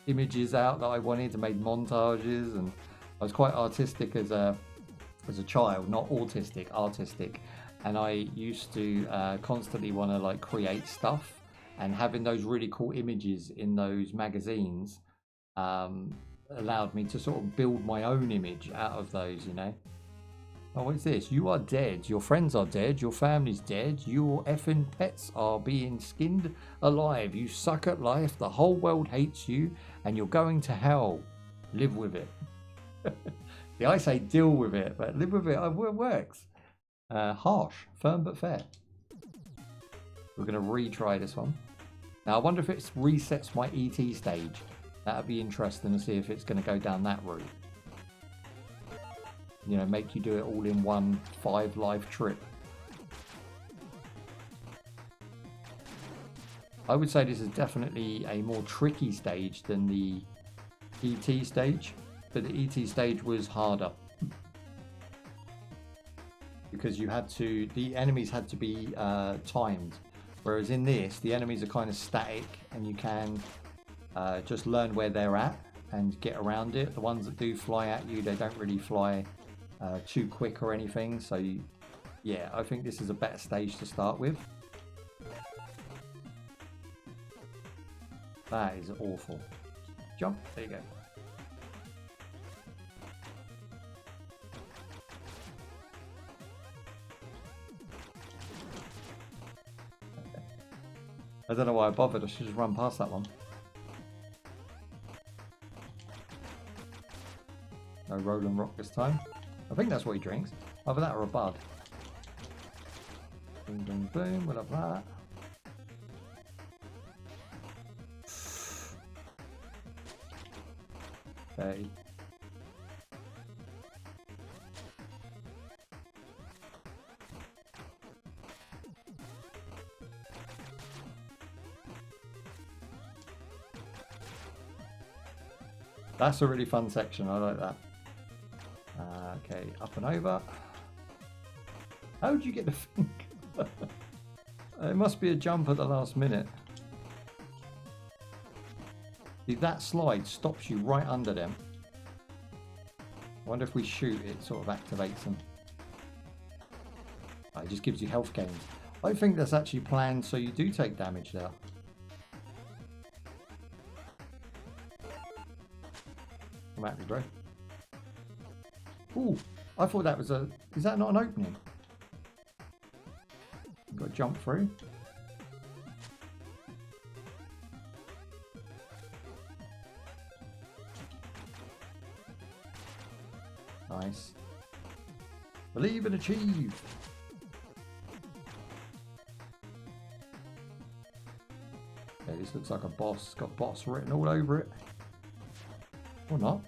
images out that I wanted and made montages, and I was quite artistic as a child, not autistic, artistic. And I used to constantly want to like create stuff, and having those really cool images in those magazines allowed me to sort of build my own image out of those, you know. Oh, what's this? You are dead, your friends are dead, your family's dead, your effing pets are being skinned alive, you suck at life, the whole world hates you, and you're going to hell. Live with it. Yeah, I say deal with it, but live with it, it works. Harsh, firm but fair. We're going to retry this one. Now, I wonder if it resets my ET stage. That'd be interesting to see if it's going to go down that route. You know, make you do it all in one 5 life trip. I would say this is definitely a more tricky stage than the ET stage, but the ET stage was harder. Because you had to, the enemies had to be timed. Whereas in this, the enemies are kind of static, and you can just learn where they're at and get around it. The ones that do fly at you, they don't really fly too quick or anything. So yeah, I think this is a better stage to start with. That is awful. Jump, there you go. I don't know why I bothered, I should just run past that one. No Roland Rock this time. I think that's what he drinks. Either that or a bud. Boom, boom, boom, we'll have that. 30. That's a really fun section. I like that. Okay, up and over. How did you get the thing? It must be a jump at the last minute. See, that slide stops you right under them. I wonder if we shoot, it sort of activates them. Oh, it just gives you health gains. I think that's actually planned so you do take damage there. Come at me, bro. Ooh, I thought that was a... Is that not an opening? Got to jump through. Nice. Believe and achieve. Okay, this looks like a boss. It's got boss written all over it. Or not.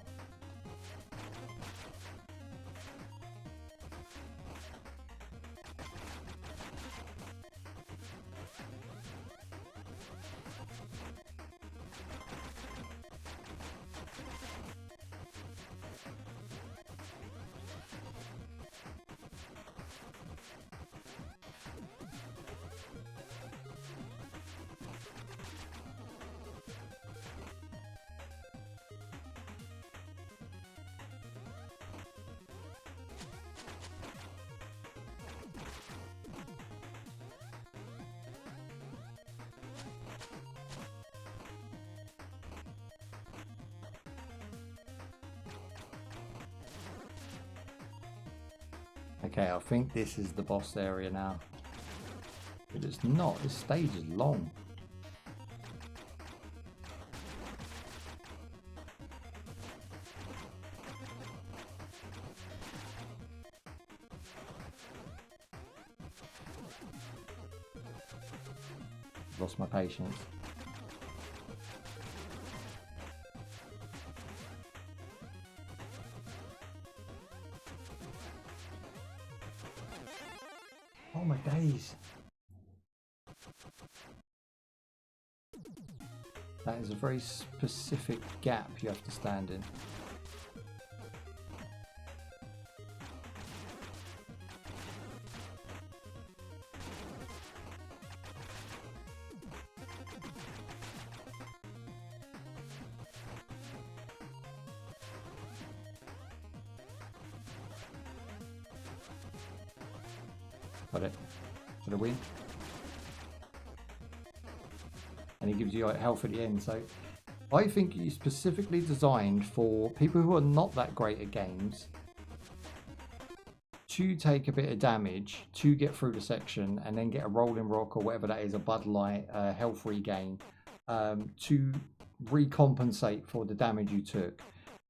Okay, I think this is the boss area now. But it's not. This stage is long. Lost my patience. Oh my days. That is a very specific gap you have to stand in. Got it. For the win. And he gives you like health at the end. So I think he's specifically designed for people who are not that great at games to take a bit of damage to get through the section and then get a rolling rock or whatever that is, a Bud Light, health regain, to recompensate for the damage you took.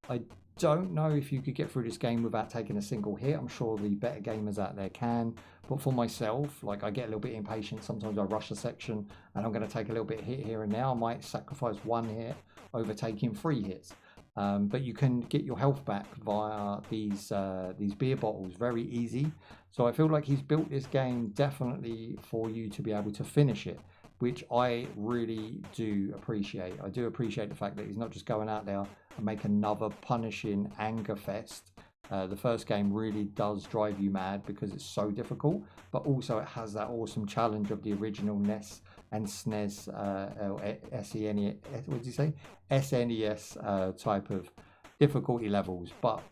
I don't know if you could get through this game without taking a single hit. I'm sure the better gamers out there can, but for myself, like, I get a little bit impatient. Sometimes I rush a section and I'm going to take a little bit of hit here and now. I might sacrifice one hit over taking 3 hits, but you can get your health back via these beer bottles very easy. So I feel like he's built this game definitely for you to be able to finish it, which I really do appreciate. I do appreciate the fact that he's not just going out there and make another punishing anger fest. The first game really does drive you mad because it's so difficult, but also it has that awesome challenge of the original NES and SNES, what did you say? SNES type of difficulty levels. But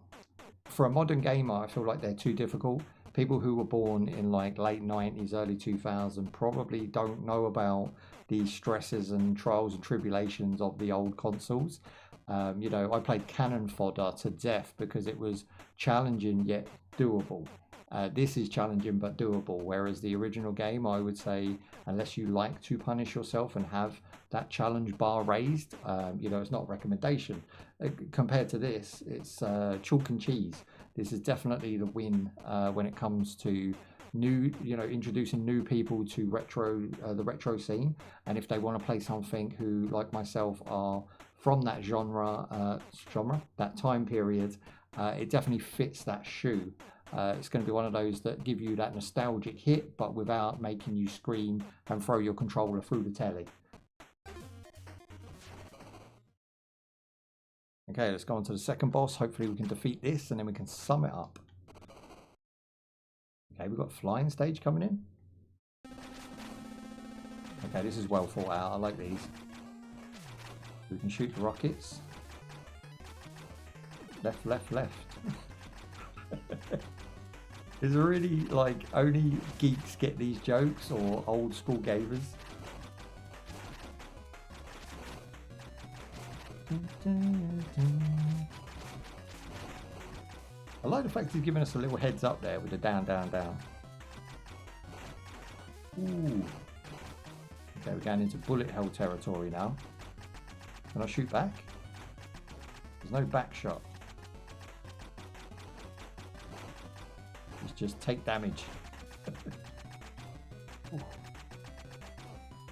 for a modern gamer, I feel like they're too difficult. People who were born in like late 90s, early 2000 probably don't know about the stresses and trials and tribulations of the old consoles. You know, I played cannon fodder to death because it was challenging yet doable. This is challenging but doable, whereas the original game, I would say, unless you like to punish yourself and have that challenge bar raised, you know, it's not a recommendation. Compared to this, it's chalk and cheese. This is definitely the win when it comes to new, you know, introducing new people to the retro scene. And if they want to play something who, like myself, are from that genre, that time period, it definitely fits that shoe. It's going to be one of those that give you that nostalgic hit, but without making you scream and throw your controller through the telly. Okay, let's go on to the second boss. Hopefully we can defeat this and then we can sum it up. Okay, we've got flying stage coming in. Okay, this is well thought out. I like these. We can shoot the rockets. Left, left, left. Is it really like only geeks get these jokes, or old school gamers? I like the fact he's giving us a little heads up there with the down, down, down. Ooh. Okay, we're going into bullet hell territory now. Can I shoot back? There's no back shot. It's just take damage.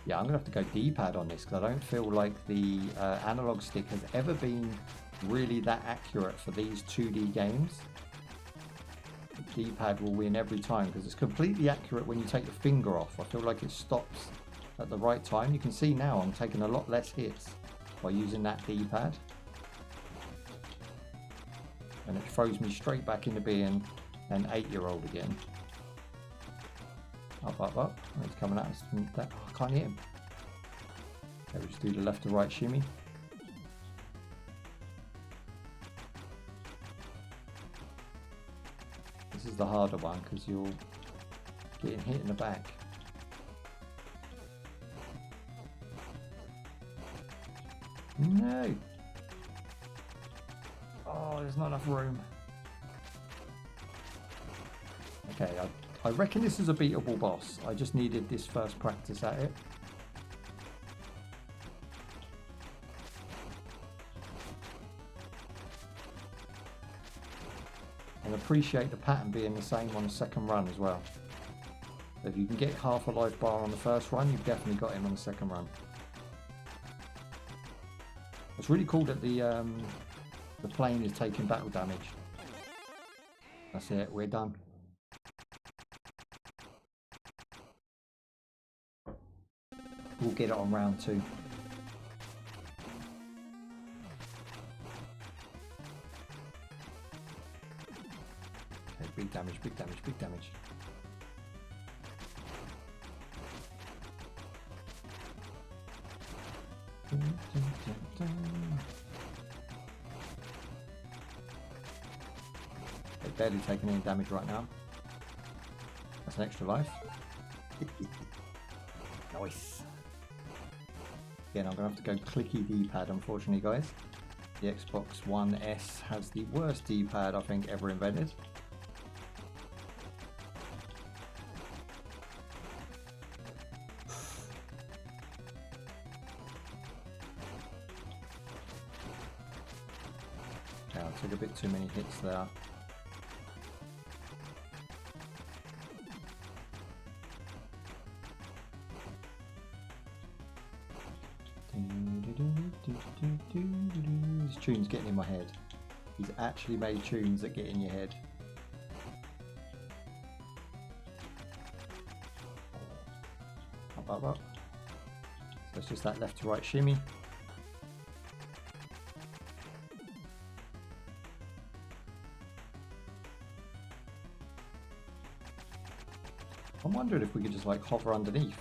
Yeah, I'm going to have to go D-pad on this because I don't feel like the analog stick has ever been really that accurate for these 2D games. The D-pad will win every time because it's completely accurate when you take your finger off. I feel like it stops at the right time. You can see now I'm taking a lot less hits by using that D-pad. And it throws me straight back into being an 8-year-old again. Up, up, up. Oh, he's coming at us from that. Oh, I can't hit him. Okay, we just do the left to right shimmy. This is the harder one because you're getting hit in the back. No! Oh, there's not enough room. Okay, I reckon this is a beatable boss. I just needed this first practice at it. And appreciate the pattern being the same on the second run as well. So if you can get half a life bar on the first run, you've definitely got him on the second run. It's really cool that the plane is taking battle damage. That's it, we're done. We'll get it on round 2. Okay, big damage, big damage, big damage. They're barely taking any damage right now. That's an extra life. Nice. Again, I'm going to have to go clicky D-pad, unfortunately, guys. The Xbox One S has the worst D-pad I think ever invented. Okay, I took a bit too many hits there. This tune's getting in my head. He's actually made tunes that get in your head. Up, up, up. So it's just that left to right shimmy. I'm wondering if we could just like hover underneath.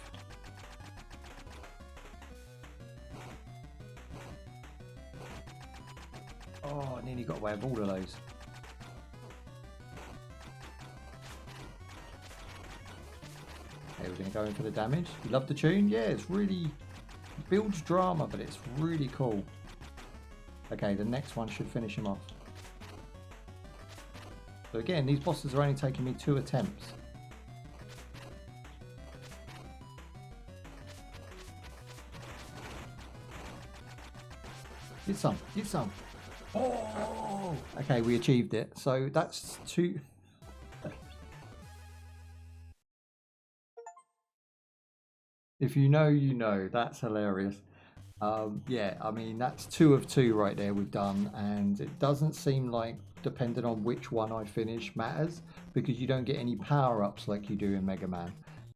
Oh, I nearly got away with all of those. Okay, we're going to go in for the damage. You love the tune? Yeah, it's really... It builds drama, but it's really cool. Okay, the next one should finish him off. So again, these bosses are only taking me 2 attempts. Get some, get some. Oh! Okay, we achieved it. So that's 2. If you know, you know. That's hilarious. Yeah, I mean, that's 2 of 2 right there we've done, and it doesn't seem like, depending on which one I finish, matters, because you don't get any power-ups like you do in Mega Man.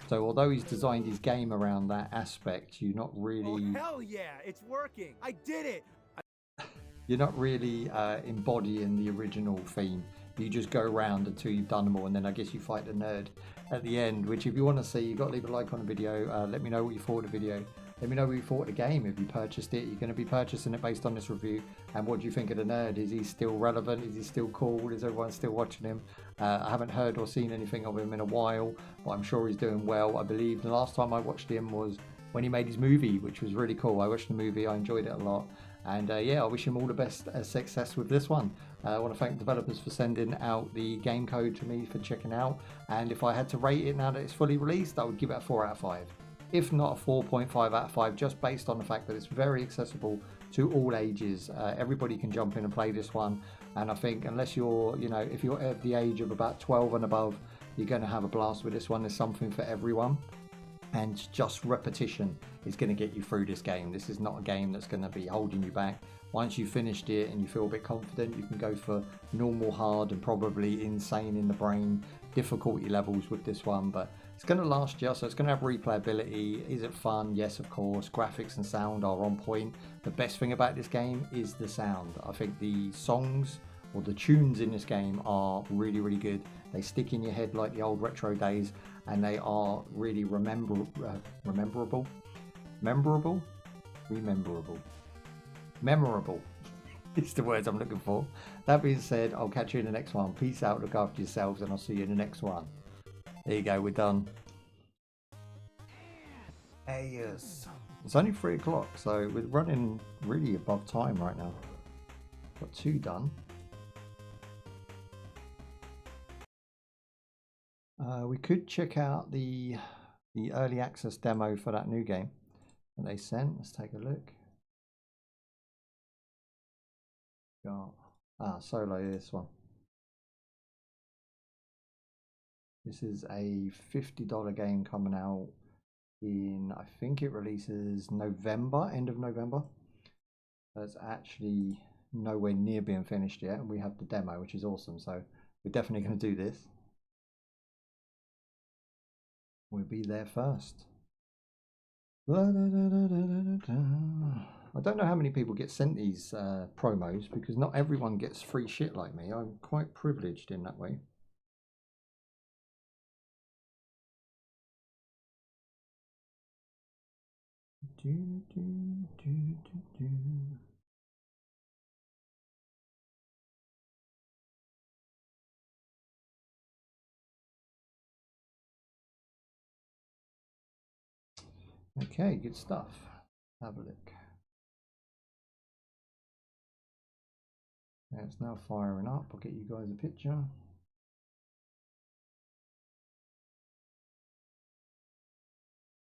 So although he's designed his game around that aspect, Oh, hell yeah, it's working. I did it. you're not really embodying the original theme. You just go around until you've done them all, and then I guess you fight the nerd at the end, which if you want to see, you've got to leave a like on the video. Let me know what you thought of the video. Let me know what you thought of the game. If you purchased it, you're going to be purchasing it based on this review. And what do you think of the nerd? Is he still relevant? Is he still cool? Is everyone still watching him? I haven't heard or seen anything of him in a while, but I'm sure he's doing well. I believe the last time I watched him was when he made his movie, which was really cool. I watched the movie, I enjoyed it a lot. And yeah, I wish him all the best success with this one. I want to thank the developers for sending out the game code to me for checking out. And if I had to rate it now that it's fully released, I would give it a 4 out of 5. If not a 4.5 out of 5, just based on the fact that it's very accessible to all ages. Everybody can jump in and play this one. And I think unless you're, if you're at the age of about 12 and above, you're going to have a blast with this one. There's something for everyone. And just repetition is going to get you through this game. This is not a game that's going to be holding you back. Once you've finished it and you feel a bit confident, you can go for normal, hard, and probably insane in the brain difficulty levels with this one. But it's going to last you, so it's going to have replayability. Is it fun? Yes, of course. Graphics and sound are on point. The best thing about this game is the sound. I think the songs or the tunes in this game are really, really good. They stick in your head like the old retro days, and they are really memorable. It's the words I'm looking for. That being said, I'll catch you in the next one. Peace out, look after yourselves, and I'll see you in the next one. There you go, we're done. Hey, yes. It's only 3 o'clock, so we're running really above time right now. Got 2 done. We could check out the early access demo for that new game that they sent. Let's take a look. Got solo, this one. This is a $50 game coming out in, I think it releases November, end of November. It's actually nowhere near being finished yet, and we have the demo, which is awesome. So we're definitely going to do this. We'll be there first. I don't know how many people get sent these promos, because not everyone gets free shit like me. I'm quite privileged in that way. Okay, good stuff. Have a look. Yeah, it's now firing up. I'll get you guys a picture.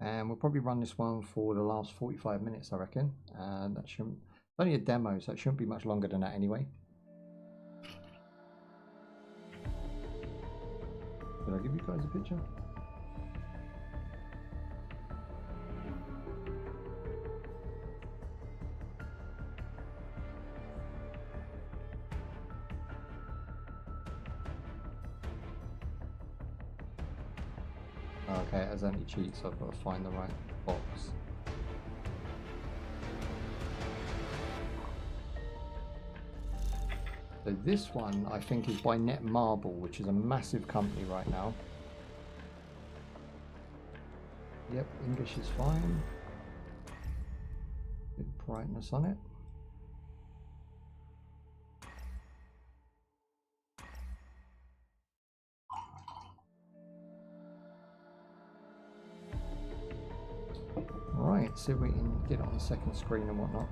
And we'll probably run this one for the last 45 minutes, I reckon. And that shouldn't, it's only a demo, so it shouldn't be much longer than that anyway. Did I give you guys a picture? Okay, it has anti-cheat, so I've got to find the right box. So this one, I think, is by Netmarble, which is a massive company right now. Yep, English is fine. Bit brightness on it. Right, see if we can get it on the second screen and whatnot.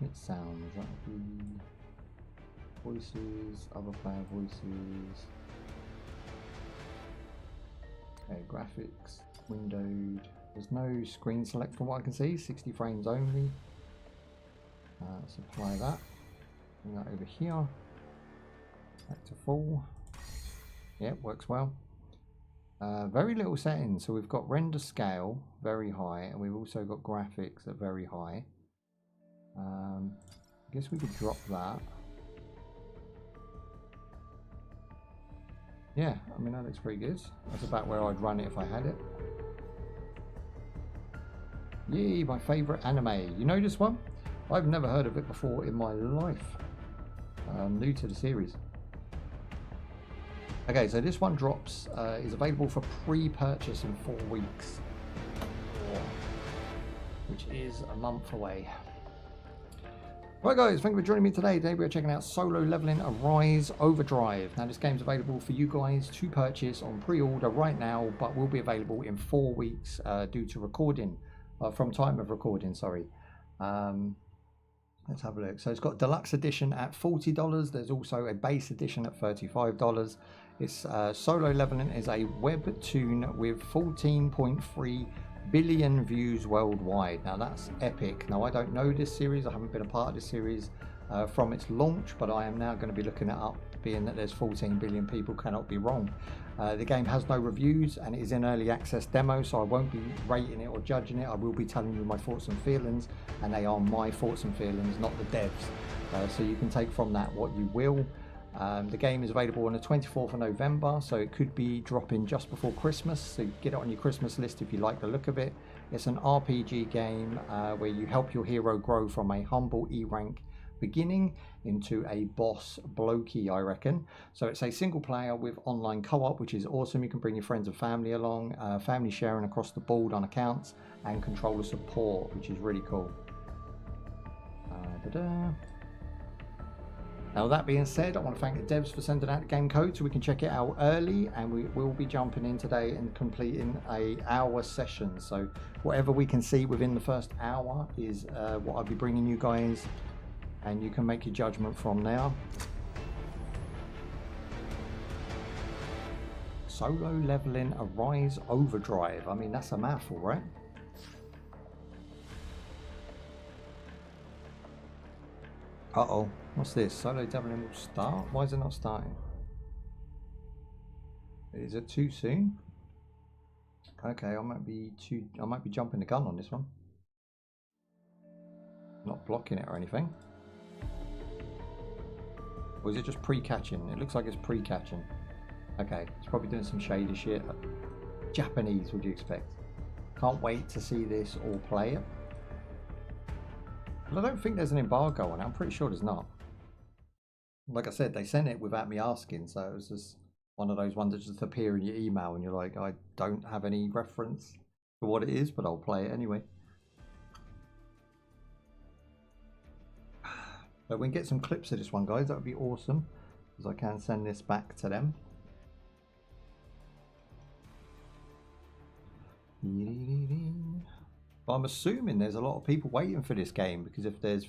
Hit sounds, that would be voices, other player voices. Okay, graphics, windowed. There's no screen select from what I can see, 60 frames only. Let's apply that. Bring that over here. Back to full. Yep, works well. Very little settings. So we've got render scale very high, and we've also got graphics at very high. I guess we could drop that. Yeah, I mean, that looks pretty good. That's about where I'd run it if I had it. Yay, my favourite anime. You know this one? I've never heard of it before in my life. I'm new to the series. Okay, so this one drops, is available for pre-purchase in 4 weeks. Which is a month away. Right guys, thank you for joining me today. Today we are checking out Solo Leveling Arise Overdrive. Now this game's available for you guys to purchase on pre-order right now, but will be available in 4 weeks due to recording, from time of recording, sorry. Let's have a look. So it's got deluxe edition at $40. There's also a base edition at $35. It's Solo Leveling is a webtoon with 14.3 billion views worldwide. Now that's epic. Now I don't know this series. I haven't been a part of this series from its launch, but I am now going to be looking it up, being that there's 14 billion people cannot be wrong. The game has no reviews and it is in early access demo, so I won't be rating it or judging it. I will be telling you my thoughts and feelings, and they are my thoughts and feelings, not the devs. So you can take from that what you will. The game is available on the 24th of November, so it could be dropping just before Christmas, so get it on your Christmas list if you like the look of it. It's an RPG game where you help your hero grow from a humble E-rank beginning into a boss blokey, I reckon. So it's a single player with online co-op, which is awesome. You can bring your friends and family along, family sharing across the board on accounts, and controller support, which is really cool. Now that being said, I want to thank the devs for sending out the game code so we can check it out early, and we will be jumping in today and completing a hour session. So whatever we can see within the first hour is what I'll be bringing you guys, and you can make your judgment from there. Solo Leveling Arise Overdrive. I mean, that's a mouthful, right? Uh-oh. What's this? Solo Leveling will start? Why is it not starting? Is it too soon? Okay, I might be jumping the gun on this one. Not blocking it or anything. Or is it just pre-catching? It looks like it's pre-catching. Okay, it's probably doing some shady shit. Japanese, would you expect? Can't wait to see this or play it. Well, I don't think there's an embargo on it. I'm pretty sure there's not. Like I said, they sent it without me asking, so it was just one of those ones that just appear in your email and you're like, I don't have any reference for what it is, but I'll play it anyway. But we can get some clips of this one, guys. That would be awesome, because I can send this back to them. But I'm assuming there's a lot of people waiting for this game, because if there's,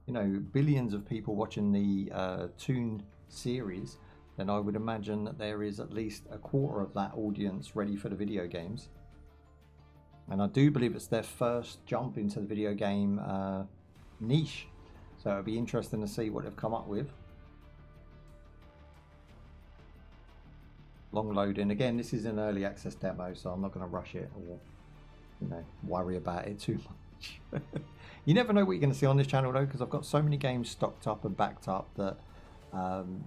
you know, billions of people watching the Toon series, then I would imagine that there is at least a quarter of that audience ready for the video games. And I do believe it's their first jump into the video game niche. So it'll be interesting to see what they've come up with. Long loading. Again, this is an early access demo, so I'm not going to rush it or, you know, worry about it too much. You never know what you're going to see on this channel though, because I've got so many games stocked up and backed up that,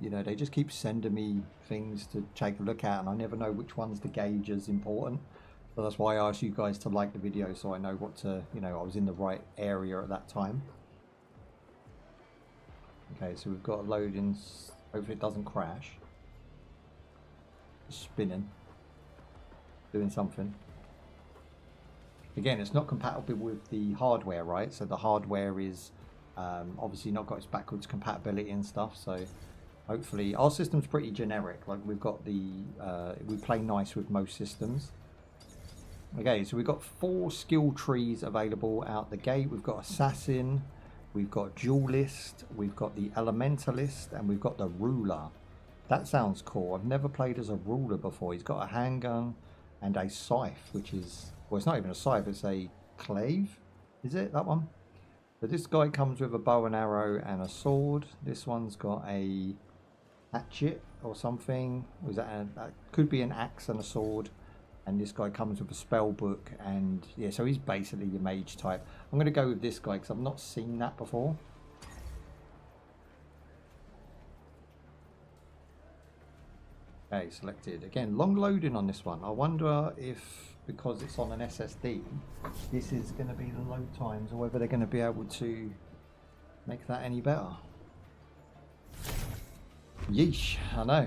you know, they just keep sending me things to take a look at, and I never know which ones to gauge as important. So that's why I asked you guys to like the video, so I know what to, you know, I was in the right area at that time. Okay, so we've got loading. Hopefully it doesn't crash. Spinning. Doing something. Again, it's not compatible with the hardware, right? So the hardware is obviously not got its backwards compatibility and stuff. So hopefully our system's pretty generic. Like we've got the we play nice with most systems. Okay, so we've got 4 skill trees available out the gate. We've got Assassin, we've got Duelist, we've got the Elementalist, and we've got the Ruler. That sounds cool. I've never played as a Ruler before. He's got a handgun and a scythe, which is, well, it's not even a scythe, it's a clave. Is it that one? So this guy comes with a bow and arrow and a sword. This one's got a hatchet or something. Was that could be an axe and a sword. And this guy comes with a spell book, and yeah, so he's basically your mage type. I'm going to go with this guy because I've not seen that before. Okay, selected. Again, long loading on this one. I wonder if, because it's on an SSD, this is going to be the load times, or whether they're going to be able to make that any better. Yeesh, I know.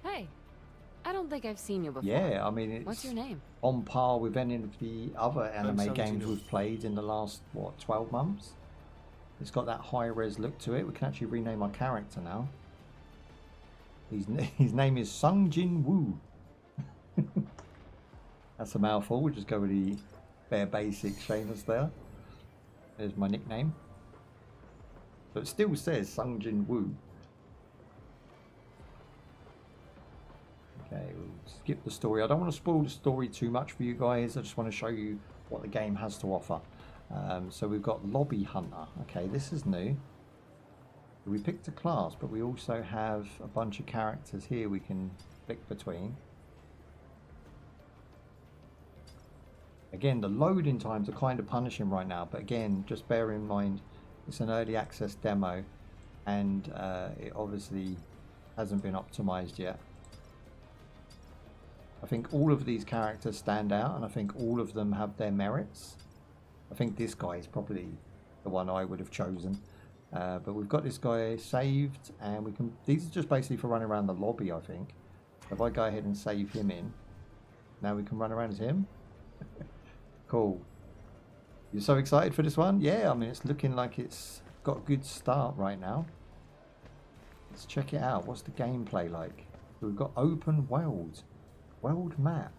Hey, I don't think I've seen you before. Yeah, I mean, it's What's your name? on par with any of the other anime games Shanuz. we've played in the last, what, 12 months? It's got that high-res look to it. We can actually rename our character now. His name is Sung Jin Woo. That's a mouthful. We'll just go with the bare basic Shanuz there. There's my nickname. So it still says Sung Jin Woo. Okay, we'll skip the story. I don't want to spoil the story too much for you guys. I just want to show you what the game has to offer. So we've got Lobby Hunter. Okay, this is new. We picked a class, but we also have a bunch of characters here we can flick between. Again, the loading times are kind of punishing right now, but again, just bear in mind it's an early access demo, and it obviously hasn't been optimized yet. I think all of these characters stand out, and I think all of them have their merits. I think this guy is probably the one I would have chosen. But we've got this guy saved, and we can. These are just basically for running around the lobby, I think. So if I go ahead and save him in, now we can run around as him. Cool. You're so excited for this one? Yeah, I mean, it's looking like it's got a good start right now. Let's check it out. What's the gameplay like? So we've got open world map.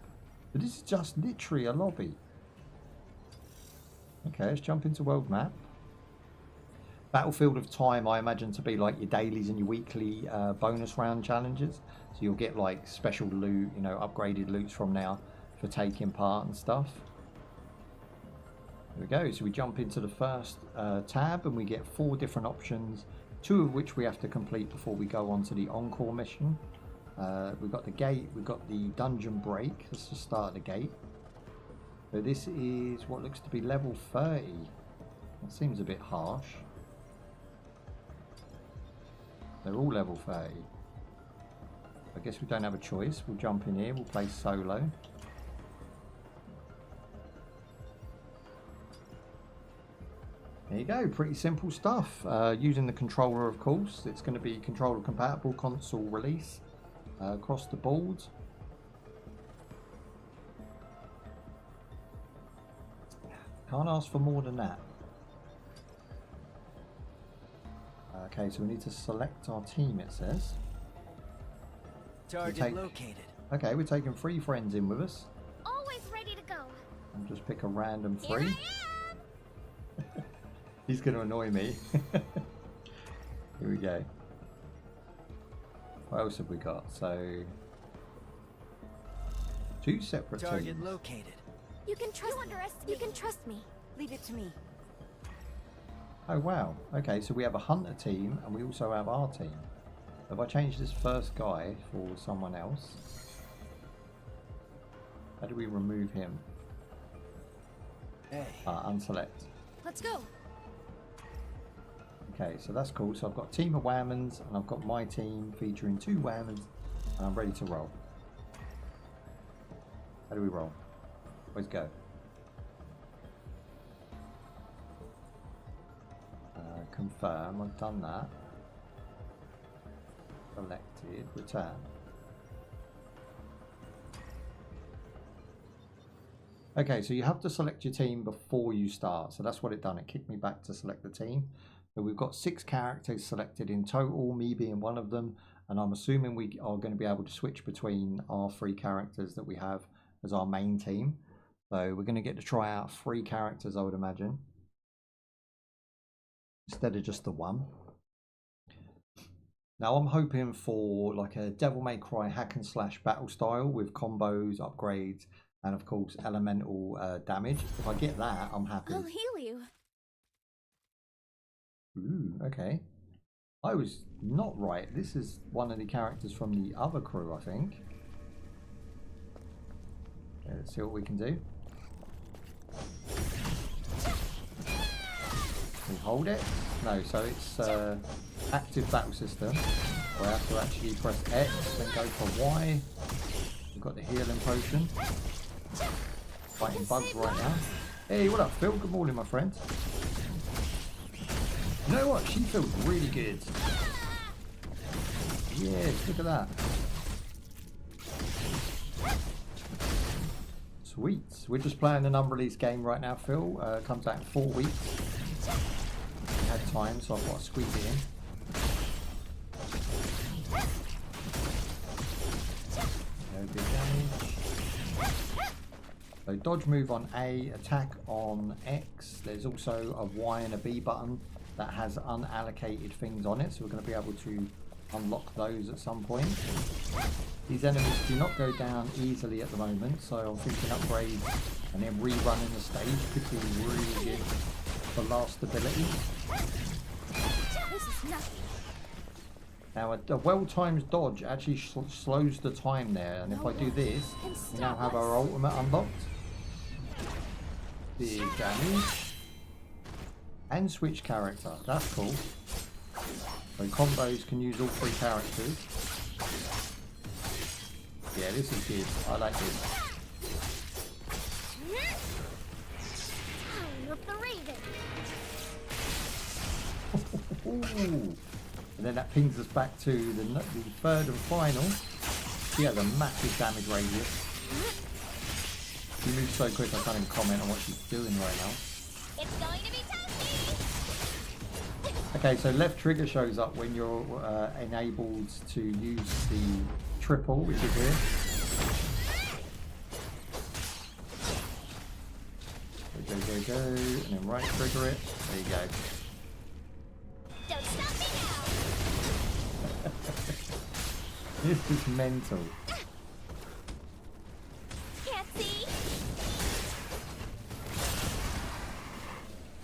But this is just literally a lobby. Okay, let's jump into world map. Battlefield of Time, I imagine to be like your dailies and your weekly bonus round challenges. So you'll get like special loot, you know, upgraded loots from now for taking part and stuff. There we go. So we jump into the first tab, and we get 4 different options, 2 of which we have to complete before we go on to the encore mission. We've got the gate, we've got the dungeon break. Let's just start the gate. So this is what looks to be level 30. That seems a bit harsh. They're all level 30. I guess we don't have a choice. We'll jump in here, we'll play solo. There you go, pretty simple stuff. Using the controller, of course. It's going to be controller compatible, console release across the board. Can't ask for more than that. Okay, so we need to select our team, it says. Target located. Okay, we're taking 3 friends in with us. Always ready to go. And just pick a random 3. Here I am. He's going to annoy me. Here we go. What else have we got? So, 2 separate Target teams. located. You can trust me. Leave it to me. Oh wow. Okay, so we have a hunter team, and we also have our team. If I change this first guy for someone else, how do we remove him? Hey. Unselect. Let's go. Okay, so that's cool. So I've got a team of Whammons, and I've got my team featuring 2 Whammons, and I'm ready to roll. How do we roll? Let's go. Confirm. I've done that. Selected. Return. Okay, so you have to select your team before you start. So that's what it done. It kicked me back to select the team. So we've got 6 characters selected in total, me being one of them. And I'm assuming we are going to be able to switch between our 3 characters that we have as our main team. So we're going to get to try out 3 characters, I would imagine, instead of just the 1. Now I'm hoping for like a Devil May Cry hack and slash battle style with combos, upgrades, And of course, elemental damage. If I get that, I'm happy. I'll heal you. Ooh, okay. I was not right. This is one of the characters from the other crew, I think. Okay, let's see what we can do. We hold it? No, so it's active battle system. We have to actually press X, then go for Y. We've got the healing potion. Fighting bugs right now. Hey, what up, Phil? Good morning, my friend. You know what? She feels really good. Yes, look at that. Sweet. We're just playing an unreleased game right now, Phil. Comes out in 4 weeks. We had time, so I thought I'd squeeze it in. No big damage. So dodge move on A, attack on X. There's also a Y and a B button that has unallocated things on it, so we're going to be able to unlock those at some point. These enemies do not go down easily at the moment, so I'm thinking upgrades and then rerunning the stage could be really good for last ability. This is nothing. Now a well-timed dodge actually slows the time there, and if I do this, we now have our ultimate unlocked. Big damage. And switch character, that's cool. So combos can use all 3 characters. Yeah, this is good. I like this. With the raven. Ooh. And then that pings us back to the 3rd and final. She has a massive damage radius. She moves so quick I can't even comment on what she's doing right now. It's going to be toasty. Okay, so left trigger shows up when you're enabled to use the triple, which is here. Go, and then right trigger it. There you go. Don't stop me now. This is mental. Can't see.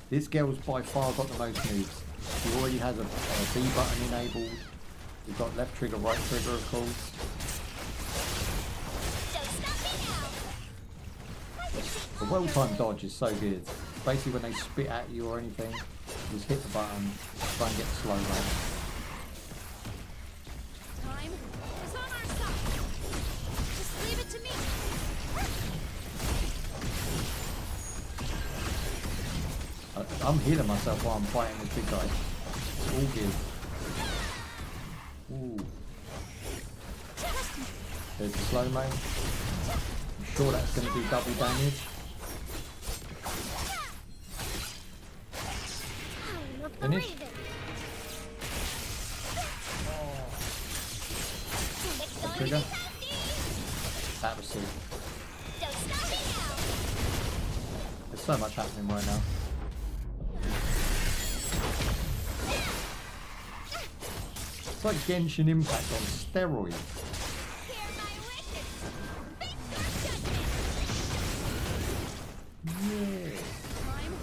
This girl's by far got the most moves. She already has a B button enabled. We've got left trigger, right trigger, of course. Don't stop me now. The well-timed dodge is so good. Basically, when they spit at you or anything, just hit the button, try and get slow down. Time is on our side. Just leave it to me. I'm healing myself while I'm fighting this big guy. It's all good. Ooh. There's the slow-mo. I'm sure that's going to do double damage. Finish. Trigger. That was sick. There's so much happening right now. It's like Genshin Impact on steroids. Yeah.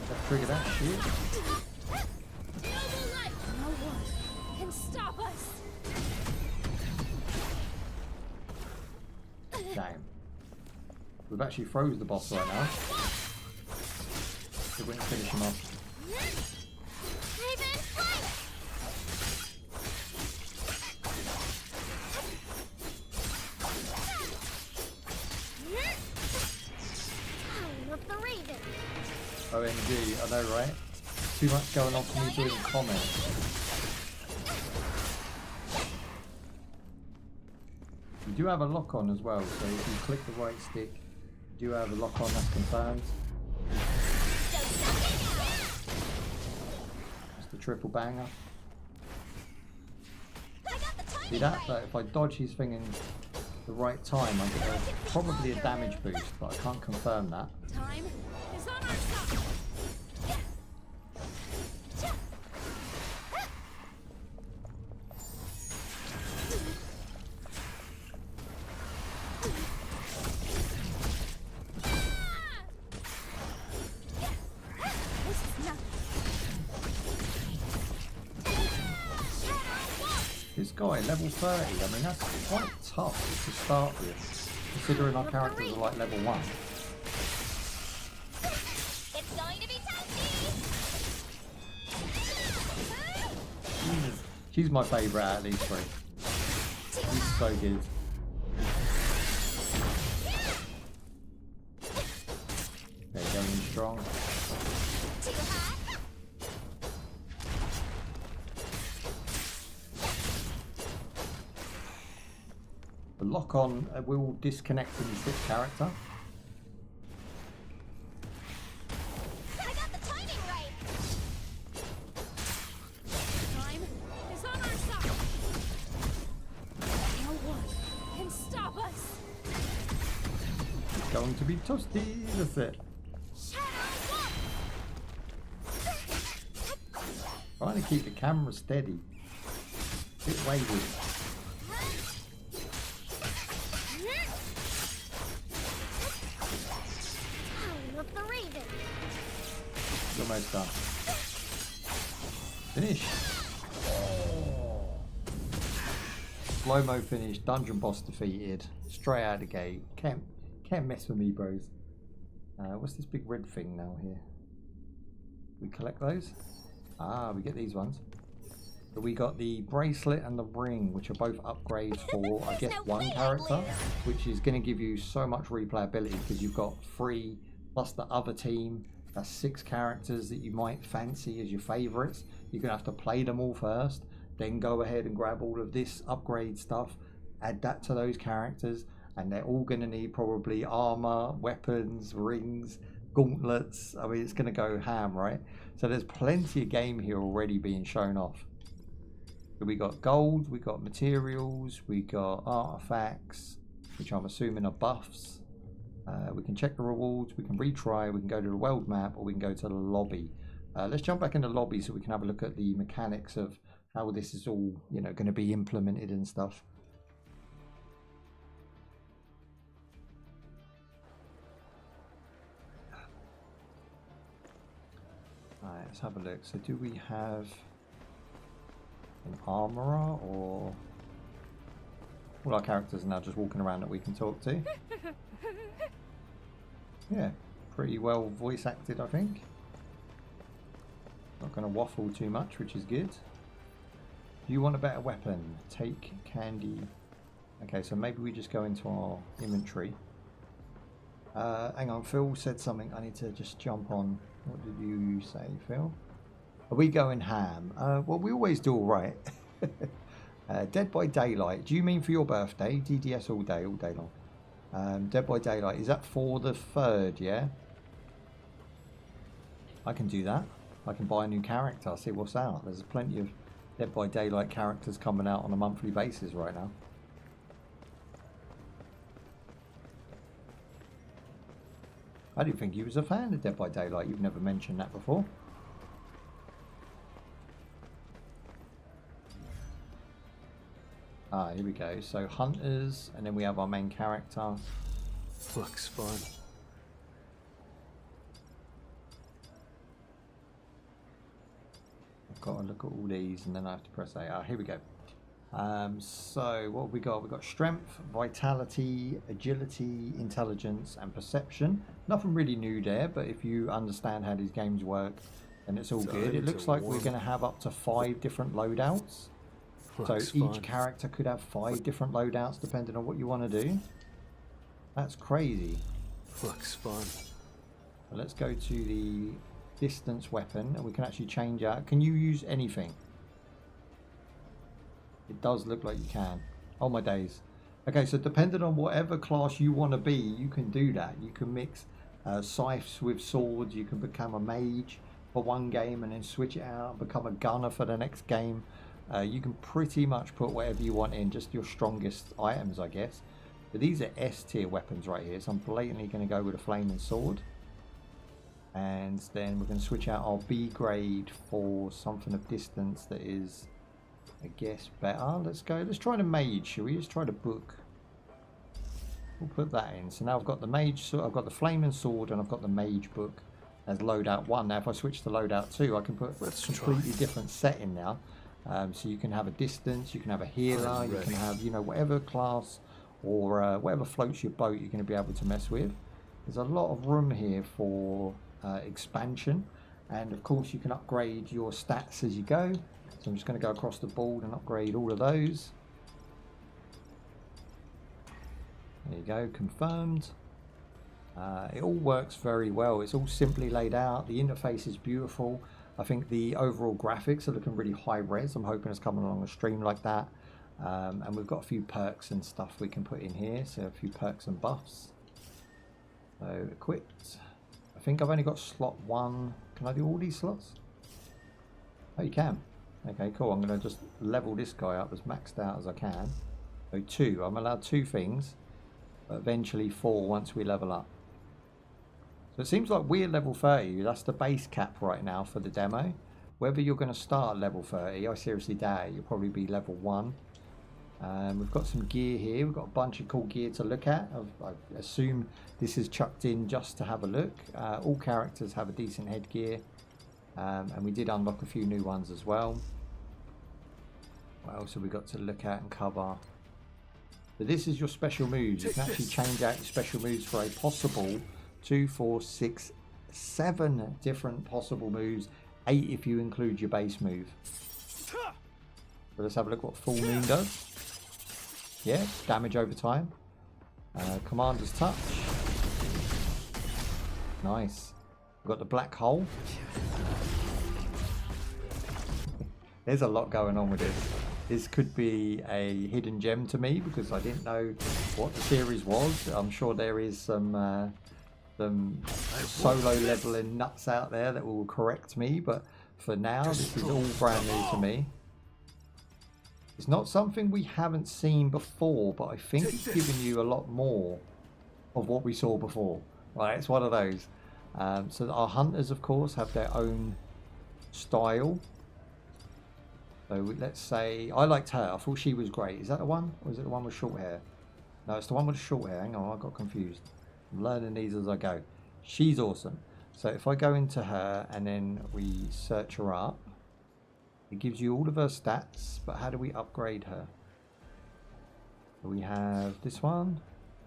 Let's trigger that shit. No one can stop us. Damn. We've actually froze the boss right now. So we can finish him off. OMG, I know, right? Too much going on for me doing comments. You do have a lock on as well, so if you click the right stick, you do have a lock on, that's confirmed. That's the triple banger. See that? But if I dodge his thing in the right time, I get probably a damage boost, but I can't confirm that. Time is on our side. This guy, level 30, I mean, that's quite tough to start with, considering our characters are like level 1. It's going to be toasty. She's my favourite out of these three. She's so good. Okay, going in strong. Too hot. The lock on will disconnect from the switch character. I got the timing right. Time is on our side. No one can stop us. It's going to be toasty. That's it. Trying to keep the camera steady. Bit wavy. Time of the Raven. Almost done. Finish. Slow-mo finish. Dungeon boss defeated. Straight out of the gate. Can't mess with me, bros. What's this big red thing now here? We collect those? Ah, we get these ones. But we got the bracelet and the ring, which are both upgrades for, I guess, one character, which is going to give you so much replayability because you've got 3 plus the other team. That's 6 characters that you might fancy as your favourites. You're going to have to play them all first, then go ahead and grab all of this upgrade stuff, add that to those characters, and they're all going to need probably armour, weapons, rings, gauntlets. I mean, it's going to go ham, right? So there's plenty of game here already being shown off. So we got gold, we got materials, we got artifacts, which I'm assuming are buffs. We can check the rewards, we can retry, we can go to the world map, or we can go to the lobby. Let's jump back in the lobby so we can have a look at the mechanics of how this is all, you know, going to be implemented and stuff. Alright, let's have a look. So do we have an armourer, or all our characters are now just walking around that we can talk to? Yeah, pretty well voice acted, I think. Not going to waffle too much, which is good. Do you want a better weapon? Take candy. Okay, so maybe we just go into our inventory. Hang on, Phil said something. I need to just jump on. What did you say, Phil? Are we going ham? Well, we always do all right. Dead by Daylight. Do you mean for your birthday? DDS all day long. Dead by Daylight. Is that for the 3rd, yeah? I can do that. I can buy a new character. See what's out. There's plenty of Dead by Daylight characters coming out on a monthly basis right now. I didn't think you was a fan of Dead by Daylight. You've never mentioned that before. Ah, here we go. So hunters, and then we have our main character. Looks fun. I've got to look at all these, and then I have to press A. Ah, here we go. So what have we got? We've got strength, vitality, agility, intelligence, and perception. Nothing really new there, but if you understand how these games work, then it's all good. It looks like we're going to have up to 5 different loadouts. So each character could have 5 different loadouts depending on what you want to do. That's crazy. Looks fun. So let's go to the distance weapon, and we can actually change out. Can you use anything? It does look like you can. Oh my days. Okay, so depending on whatever class you want to be, you can do that. You can mix scythes with swords. You can become a mage for one game and then switch it out and become a gunner for the next game. You can pretty much put whatever you want in, just your strongest items, I guess. But these are S tier weapons right here, so I'm blatantly going to go with a flaming sword. And then we're going to switch out our B grade for something of distance that is, I guess, better. Let's go. Let's try the mage. Shall we? Let's try the book. We'll put that in. So now I've got the mage. So I've got the flaming sword and I've got the mage book as loadout 1. Now if I switch to loadout 2, I can put a completely different setting now. So you can have a distance, you can have a healer, I'm you can ready. have, you know, whatever class or whatever floats your boat you're going to be able to mess with. There's a lot of room here for expansion, and of course you can upgrade your stats as you go. So I'm just going to go across the board and upgrade all of those. There you go, confirmed. It all works very well. It's all simply laid out. The interface is beautiful. I think the overall graphics are looking really high res. I'm hoping it's coming along a stream like that. And we've got a few perks and stuff we can put in here. So a few perks and buffs. So equipped. I think I've only got slot 1. Can I do all these slots? Oh, you can. Okay, cool. I'm going to just level this guy up as maxed out as I can. So 2. I'm allowed 2 things. But eventually 4 once we level up. So it seems like we're level 30. That's the base cap right now for the demo. Whether you're going to start level 30, I seriously doubt it. You'll probably be level 1. We've got some gear here. We've got a bunch of cool gear to look at. I assume this is chucked in just to have a look. All characters have a decent headgear. And we did unlock a few new ones as well. What else have we got to look at and cover? So this is your special moves. You can actually change out your special moves for a possible 2, 4, 6, 7 different possible moves. 8 if you include your base move. So let's have a look what Full Moon does. Yeah, damage over time. Commander's Touch. Nice. We've got the Black Hole. There's a lot going on with this. This could be a hidden gem to me because I didn't know what the series was. I'm sure there is some solo leveling nuts out there that will correct me, but for now this is all brand new to me. It's not something we haven't seen before, but I think it's given you a lot more of what we saw before. Right, it's one of those. So our hunters, of course, have their own style. So let's say, I liked her. I thought she was great. Is that the one? Or is it the one with short hair? No, it's the one with short hair. Hang on, I got confused. I'm learning these as I go. She's awesome. So if I go into her and then we search her up, it gives you all of her stats, but how do we upgrade her? We have this one.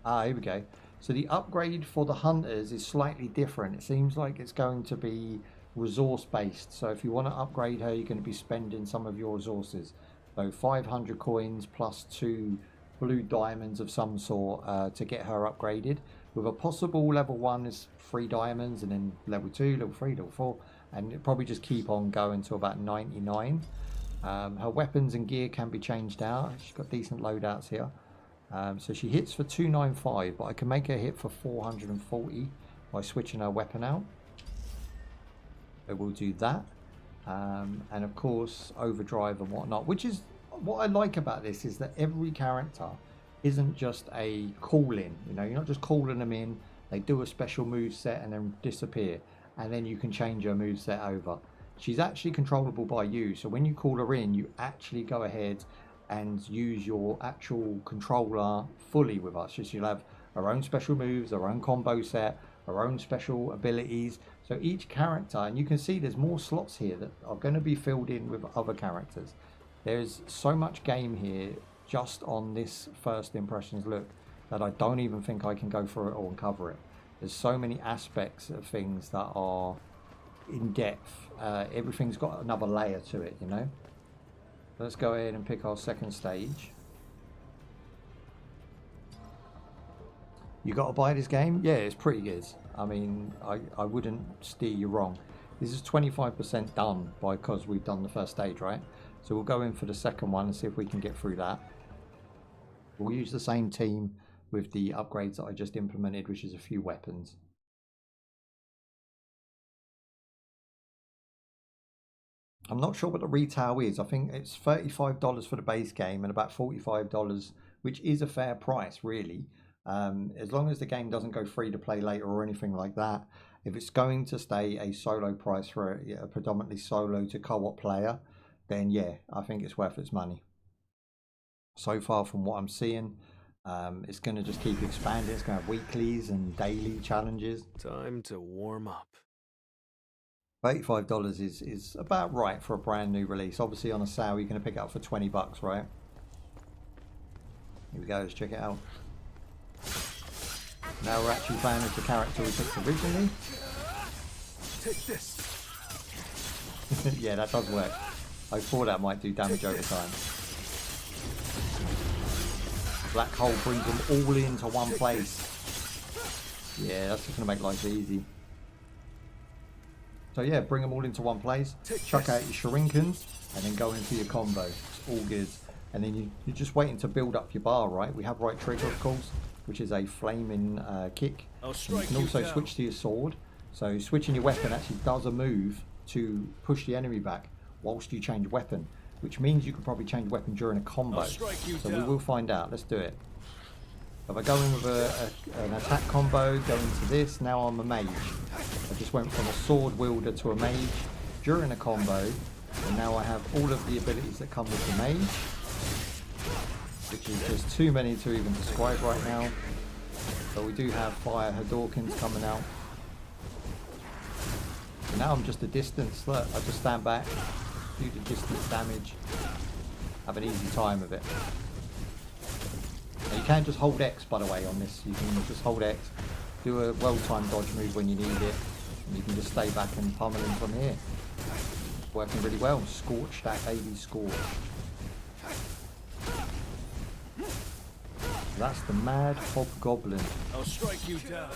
Ah, here we go. So the upgrade for the hunters is slightly different. It seems like it's going to be resource based. So if you want to upgrade her, you're going to be spending some of your resources. So 500 coins plus 2 blue diamonds of some sort to get her upgraded. With a possible level 1 is 3 diamonds, and then level 2, level 3, level 4, and it probably just keep on going to about 99. Her weapons and gear can be changed out. She's got decent loadouts here. So she hits for 295, but I can make her hit for 440 by switching her weapon out. So we'll do that. And of course, overdrive and whatnot, which is what I like about this, is that every character isn't just a call-in. You know, you're not just calling them in, they do a special move set and then disappear, and then you can change her move set over. She's actually controllable by you, so when you call her in, you actually go ahead and use your actual controller fully with us. So she'll have her own special moves, her own combo set, her own special abilities. So each character, and you can see there's more slots here that are going to be filled in with other characters. There's so much game here just on this first impressions look that I don't even think I can go through it all and cover it. There's so many aspects of things that are in depth. Everything's got another layer to it, you know. Let's go ahead and pick our second stage. You got to buy this game? Yeah, it's pretty good. I mean, I wouldn't steer you wrong. This is 25% done because we've done the first stage, right? So we'll go in for the second one and see if we can get through that. We'll use the same team with the upgrades that I just implemented, which is a few weapons. I'm not sure what the retail is. I think it's $35 for the base game and about $45, which is a fair price, really. As long as the game doesn't go free to play later or anything like that. If it's going to stay a solo price for a predominantly solo to co-op player, then yeah, I think it's worth its money. So far from what I'm seeing, it's going to just keep expanding. It's going to have weeklies and daily challenges. Time to warm up. $85 is about right for a brand new release. Obviously on a sale you're going to pick it up for 20 bucks, right? Here we go, let's check it out. Now we're actually playing as the character we picked originally. Take this. Yeah, that does work. I thought that might do damage over time. Black hole brings them all into one place. Yeah, that's just going to make life easy. So yeah, bring them all into one place, chuck out your shurinkens, and then go into your combo. It's all good. And then you're just waiting to build up your bar, right? We have right trigger, of course, which is a flaming kick. And you can also switch to your sword. So switching your weapon actually does a move to push the enemy back whilst you change weapon, which means you could probably change weapon during a combo. So we will find out. Let's do it. If I go in with an attack combo, go into this, now I'm a mage. I just went from a sword wielder to a mage during a combo, and now I have all of the abilities that come with the mage, which is just too many to even describe right now. But we do have fire Hadorkins coming out. And now I'm just a distance. Look, I just stand back, do the distance damage, have an easy time of it. Now you can just hold X, by the way, on this. You can just hold X, do a well-timed dodge move when you need it, and you can just stay back and pummel him from here. Working really well. Scorch that baby, scorch. That's the Mad Hobgoblin. I'll strike you down.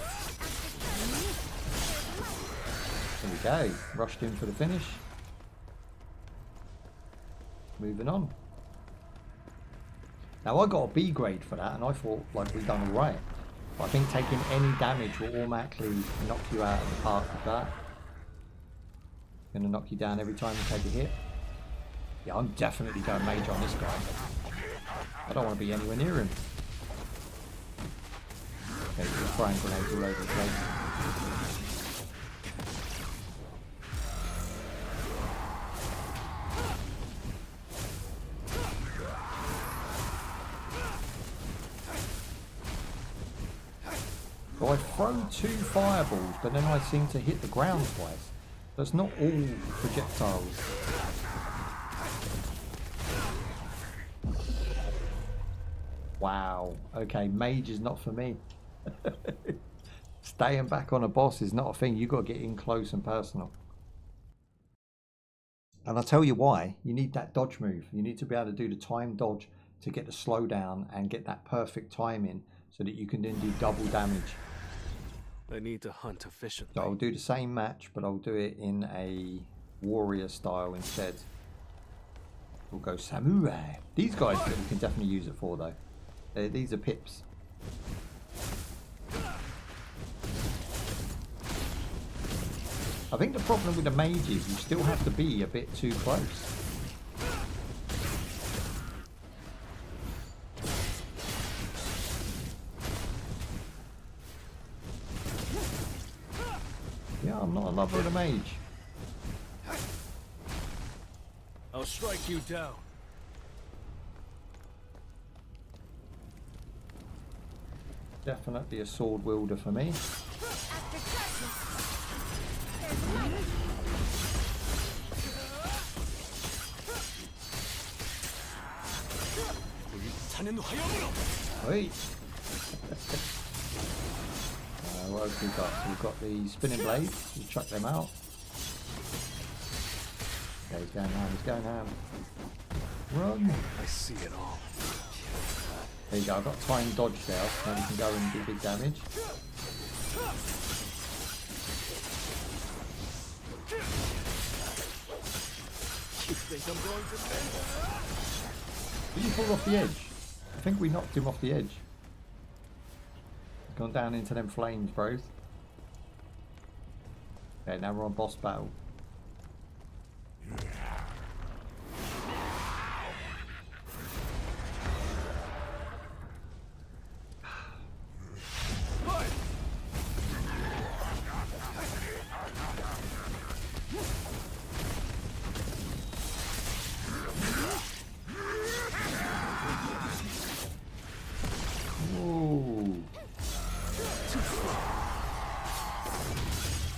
There we go. Rushed in for the finish. Moving on. Now I got a B grade for that, and I thought like we'd done alright. But I think taking any damage will automatically knock you out of the park with that. Gonna knock you down every time you take a hit. Yeah, I'm definitely going mage on this guy. I don't want to be anywhere near him. Okay, he's throwing grenades all over the place. So I throw 2 fireballs, but then I seem to hit the ground twice. So it's not all projectiles. Wow. Okay, mage is not for me. Staying back on a boss is not a thing. You've got to get in close and personal. And I'll tell you why. You need that dodge move. You need to be able to do the time dodge to get the slowdown and get that perfect timing so that you can then do double damage. I need to hunt efficiently. So I'll do the same match, but I'll do it in a warrior style instead. We'll go samurai. These guys we can definitely use it for though. These are pips. I think the problem with the mage is you still have to be a bit too close. Yeah, I'm not a lover of the mage. I'll strike you down. Definitely a sword wielder for me. Wait. What else we got? So we've got the spinning blades. We'll chuck them out. Okay, he's going ham. He's going ham. Run! I see it all. There you go. I've got time dodge there. Now we can go and do big damage. You think I'm going to miss? Did you fall off the edge? I think we knocked him off the edge. He's gone down into them flames, bros. Okay, now we're on boss battle.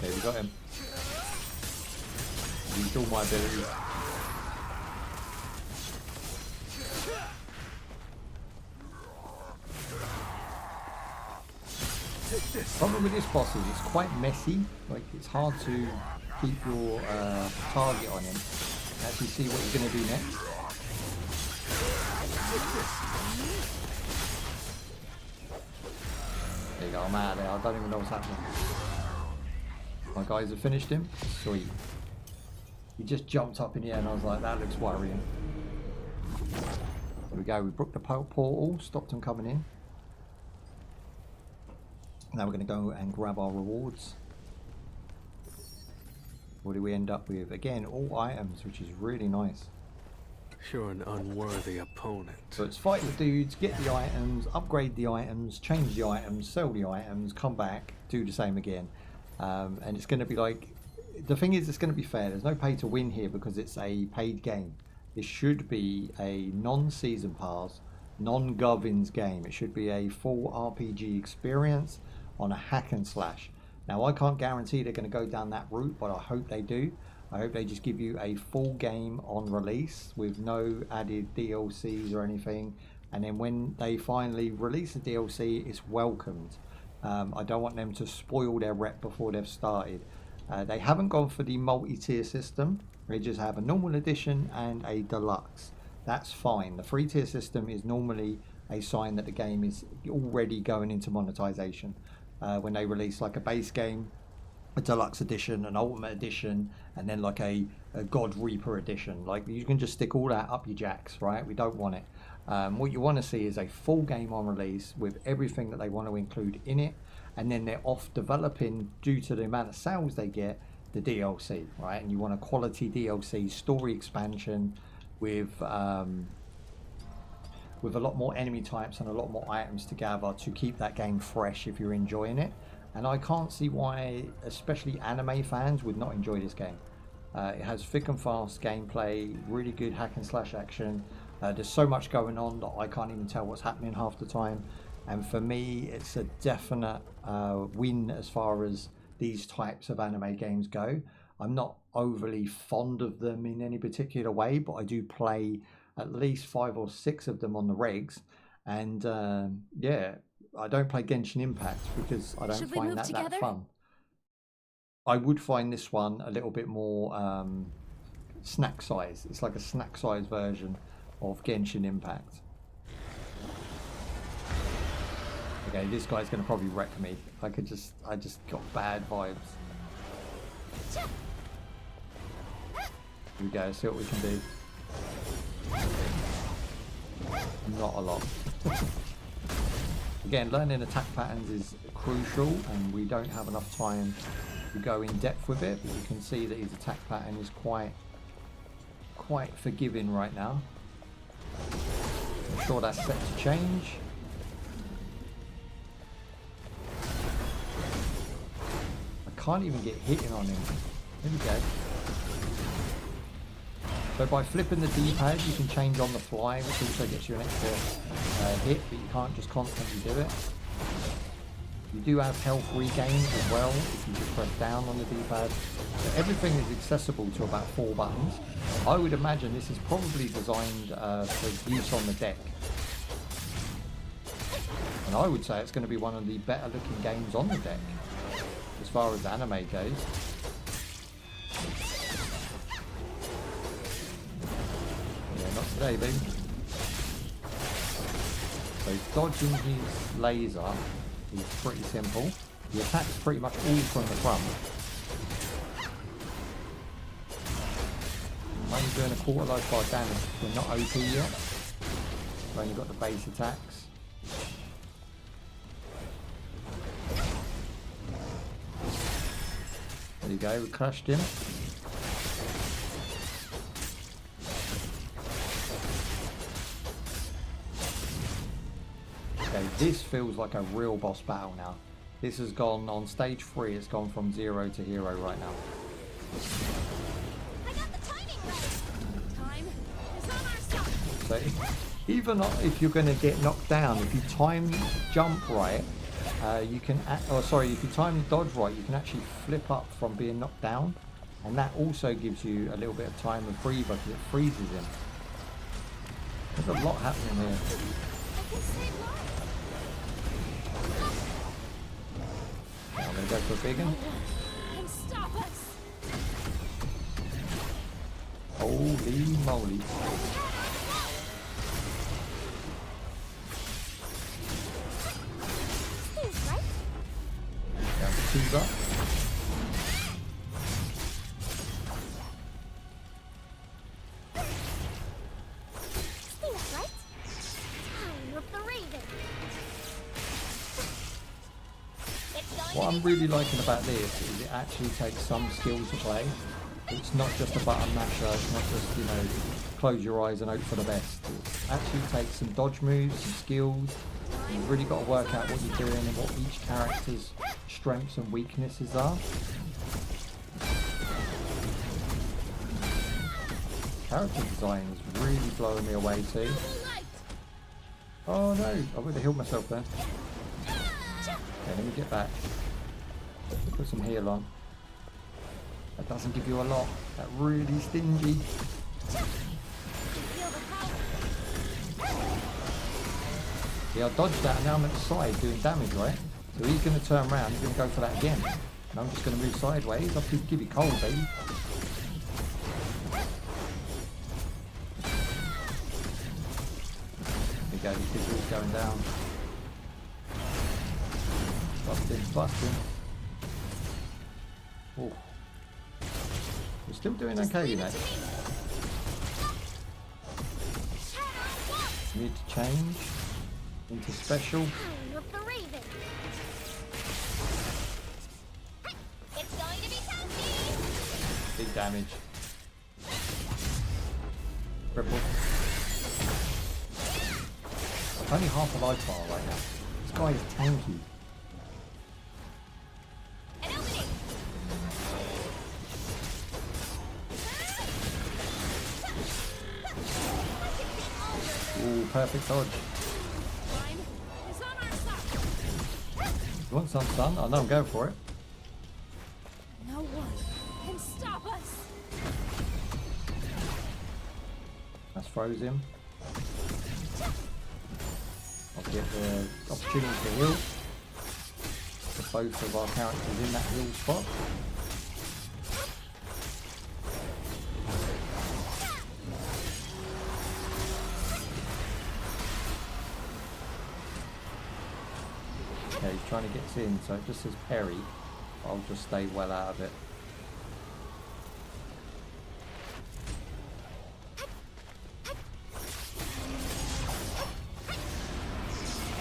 Okay, we got him. waste all my abilities. Problem with this boss is it's quite messy. Like, it's hard to keep your target on him. Actually see what you're going to do next. There you go, I'm out of there. I don't even know what's happening. My guys have finished him. Sweet. He just jumped up in the air and I was like, that looks worrying. There we go, we broke the portal, stopped them coming in. Now we're going to go and grab our rewards. What do we end up with? Again, all items, which is really nice. You're an unworthy opponent. So it's fight the dudes, get the items, upgrade the items, change the items, sell the items, come back, do the same again. And it's going to be like, the thing is, it's going to be fair. There's no pay to win here because it's a paid game. This should be a non-season pass, non-Govins game. It should be a full RPG experience on a hack and slash. Now, I can't guarantee they're going to go down that route, but I hope they do. I hope they just give you a full game on release with no added DLCs or anything. And then when they finally release the DLC, it's welcomed. I don't want them to spoil their rep before they've started. They haven't gone for the multi-tier system. They just have a normal edition and a deluxe. That's fine. The free tier system is normally a sign that the game is already going into monetization. When they release like a base game, a deluxe edition, an ultimate edition, and then like a God Reaper edition. Like, you can just stick all that up your jacks, right? We don't want it. What you want to see is a full game on release with everything that they want to include in it, and then they're off developing, due to the amount of sales they get, the DLC, right? And you want a quality DLC story expansion with a lot more enemy types and a lot more items to gather to keep that game fresh if you're enjoying it. And I can't see why especially anime fans would not enjoy this game. It has thick and fast gameplay, really good hack and slash action. There's so much going on that I can't even tell what's happening half the time. And for me, it's a definite win as far as these types of anime games go. I'm not overly fond of them in any particular way, but I do play at least 5 or 6 of them on the regs. And yeah, I don't play Genshin Impact because I don't find that fun. I would find this one a little bit more snack size. It's like a snack size version of Genshin Impact. Okay, this guy's going to probably wreck me. I just got bad vibes. Here we go, see what we can do. Not a lot. Again, learning attack patterns is crucial, and we don't have enough time to go in depth with it, but you can see that his attack pattern is quite forgiving right now. I'm sure that's set to change. I can't even get hitting on him. There we go. So by flipping the D-pad, you can change on the fly, which also gets you an extra hit, but you can't just constantly do it. You do have health regain as well if you just press down on the D-pad. So everything is accessible to about 4 buttons. I would imagine this is probably designed for use on the deck. And I would say it's going to be one of the better looking games on the deck as far as anime goes. Yeah, not today, baby. So dodging his laser is pretty simple. The attack's pretty much all from the front. I'm only doing a quarter life bar damage. We're not OP yet. We've only got the base attacks. There you go, we crushed him. Okay, this feels like a real boss battle now. This has gone on stage 3, it's gone from 0 to hero right now. I got the timing right. Time is on our side. So even if you're going to get knocked down, if you time jump right, you can, if you time dodge right, you can actually flip up from being knocked down. And that also gives you a little bit of time of breather because it freezes him. There's a lot happening here. I can save lives. I'm going to go for a big one. Can stop us. Holy moly. Seems right. Down to 2 up. Seems right. Time of the Raven. It's going What to I'm be really liking about this is it actually takes some skill to play. It's not just a button masher, it's not just, you know, close your eyes and hope for the best. It actually takes some dodge moves, some skills. You've really got to work out what you're doing and what each character's strengths and weaknesses are. Character design is really blowing me away too. light. Oh no, I would have healed myself then. Okay, let me get back. Put some heal on. That doesn't give you a lot. That really stingy. Feel the power. Yeah, I dodged that and now I'm at the side doing damage, right? So he's going to turn around, he's going to go for that again. And I'm just going to move sideways. I'll give you cold, baby. There we go, this is all going down. Busting. Oh. We're still doing okay, you know. Need to change into special. Time of the Raven. It's going to be tasty. Big damage. Cripple. It's only half a life bar right now. This guy is tanky. And opening. Ooh, perfect dodge. Time is on our side. You want some stun? I know I'm going for it. No one can stop us. That's froze him. I'll get the opportunity to heal. For both of our characters in that heal spot. Okay, he's trying to get us in, so it just says parry. I'll just stay well out of it.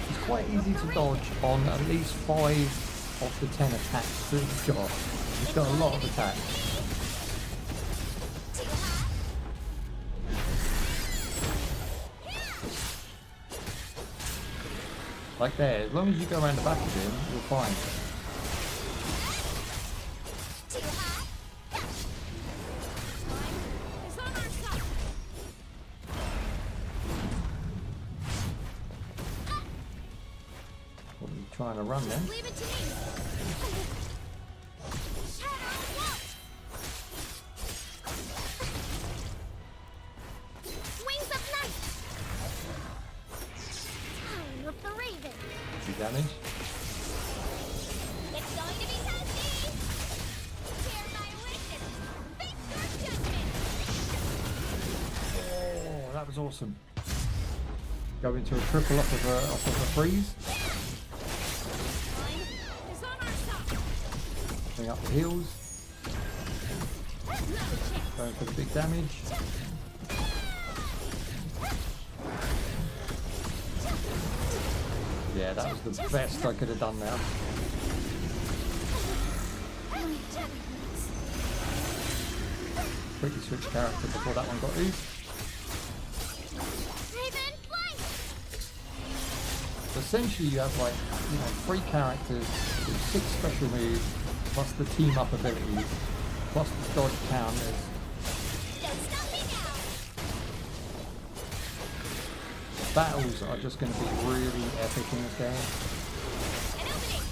It's quite easy to dodge on at least 5 of the 10 attacks that he's got. He's got a lot of attacks. Like there, as long as you go around the back of him, you're fine. Is on our side. What are you trying to run then? Leave it to me. Shadow Walk. Wings of Night. Time of the Raven. 2 damage. It's going to be tasty. Hear my wishes. Face your judgment. Oh, that was awesome. Go into a triple off of a freeze. Time is on our side. Bring up the heals. No chance. Going for the big damage. Yeah, that was the best I could have done there. Quickly switch character before that one got oofed. Raven flight. So essentially you have like, 3 characters with 6 special moves, plus the team up abilities, plus the dodge counters. Don't stop me now. Battles are just going to be really epic in this game. And opening.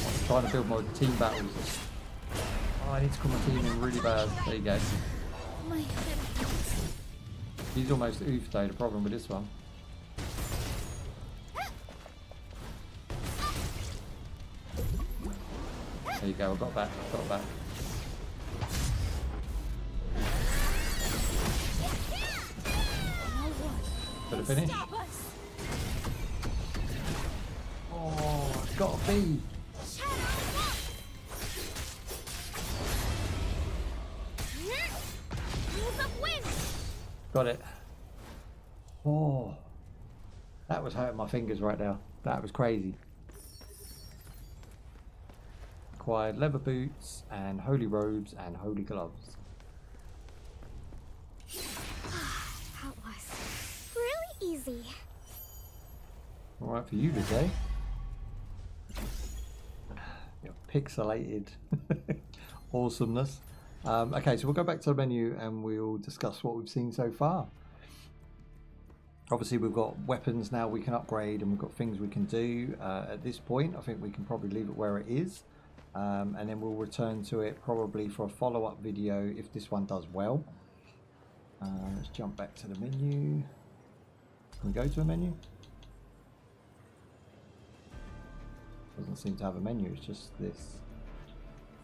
I'm trying to build more team battles. I need to call my team in really bad. There you go. My head hurts. He's almost oofed though, the problem with this one. There you go, I got back, got back. For the finish. Stop us. Oh, it's got to be. Wheels of wind. Got it. Oh, that was hurting my fingers right now. That was crazy. Acquired leather boots and holy robes and holy gloves. That was really easy. All right for you today. Your pixelated awesomeness. Okay, so we'll go back to the menu and we'll discuss what we've seen so far. Obviously, we've got weapons now we can upgrade and we've got things we can do. At this point, I think we can probably leave it where it is. And then we'll return to it probably for a follow-up video if this one does well. Let's jump back to the menu. Can we go to a menu? Doesn't seem to have a menu, it's just this.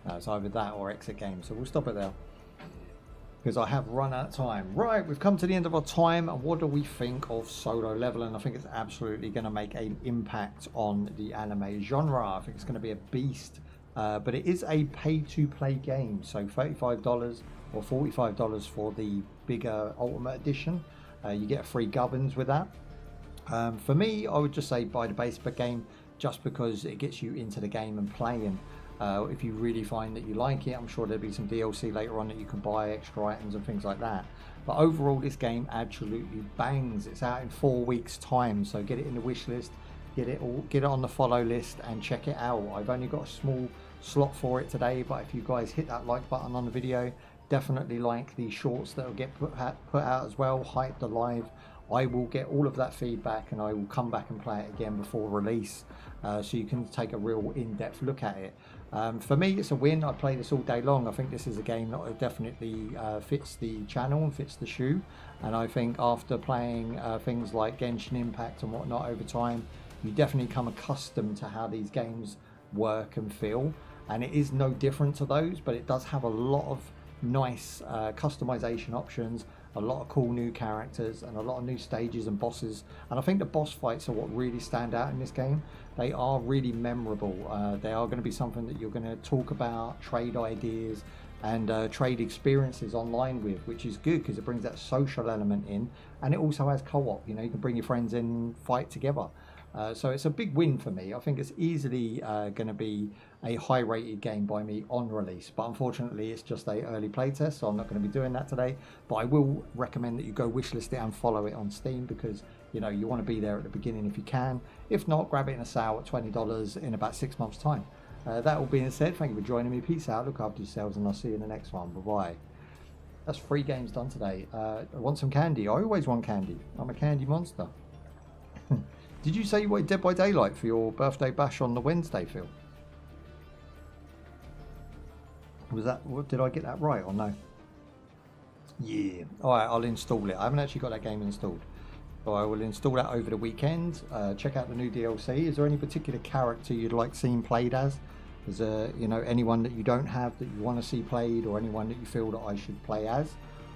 No, it's either that or exit game, so we'll stop it there. Because I have run out of time. Right, we've come to the end of our time, and what do we think of solo leveling? I think it's absolutely going to make an impact on the anime genre. I think it's going to be a beast. But it is a pay-to-play game, so $35 or $45 for the bigger Ultimate Edition. You get free gubbins with that. For me, I would just say buy the base game, just because it gets you into the game and playing. If you really find that you like it, I'm sure there'll be some DLC later on that you can buy, extra items and things like that. But overall, this game absolutely bangs. It's out in 4 weeks' time, so get it in the wish list, get it on the follow list, and check it out. I've only got a small slot for it today, but if you guys hit that like button on the video, definitely like the shorts that will get put out as well, hype the live. I will get all of that feedback and I will come back and play it again before release, so you can take a real in-depth look at it. For me, it's a win. I play this all day long. I think this is a game that definitely fits the channel and fits the shoe, and I think after playing things like Genshin Impact and whatnot over time, you definitely come accustomed to how these games work and feel, and it is no different to those, but it does have a lot of nice customization options, a lot of cool new characters and a lot of new stages and bosses. And I think the boss fights are what really stand out in this game. They are really memorable. They are going to be something that you're going to talk about, trade ideas and trade experiences online with, which is good because it brings that social element in, and it also has co-op. You know, you can bring your friends in and fight together. So it's a big win for me. I think it's easily going to be a high rated game by me on release, but unfortunately it's just a early playtest, so I'm not going to be doing that today. But I will recommend that you go wishlist it and follow it on Steam, because you know you want to be there at the beginning if you can. If not, grab it in a sale at $20 in about 6 months time. That all being said, thank you for joining me. Peace out, look after yourselves, and I'll see you in the next one. Bye bye. That's 3 games done today. I want some candy. I always want candy. I'm a candy monster. Did you say you wanted Dead by Daylight for your birthday bash on the Wednesday, Phil? Was that, did I get that right or no? Yeah. Alright, I'll install it. I haven't actually got that game installed, so I will install that over the weekend. Check out the new DLC. Is there any particular character you'd like seen played as? Is there, you know, anyone that you don't have that you want to see played, or anyone that you feel that I should play as?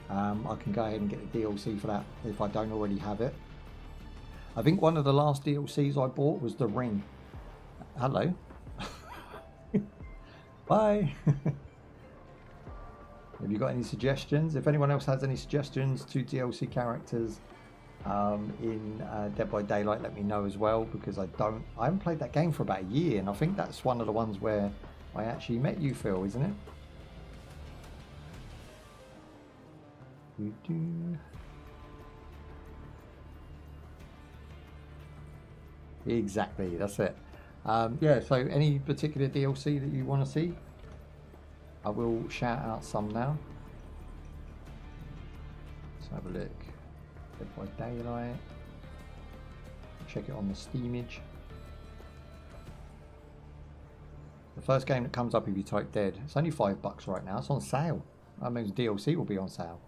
I can go ahead and get the DLC for that if I don't already have it. I think one of the last DLCs I bought was The Ring. Hello. Bye. Have you got any suggestions? If anyone else has any suggestions to DLC characters in Dead by Daylight, let me know as well, because I haven't played that game for about a year, and I think that's one of the ones where I actually met you, Phil, isn't it? Exactly, that's it. Yeah, so any particular DLC that you want to see? I will shout out some now. Let's have a look. Dead by Daylight. Check it on the Steamage. The first game that comes up if you type dead. It's only $5 right now. It's on sale. That means DLC will be on sale.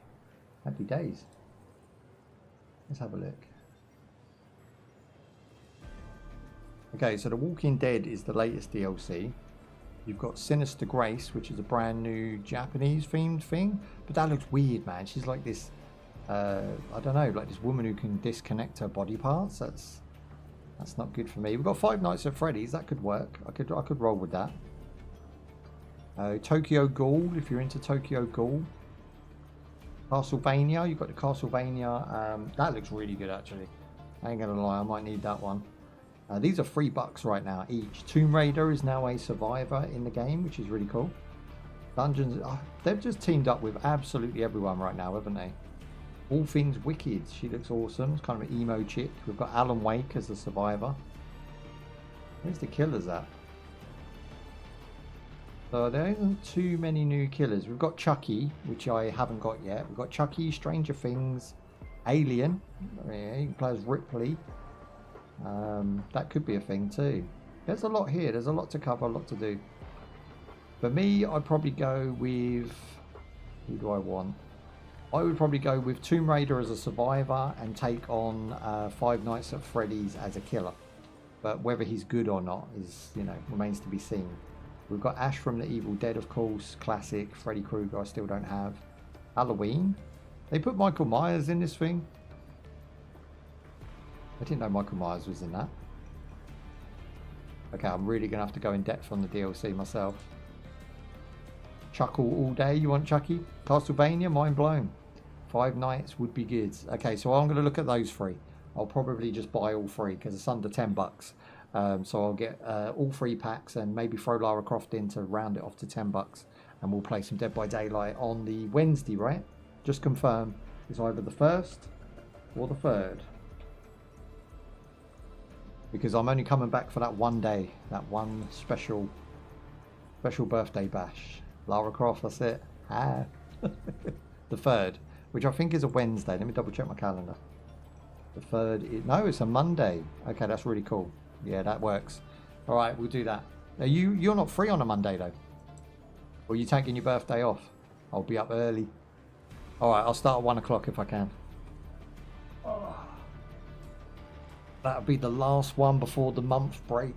Happy days. Let's have a look. Okay, so The Walking Dead is the latest DLC. You've got Sinister Grace, which is a brand new Japanese themed thing. But that looks weird, man. She's like this, I don't know, like this woman who can disconnect her body parts. That's not good for me. We've got Five Nights at Freddy's. That could work. I could roll with that. Tokyo Ghoul, if you're into Tokyo Ghoul. Castlevania, you've got the Castlevania. That looks really good, actually. I ain't gonna lie, I might need that one. These are $3 right now each. Tomb Raider is now a survivor in the game, which is really cool. Dungeons, they've just teamed up with absolutely everyone right now, haven't they? All Things Wicked, she looks awesome. It's kind of an emo chick. We've got Alan Wake as the survivor. Where's the killers at? So there isn't too many new killers. We've got Chucky, which I haven't got yet. We've got Chucky, Stranger Things, Alien. Yeah, you can play as Ripley. That could be a thing too. There's a lot here. There's a lot to cover, a lot to do. For me, I'd probably go with... Who do I want? I would probably go with Tomb Raider as a survivor and take on Five Nights at Freddy's as a killer. But whether he's good or not is, you know, remains to be seen. We've got Ash from the Evil Dead, of course. Classic. Freddy Krueger I still don't have. Halloween. They put Michael Myers in this thing. I didn't know Michael Myers was in that. Okay, I'm really going to have to go in depth on the DLC myself. Chuckle all day. You want Chucky? Castlevania? Mind blown. Five Nights would be good. Okay, so I'm going to look at those three. I'll probably just buy all three because it's under $10. So I'll get all 3 packs and maybe throw Lara Croft in to round it off to $10. And we'll play some Dead by Daylight on the Wednesday, right? Just confirm it's either the 1st or the 3rd. Because I'm only coming back for that one day. That one special birthday bash. Lara Croft, that's it. Ah. The 3rd, which I think is a Wednesday. Let me double check my calendar. The 3rd is... No, it's a Monday. Okay, that's really cool. Yeah, that works. All right, we'll do that. Now, you're not free on a Monday, though? Or are you taking your birthday off? I'll be up early. All right, I'll start at 1 o'clock if I can. Oh. That'll be the last one before the month break.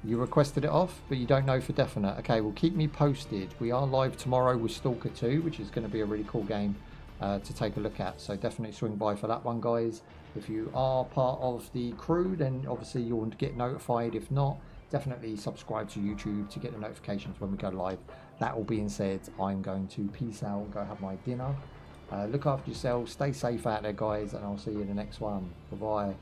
You requested it off, but you don't know for definite. Okay, well, keep me posted. We are live tomorrow with Stalker 2, which is going to be a really cool game to take a look at. So definitely swing by for that one, guys. If you are part of the crew, then obviously you'll get notified. If not, definitely subscribe to YouTube to get the notifications when we go live. That all being said, I'm going to peace out and go have my dinner. Look after yourselves. Stay safe out there, guys, and I'll see you in the next one. Bye-bye.